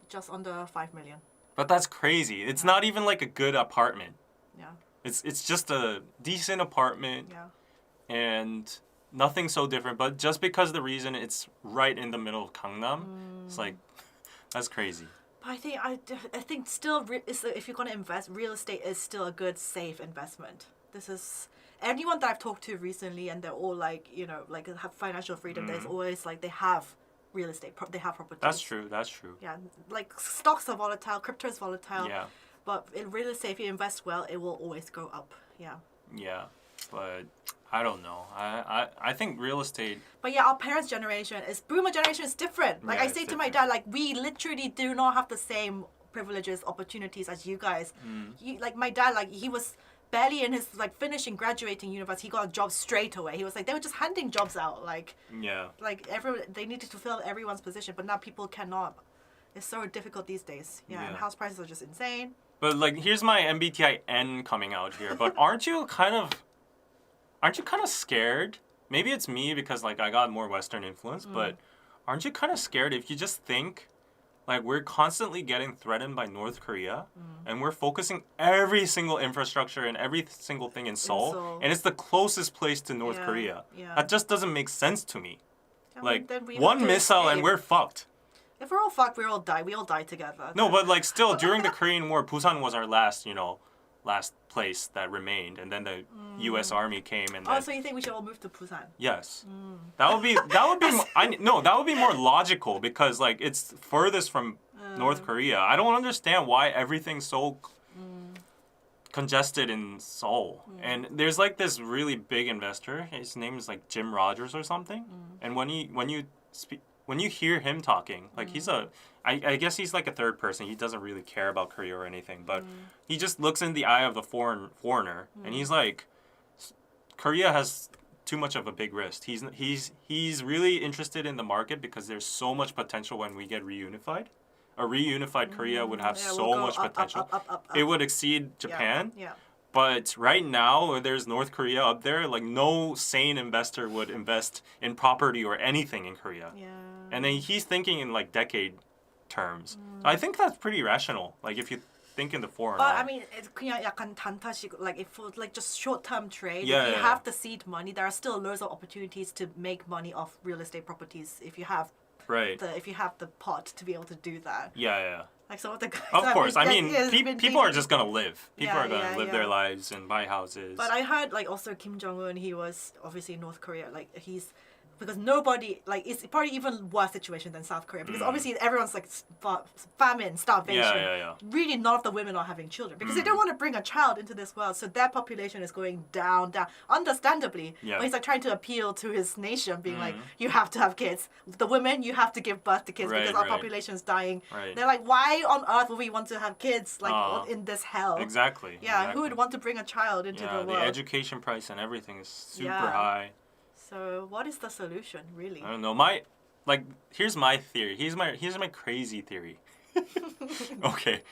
just under 5 million. But that's crazy. It's not even like a good apartment. Yeah. It's just a decent apartment. Yeah. And nothing so different, but just because the reason it's right in the middle of Gangnam, it's like, that's crazy. But I think still, if you're going to invest, real estate is still a good, safe investment. This is, anyone that I've talked to recently, and they're all like, like have financial freedom, there's always like, they have real estate, they have properties. That's true. Yeah, like stocks are volatile, crypto is volatile. Yeah. But in real estate, if you invest well, it will always go up. Yeah. Yeah, but I don't know. I think real estate... But yeah, our parents' generation, boomer generation is different. Like I say to my dad, like we literally do not have the same privileges, opportunities as you guys. Like my dad, like he was barely in his like finishing graduating university, he got a job straight away. He was like, they were just handing jobs out, like they needed to fill everyone's position, but now people cannot. It's so difficult these days. Yeah, and house prices are just insane. But like, here's my MBTI N coming out here. But aren't you kind of scared? Maybe it's me because like I got more Western influence, but aren't you kind of scared if you just think like we're constantly getting threatened by North Korea and we're focusing every single infrastructure and every single thing in Seoul, and it's the closest place to North Korea. Yeah. That just doesn't make sense to me. Like one missile and we're fucked. If we're all fucked, we all die. We all die together. No, but like still during the Korean War, Busan was our last place that remained, and then the U.S. Army came and. Oh, so you think we should all move to Busan? Yes, that would be that would be more logical because like it's furthest from North Korea. I don't understand why everything's so congested in Seoul. And there's like this really big investor. His name is like Jim Rogers or something. And when you hear him talking, like I guess he's like a third person. He doesn't really care about Korea or anything, but he just looks in the eye of the foreigner, and he's like, Korea has too much of a big risk. He's really interested in the market because there's so much potential when we get reunified. A reunified Korea would have much potential. Up. It would exceed Japan. Yeah. But right now, there's North Korea up there. Like, no sane investor would invest in property or anything in Korea. Yeah. And then he's thinking in, like, decade terms. So I think that's pretty rational. Like, if you think in the foreign. But, I mean, it's 그냥 약간 단타식, like, if for, like, just short-term trade, if you have the seed money, there are still loads of opportunities to make money off real estate properties if you have the pot to be able to do that. Yeah. Like some of the guys. Of course. I mean, people people are just going to live. People are going to live their yeah. lives and buy houses. But I heard, like, also Kim Jong-un, he was obviously in North Korea. Like, because nobody, like, it's probably even worse situation than South Korea. Because obviously everyone's, like, famine, starvation. Yeah. Really, none of the women are having children. Because they don't want to bring a child into this world. So their population is going down. Understandably. Yeah. But he's, like, trying to appeal to his nation, being like, you have to have kids. The women, you have to give birth to kids because our population is dying. Right. They're like, why on earth would we want to have kids, like, in this hell? Exactly. Yeah, who would want to bring a child into the world? The education price and everything is super high. So what is the solution, really? I don't know. Here's my theory. Here's my crazy theory. Okay,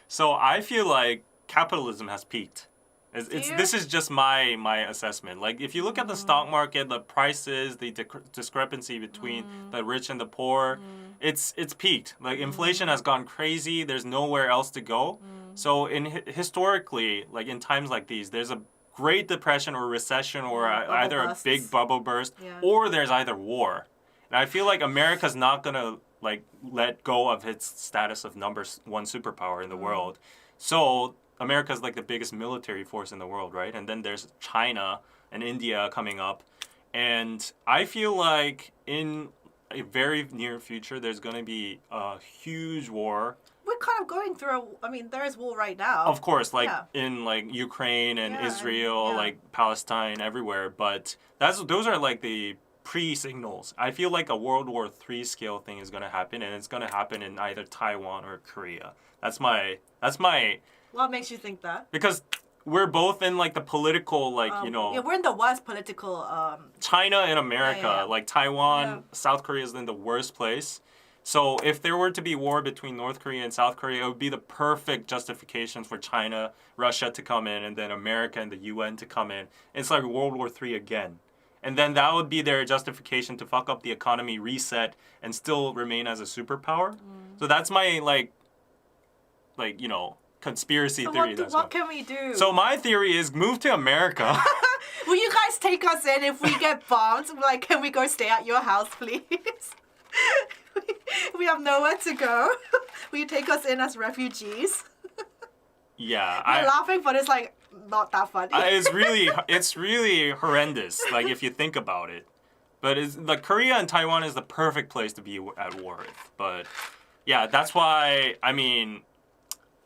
so I feel like capitalism has peaked. This is just my assessment. Like, if you look at the stock market, the prices, the discrepancy between the rich and the poor, it's peaked. Like, inflation has gone crazy. There's nowhere else to go. So historically, like in times like these, there's a Great Depression or recession or either a big bubble burst or there's either war. And I feel like America's not going to like let go of its status of number one superpower in the world. So America's like the biggest military force in the world, right? And then there's China and India coming up. And I feel like in a very near future, there's going to be a huge war. We're kind of going through there is war right now. Of course, like in like Ukraine and Israel, like Palestine, everywhere. But those are like the pre-signals. I feel like a World War III scale thing is going to happen, and it's going to happen in either Taiwan or Korea. That's my. What makes you think that? Because we're both in like the political, like Yeah, we're in the worst political. China and America, like Taiwan, South Korea is in the worst place. So if there were to be war between North Korea and South Korea, it would be the perfect justification for China, Russia to come in, and then America and the UN to come in. It's like World War III again. And then that would be their justification to fuck up the economy, reset, and still remain as a superpower. So that's my conspiracy theory. What can we do? So my theory is move to America. Will you guys take us in if we get bombed? Like, can we go stay at your house, please? We have nowhere to go. Will you take us in as refugees? Yeah, We're laughing, but it's like not that funny. It's really horrendous. Like if you think about it, but it's like Korea and Taiwan is the perfect place to be at war with. But yeah, that's why. I mean,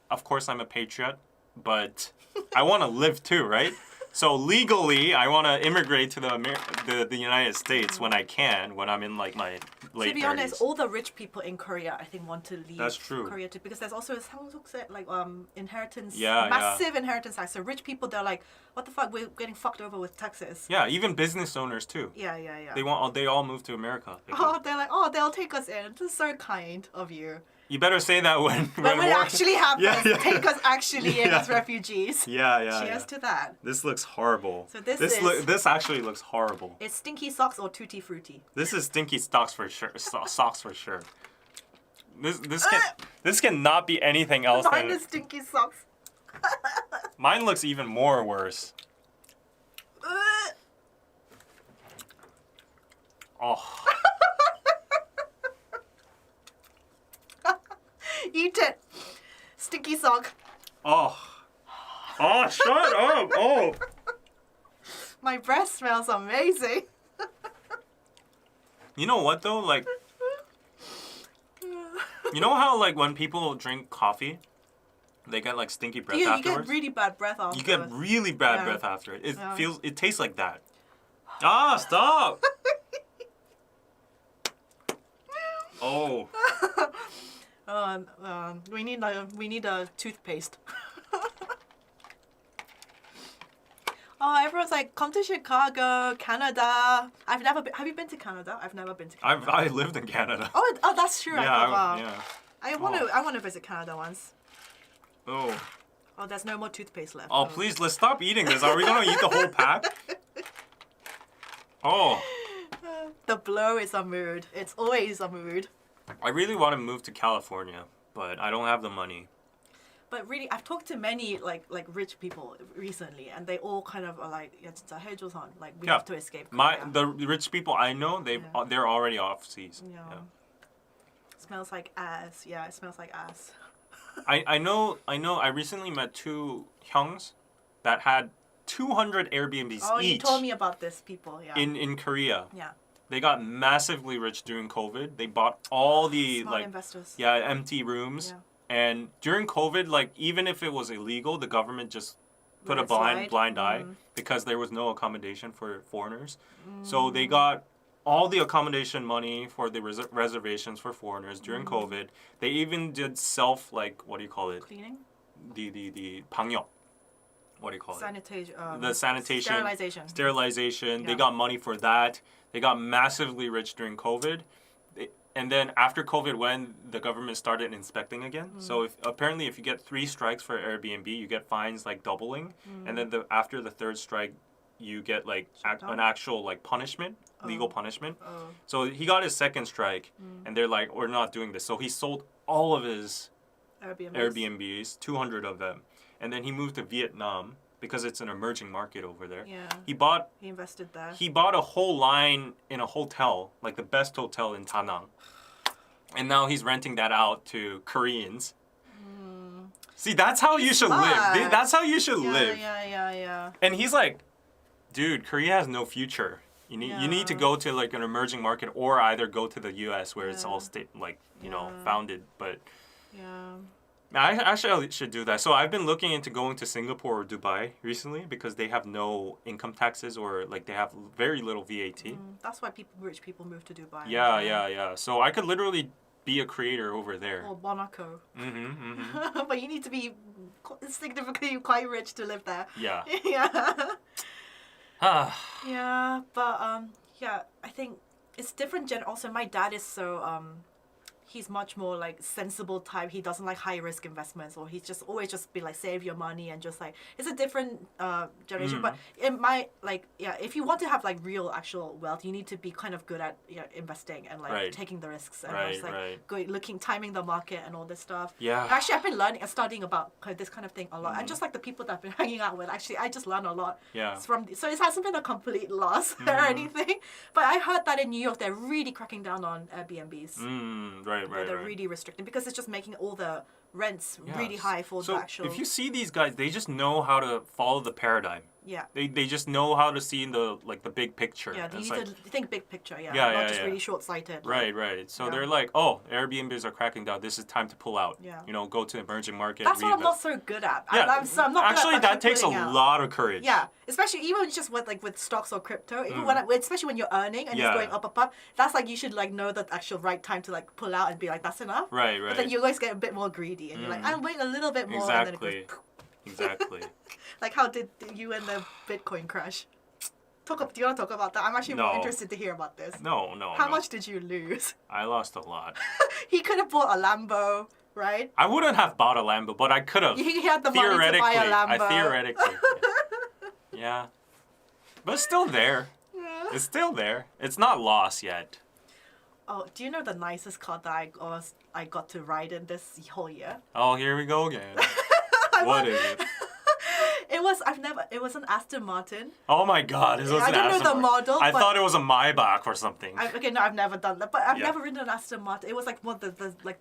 of course I'm a patriot, but I want to live too, right? So legally, I want to immigrate to the United States when I can, when I'm in like my late 30s. To be honest, all the rich people in Korea, I think, want to leave. That's true. Korea too, because there's also like inheritance, Yeah, massive inheritance tax. So rich people, they're like, what the fuck? We're getting fucked over with taxes. Yeah, even business owners too. Yeah. They all move to America. They're like, they'll take us in. This is so kind of you. You better say that when it actually happens. Yeah. Take us actually in as refugees. Yeah. Cheers to that. This looks horrible. So this actually looks horrible. It's stinky socks or tutti frutti. This is stinky socks for sure. Socks for sure. This cannot be anything else. Mine is stinky socks. Mine looks even more worse. Oh. Eat it. Stinky sock. Oh. Oh, shut up. Oh. My breath smells amazing. You know what though? Like, you know how like when people drink coffee, they get like stinky breath afterwards? You get really bad breath after. You get really bad breath after it. It tastes like that. Ah, stop. Oh. We need a toothpaste. Everyone's like, come to Chicago, Canada. I've never been. Have you been to Canada? I've never been to Canada. I lived in Canada. Oh, that's true. Yeah, I want to visit Canada once. Oh. Oh, there's no more toothpaste left. Oh, please, let's stop eating this. Are we gonna eat the whole pack? Oh. The blow is a mood. It's always a mood. I really want to move to California, but I don't have the money. But really, I've talked to many like rich people recently, and they all kind of are like, like we have to escape Korea. The rich people I know, they're already off seas. Yeah. Smells like ass. Yeah, it smells like ass. I know. I recently met two hyungs that had 200 Airbnbs each. Oh, you told me about this people. Yeah. In Korea. Yeah. They got massively rich during COVID. They bought all the smart investors. Yeah, empty rooms. Yeah. And during COVID, like even if it was illegal, the government just put a blind eye because there was no accommodation for foreigners. So they got all the accommodation money for the reservations for foreigners during COVID. They even did what do you call it? Cleaning? The 방역. What do you call it? The sanitation. Sterilization. Yeah. They got money for that. They got massively rich during COVID. And then after COVID, when the government started inspecting again, so apparently if you get 3 strikes for Airbnb, you get fines like doubling. And then after the 3rd strike, you get like an actual like punishment, legal punishment. So he got his 2nd strike, and they're like, we're not doing this. So he sold all of his Airbnbs, 200 of them. And then he moved to Vietnam because it's an emerging market over there. Yeah. He invested there. He bought a whole line in a hotel, like the best hotel in Da Nang. And now he's renting that out to Koreans. See, that's how you should live. That's how you should live. Yeah. And he's like, dude, Korea has no future. You need to go to like an emerging market or either go to the US where it's all founded. But I should do that. So I've been looking into going to Singapore or Dubai recently because they have no income taxes or like they have very little VAT. That's why rich people move to Dubai. Yeah. So I could literally be a creator over there. Or Monaco. But you need to be significantly quite rich to live there. Yeah. Yeah, but I think it's different. Also, my dad is so he's much more like sensible type. He doesn't like high risk investments, or he's just always just be like save your money and just like it's a different generation. But in my if you want to have like real actual wealth, you need to be kind of good at investing and like taking the risks and just like timing the market and all this stuff. Yeah. Actually, I've been studying about this kind of thing a lot, and just like the people that I've been hanging out with, actually, I just learn a lot. Yeah. So it hasn't been a complete loss or anything. But I heard that in New York, they're really cracking down on Airbnbs. They're really restricting because it's just making all the rents really high for the actual. If you see these guys, they just know how to follow the paradigm. Yeah. They just know how to see the big picture. Yeah, you It's need to think big picture, yeah. Yeah, Not yeah, just yeah. really short-sighted. Right. So Yeah. they're like, oh, Airbnbs are cracking down. This is time to pull out. Yeah. You know, go to emerging market. That's what I'm reinvest. not so good at. Yeah, I'm not actually, good at that takes a pulling out. lot of courage. Yeah, especially even just with stocks or crypto. Even especially when you're earning and Yeah. it's going up. That's like you should like know the actual right time to like pull out and be like that's enough. Right. But then you always get a bit more greedy and you're like I'm waiting a little bit more. Exactly. And then it goes, Exactly. like how did you and the Bitcoin crash? Do you want to talk about that? I'm actually more No. interested to hear about this. No. How much did you lose? I lost a lot. He could have bought a Lambo, right? I wouldn't have bought a Lambo, but I could have. He had the money to buy a Lambo. Theoretically. Yeah. But it's still there. It's still there. It's not lost yet. Oh, do you know the nicest car that I got to ride in this whole year? Oh, here we go again. What is it? It was an Aston Martin. Oh my God! This was I an don't know Aston the Martin. model, I but- thought it was a Maybach or something. No, I've never done that, but I've Yeah. never ridden an Aston Martin. It was like one of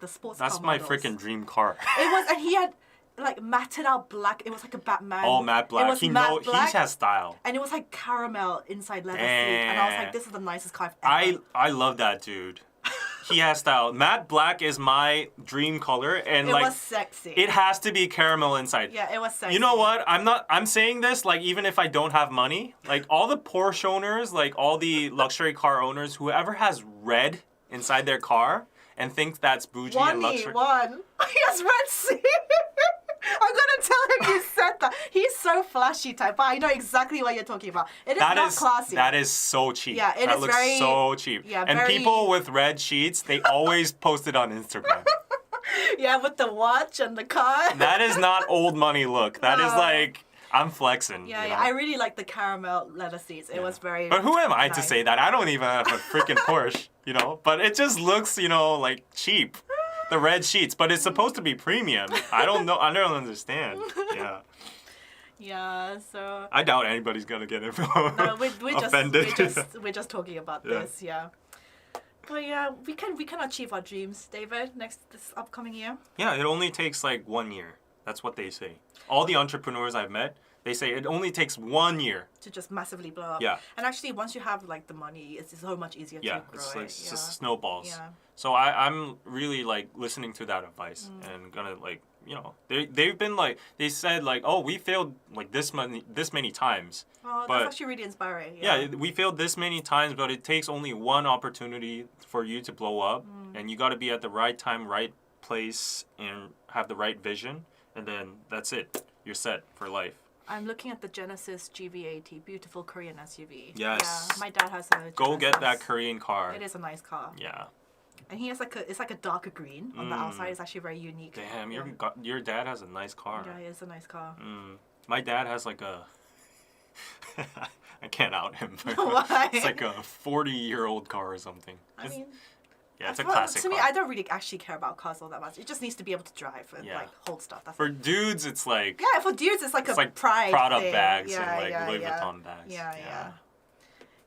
the sports That's car my models. freaking dream car. It was, and he had like matted out black. It was like a Batman. Oh, matte black. It was matte He black, has style. and it was like caramel inside leather seat, and I was like, this is the nicest car I've ever. I love that dude. He has style. Matte black is my dream color, and It like was sexy. it has to be caramel inside. Yeah, it was sexy. You know what? I'm saying this like even if I don't have money, like all the Porsche owners, like all the luxury car owners, whoever has red inside their car and thinks that's bougie and luxury. One. He has red seat. I'm gonna tell him you said that. He's so flashy type, but I know exactly what you're talking about. It is not classy. That is so cheap. Yeah, it that is looks very- so cheap. yeah, and very- people with red sheets, they always post it on Instagram. Yeah, with the watch and the car. That is not old money look. That is No. like I'm flexing. Yeah, you yeah. know? I really like the caramel leather seats. It was very. But who am I to nice. say that? I don't even have a freaking Porsche, you know? But it just looks, you know, like cheap. The red sheets, but it's supposed to be premium. I don't know. I don't understand. Yeah. Yeah, so. I doubt anybody's gonna get No, offended. we're just talking about Yeah. this, yeah. But yeah, we can achieve our dreams, David, this upcoming year. Yeah, it only takes like 1 year. That's what they say. All the entrepreneurs I've met, they say it only takes 1 year. To just massively blow up. Yeah. And actually, once you have like the money, it's so much easier Yeah, to grow it's it. like Yeah. just snowballs. Yeah. So I'm really like listening to that advice and gonna like, you know, they've been like, they said like, oh, we failed like this many times. Oh, But- that's actually really inspiring. Yeah, we failed this many times, but it takes only one opportunity for you to blow up, and you got to be at the right time, right place, and have the right vision, and then that's it. You're set for life. I'm looking at the Genesis GV80, beautiful Korean SUV. Yes. Yeah, my dad has a Go get that Genesis. Korean car. It is a nice car. Yeah. And he has it's like a darker green on the outside. It's actually very unique. Damn, Yeah. your dad has a nice car. Yeah, it is a nice car. My dad has like a. I can't out him. But Why? It's like a 40-year-old car or something. I mean, Yeah, it's a well, classic to me, car. I don't really actually care about cars all that much. It just needs to be able to drive and Yeah. like hold stuff. That's For it. dudes, it's like. Yeah, for dudes, it's like It's a like pride Prada thing. bags Yeah, and like yeah, Louis yeah. Vuitton bags. Yeah.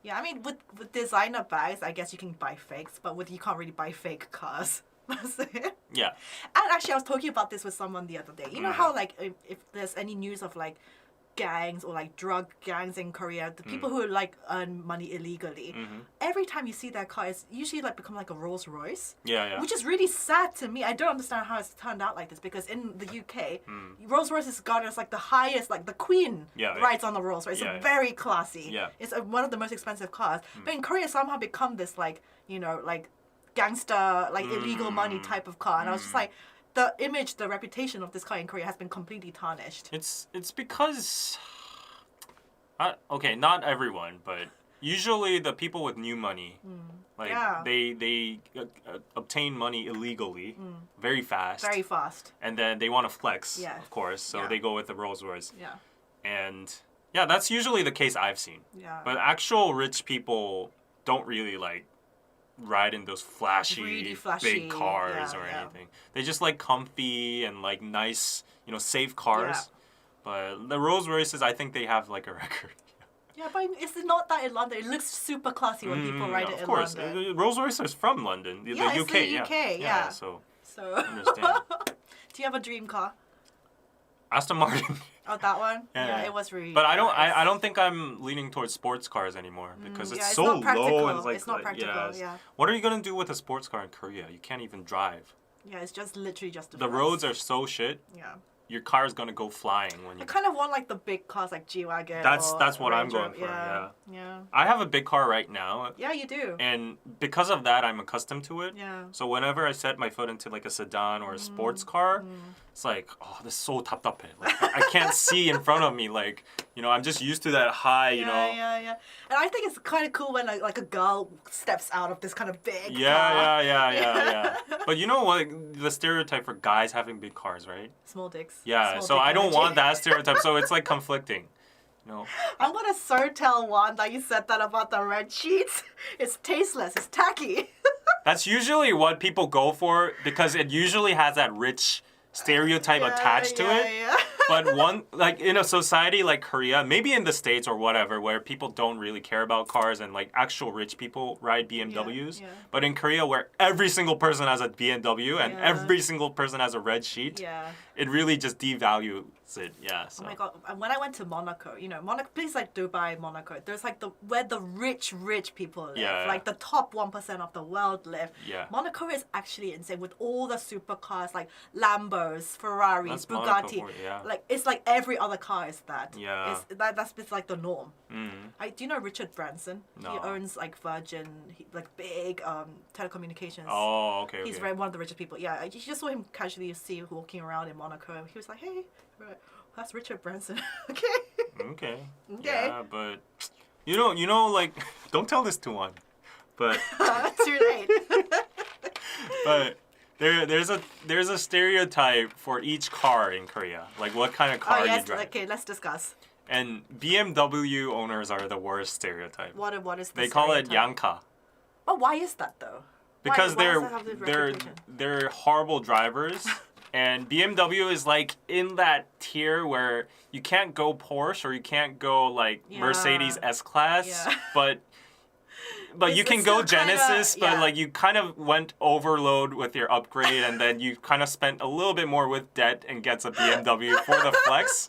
Yeah, I mean, with designer bags, I guess you can buy fakes, but you can't really buy fake cars. That's it. Yeah. And actually, I was talking about this with someone the other day. You know how like if there's any news of like gangs or like drug gangs in Korea, the people who like earn money illegally, every time you see their car, it's usually like become like a Rolls Royce. Yeah. Which is really sad to me. I don't understand how it's turned out like this because in the UK, Rolls Royce is regarded as like the highest, like the Queen Yeah, yeah. rides on the Rolls Royce. Yeah, It's yeah. very classy. Yeah. It's one of the most expensive cars. But in Korea, somehow become this like, you know, like gangster, like illegal money type of car. And I was just like, the image, the reputation of this car in Korea has been completely tarnished. It's because. Okay, not everyone, but usually the people with new money, like Yeah. they obtain money illegally, very fast, Very fast. and then they want to flex, Yeah. of course. So Yeah. they go with the Rolls Royce, Yeah. and yeah, that's usually the case I've seen. Yeah. But actual rich people don't really like ride in those flashy, Really flashy, big cars yeah, or yeah. anything. They just like comfy and like nice, you know, safe cars. But the Rolls Royces, I think they have like a record. Yeah, but it's not that in London. It looks super classy when people ride it Of in course, London. Rolls Royce is from London, the Yeah, UK. it's the UK, yeah. So So, understand. do you have a dream car? Aston Martin. Oh, that one? Yeah. It was really But I nice. don't think I'm leaning towards sports cars anymore because yeah, it's it's so not practical. low and it's like It's not practical, yes. yeah. What are you gonna do with a sports car in Korea? You can't even drive. Yeah, it's just literally just a The flex. roads are so shit. Yeah. Your car is gonna go flying when you. I kind of want like the big cars like G-Wagon. That's or what I'm Range going Rover. for. Yeah. Yeah. I have a big car right now, Yeah, you do. and because of that, I'm accustomed to it. Yeah. So whenever I set my foot into like a sedan or a sports car, it's like, oh, this is so 답답해. Like I can't see in front of me. Like, you know, I'm just used to that high. You know. Yeah. And I think it's kind of cool when like a girl steps out of this kind of big car. Yeah. But you know what? The stereotype for guys having big cars, right? Small dicks. Yeah. Small So dick I don't energy. want that stereotype. So it's like conflicting. You know. I'm gonna so tell one that you said that about the red sheets. It's tasteless. It's tacky. That's usually what people go for because it usually has that rich stereotype attached to it. Yeah. But one, like in a society like Korea, maybe in the States or whatever, where people don't really care about cars and like actual rich people ride BMWs. Yeah. But in Korea, where every single person has a BMW and Yeah. every single person has a red sheet, Yeah. it really just devalues it. Yeah. So. Oh my god! And when I went to Monaco, you know, places like Dubai, Monaco, there's like where the rich people live, Yeah. like the top 1% of the world live. Yeah. Monaco is actually insane with all the supercars like Lambos, Ferraris, That's Monaco Bugatti. for you, yeah. Like it's like every other car is that. Yeah. That's like the norm. Mm. Do you know Richard Branson? No. He owns like Virgin, like big telecommunications. Oh, okay. He's one of the richest people. Yeah, you just saw him casually walking around in Monaco. He was like, "Hey, that's Richard Branson." Okay. Okay. Okay. Yeah, but you know, like, don't tell this to one, but Too late. but there's a stereotype for each car in Korea, like what kind of car Oh you yes. drive. Okay, let's discuss. And BMW owners are the worst stereotype. What is the They call it stereotype? Yanka Oh, why is that though? because why does it have this reputation? they're horrible drivers. And BMW is like in that tier where you can't go Porsche or you can't go like Yeah. Mercedes S-Class, Yeah. but you It's can go still kinda- Genesis, but yeah. like you kind of went overload with your upgrade and then you kind of spent a little bit more with debt and gets a BMW for the flex.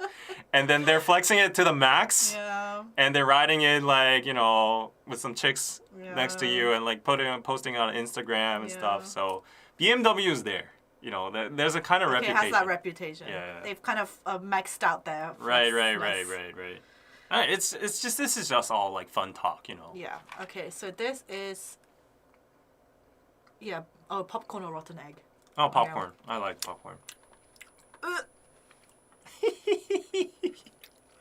And then they're flexing it to the max. Yeah. And they're riding it like, you know, with some chicks next to Yeah. you and like posting on Instagram and Yeah. stuff. So BMW is there. You know, there's a kind of Okay, it reputation. has that reputation. Yeah. They've kind of maxed out their. Right. flex. It's just this is just all like fun talk, you know. Yeah. Okay. So this is. Yeah. Oh, popcorn or rotten egg. Oh, popcorn. I like popcorn.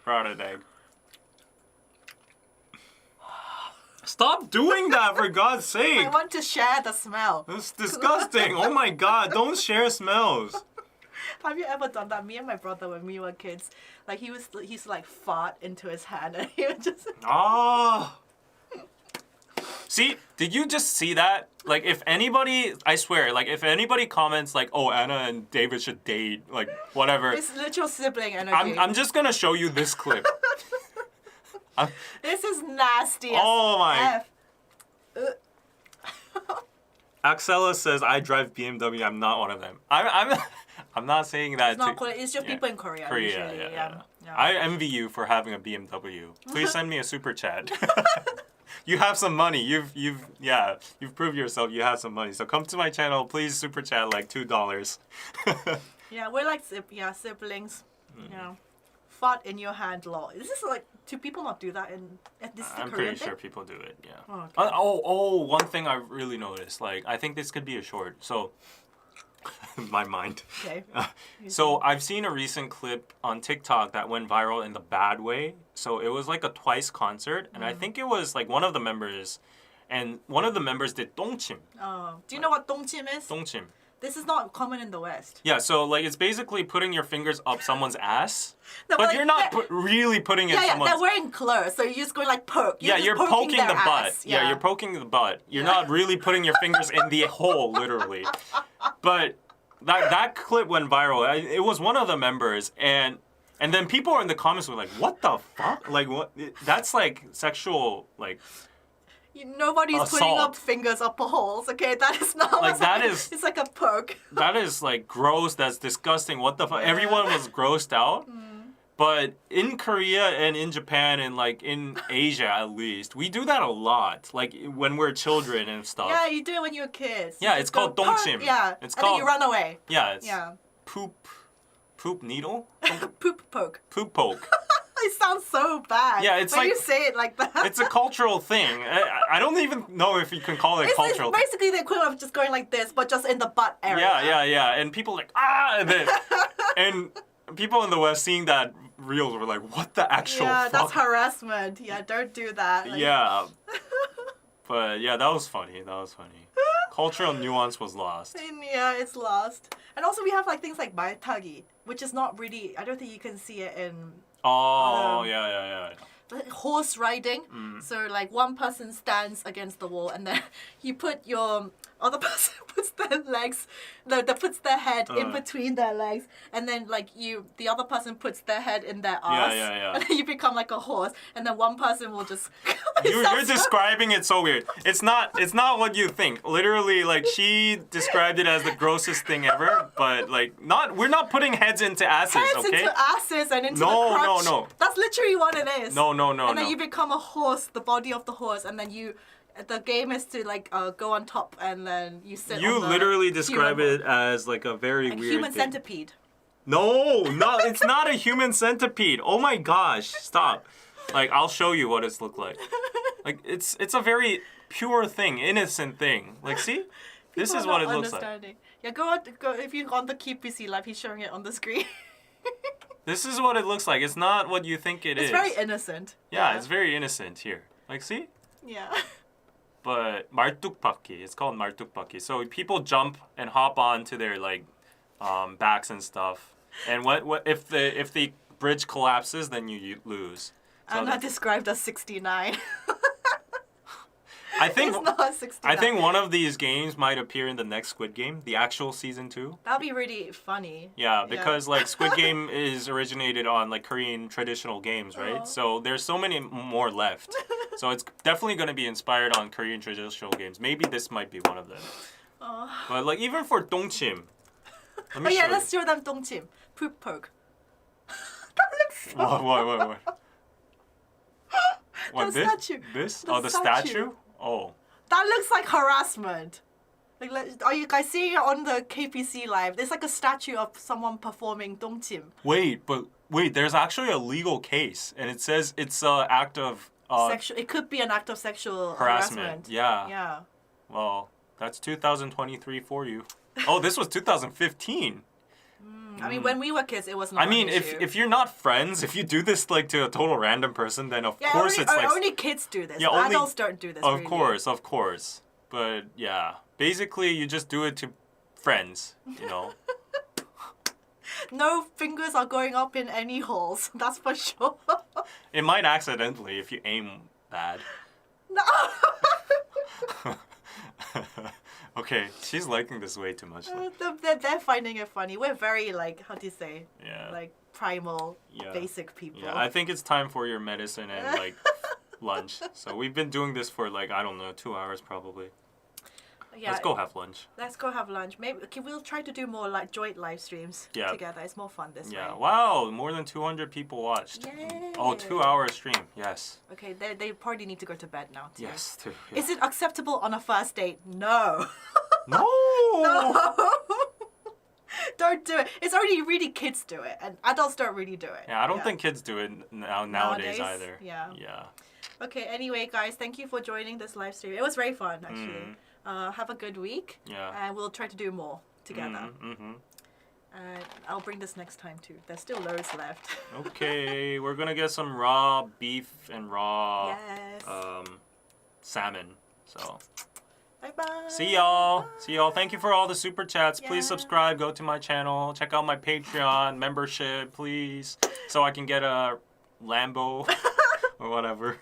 Rotted egg. Stop doing that for God's sake. I want to share the smell. That's disgusting. Oh my God! Don't share smells. Have you ever done that? Me and my brother, when we were kids, like he used to like fart into his hand, and he would just. Oh. See, did you just see that? Like, if anybody, I swear, like, if anybody comments, like, oh, Anna and David should date, like, whatever, It's literal sibling energy. I'm just gonna show you this clip. This is nasty. as Oh my. F. Axela says, I drive BMW, I'm not one of them. I'm not saying that It's not to... Korea. It's just yeah. people in Korea. Korea, usually. yeah. Yeah. I envy you for having a BMW. Please send me a super chat. You have some money. You've proved yourself. You have some money. So come to my channel. Please super chat like $2. Yeah, we're like siblings. You know, fart in your hand law. Is this like, do people not do that in? This is the I'm Korean pretty thing? sure people do it. Yeah. Oh, okay. One thing I really noticed. Like I think this could be a short. So my mind. Okay. So I've seen a recent clip on TikTok that went viral in the bad way. So it was like a Twice concert, and I think it was like one of the members did dongchim. Oh, do you know what dongchim is? Dongchim. This is not common in the West. Yeah, so like it's basically putting your fingers up someone's ass, No, but like, you're not they're- really putting it in Yeah, someone's. they're wearing clothes, so you're just going like poke. Yeah, just you're poking their the butt. ass. Yeah, you're poking the butt. You're Yeah. not really putting your fingers in the hole, literally. But that clip went viral. It was one of the members, and then people in the comments were like, "What the fuck? Like what? That's like sexual like." Nobody's putting up Assault. fingers up holes. Okay, that is not Like, what's that happening. is- It's like a poke. That is like gross. That's disgusting. What the fuck? Yeah. Everyone was grossed out. But in Korea and in Japan and like in Asia at least, we do that a lot. Like when we're children and stuff. Yeah, you do it when you're kids. Yeah, You it's just go, called dongchim. Yeah, It's and then you called- run away. Yeah, it's Yeah. poop needle? Poop poke. Poop poke. It sounds so bad. Yeah, it's when like- you say it like that. It's a cultural thing. I don't even know if you can call it It's cultural. basically the equivalent of just going like this, but just in the butt area. Yeah. And people like, ah! And then, and people in the West seeing that reels were like, what the actual Yeah, fuck? that's harassment. Yeah, don't do that. Like, Yeah. But yeah, that was funny. Cultural nuance was lost. And yeah, it's lost. And also we have like things like 말타기, which is not really, I don't think you can see it in Oh, yeah. horse riding. So like one person stands against the wall and then you put your other person puts their legs, puts their head in between their legs, and then like the other person puts their head in their ass, Yeah. and then you become like a horse, and then one person will just. You're describing it so weird. It's not what you think. Literally, like she described it as the grossest thing ever, but like we're not putting heads into asses, Heads okay? into asses and into No, the crotch. no. That's literally what it is. No. And then you become a horse, the body of the horse, and then the game is to like go on top, and then you sit. You on the literally describe human it as like a very horse. weird Human thing. centipede. No, it's not a human centipede. Oh my gosh, stop. Like I'll show you what it's look like. Like it's a very pure thing, innocent thing. Like see? This People is are what it not looks like. understanding. Yeah, go if you're on the KPC live, he's showing it on the screen. This is what it looks like. It's not what you think it is. It's very innocent. Yeah, it's very innocent here. Like see? Yeah. But 말뚝박기, it's called 말뚝박기. So people jump and hop onto their like backs and stuff. And what if the bridge collapses, then you lose. So I'm not described as 69. I think It's not 69. I think one of these games might appear in the next Squid Game, the actual season 2. That'd be really funny. Yeah, because like Squid Game is originated on like Korean traditional games, right? Oh. So there's so many more left. So it's definitely going to be inspired on Korean traditional games. Maybe this might be one of them. Oh. But like even for dongchim. Let Oh me yeah, show let's show them dongchim. Poop poke. That looks so. you. What The this? statue. This? The Oh, the statue. statue? Oh. That looks like harassment. Like, are you guys seeing it on the KPC live? There's like a statue of someone performing dongchim. Wait, there's actually a legal case, and it says it's an act of It could be an act of sexual harassment. harassment. Yeah. Yeah. Well, that's 2023 for you. Oh, this was 2015. I mean, when we were kids, it was not. I mean, an issue. if you're not friends, if you do this like to a total random person, then of course only, it's like only kids do this. Yeah, only- Adults don't do this. of really. course. But yeah, basically you just do it to friends, you know. No fingers are going up in any holes. That's for sure. It might accidentally if you aim bad. No. Okay, she's liking this way too much. Though. They're finding it funny. We're very like, how do you say? Yeah. Like primal, Yeah. basic people. Yeah, I think it's time for your medicine and like lunch. So we've been doing this for like I don't know 2 hours probably. Yeah, Let's go have lunch. Let's go have lunch. Maybe we'll try to do more like joint live streams Yeah. together. It's more fun this Yeah. way. Wow, more than 200 people watched. Yay. Oh, 2 hour stream. Yes. Okay, they probably need to go to bed now too. Yes, too. Is it acceptable on a first date? No. No. No. Don't do it. It's only really kids do it, and adults don't really do it. Yeah, I don't think kids do it nowadays either. Yeah. Yeah. Okay, anyway, guys, thank you for joining this live stream. It was very fun, actually. Have a good week. Yeah. And we'll try to do more together. Mm-hmm. And I'll bring this next time, too. There's still loads left. Okay, we're gonna get some raw beef and raw Yes. salmon. So Bye-bye. see y'all. See y'all. Thank you for all the super chats. Please Yeah. subscribe. Go to my channel. Check out my Patreon membership, please, so I can get a Lambo or whatever.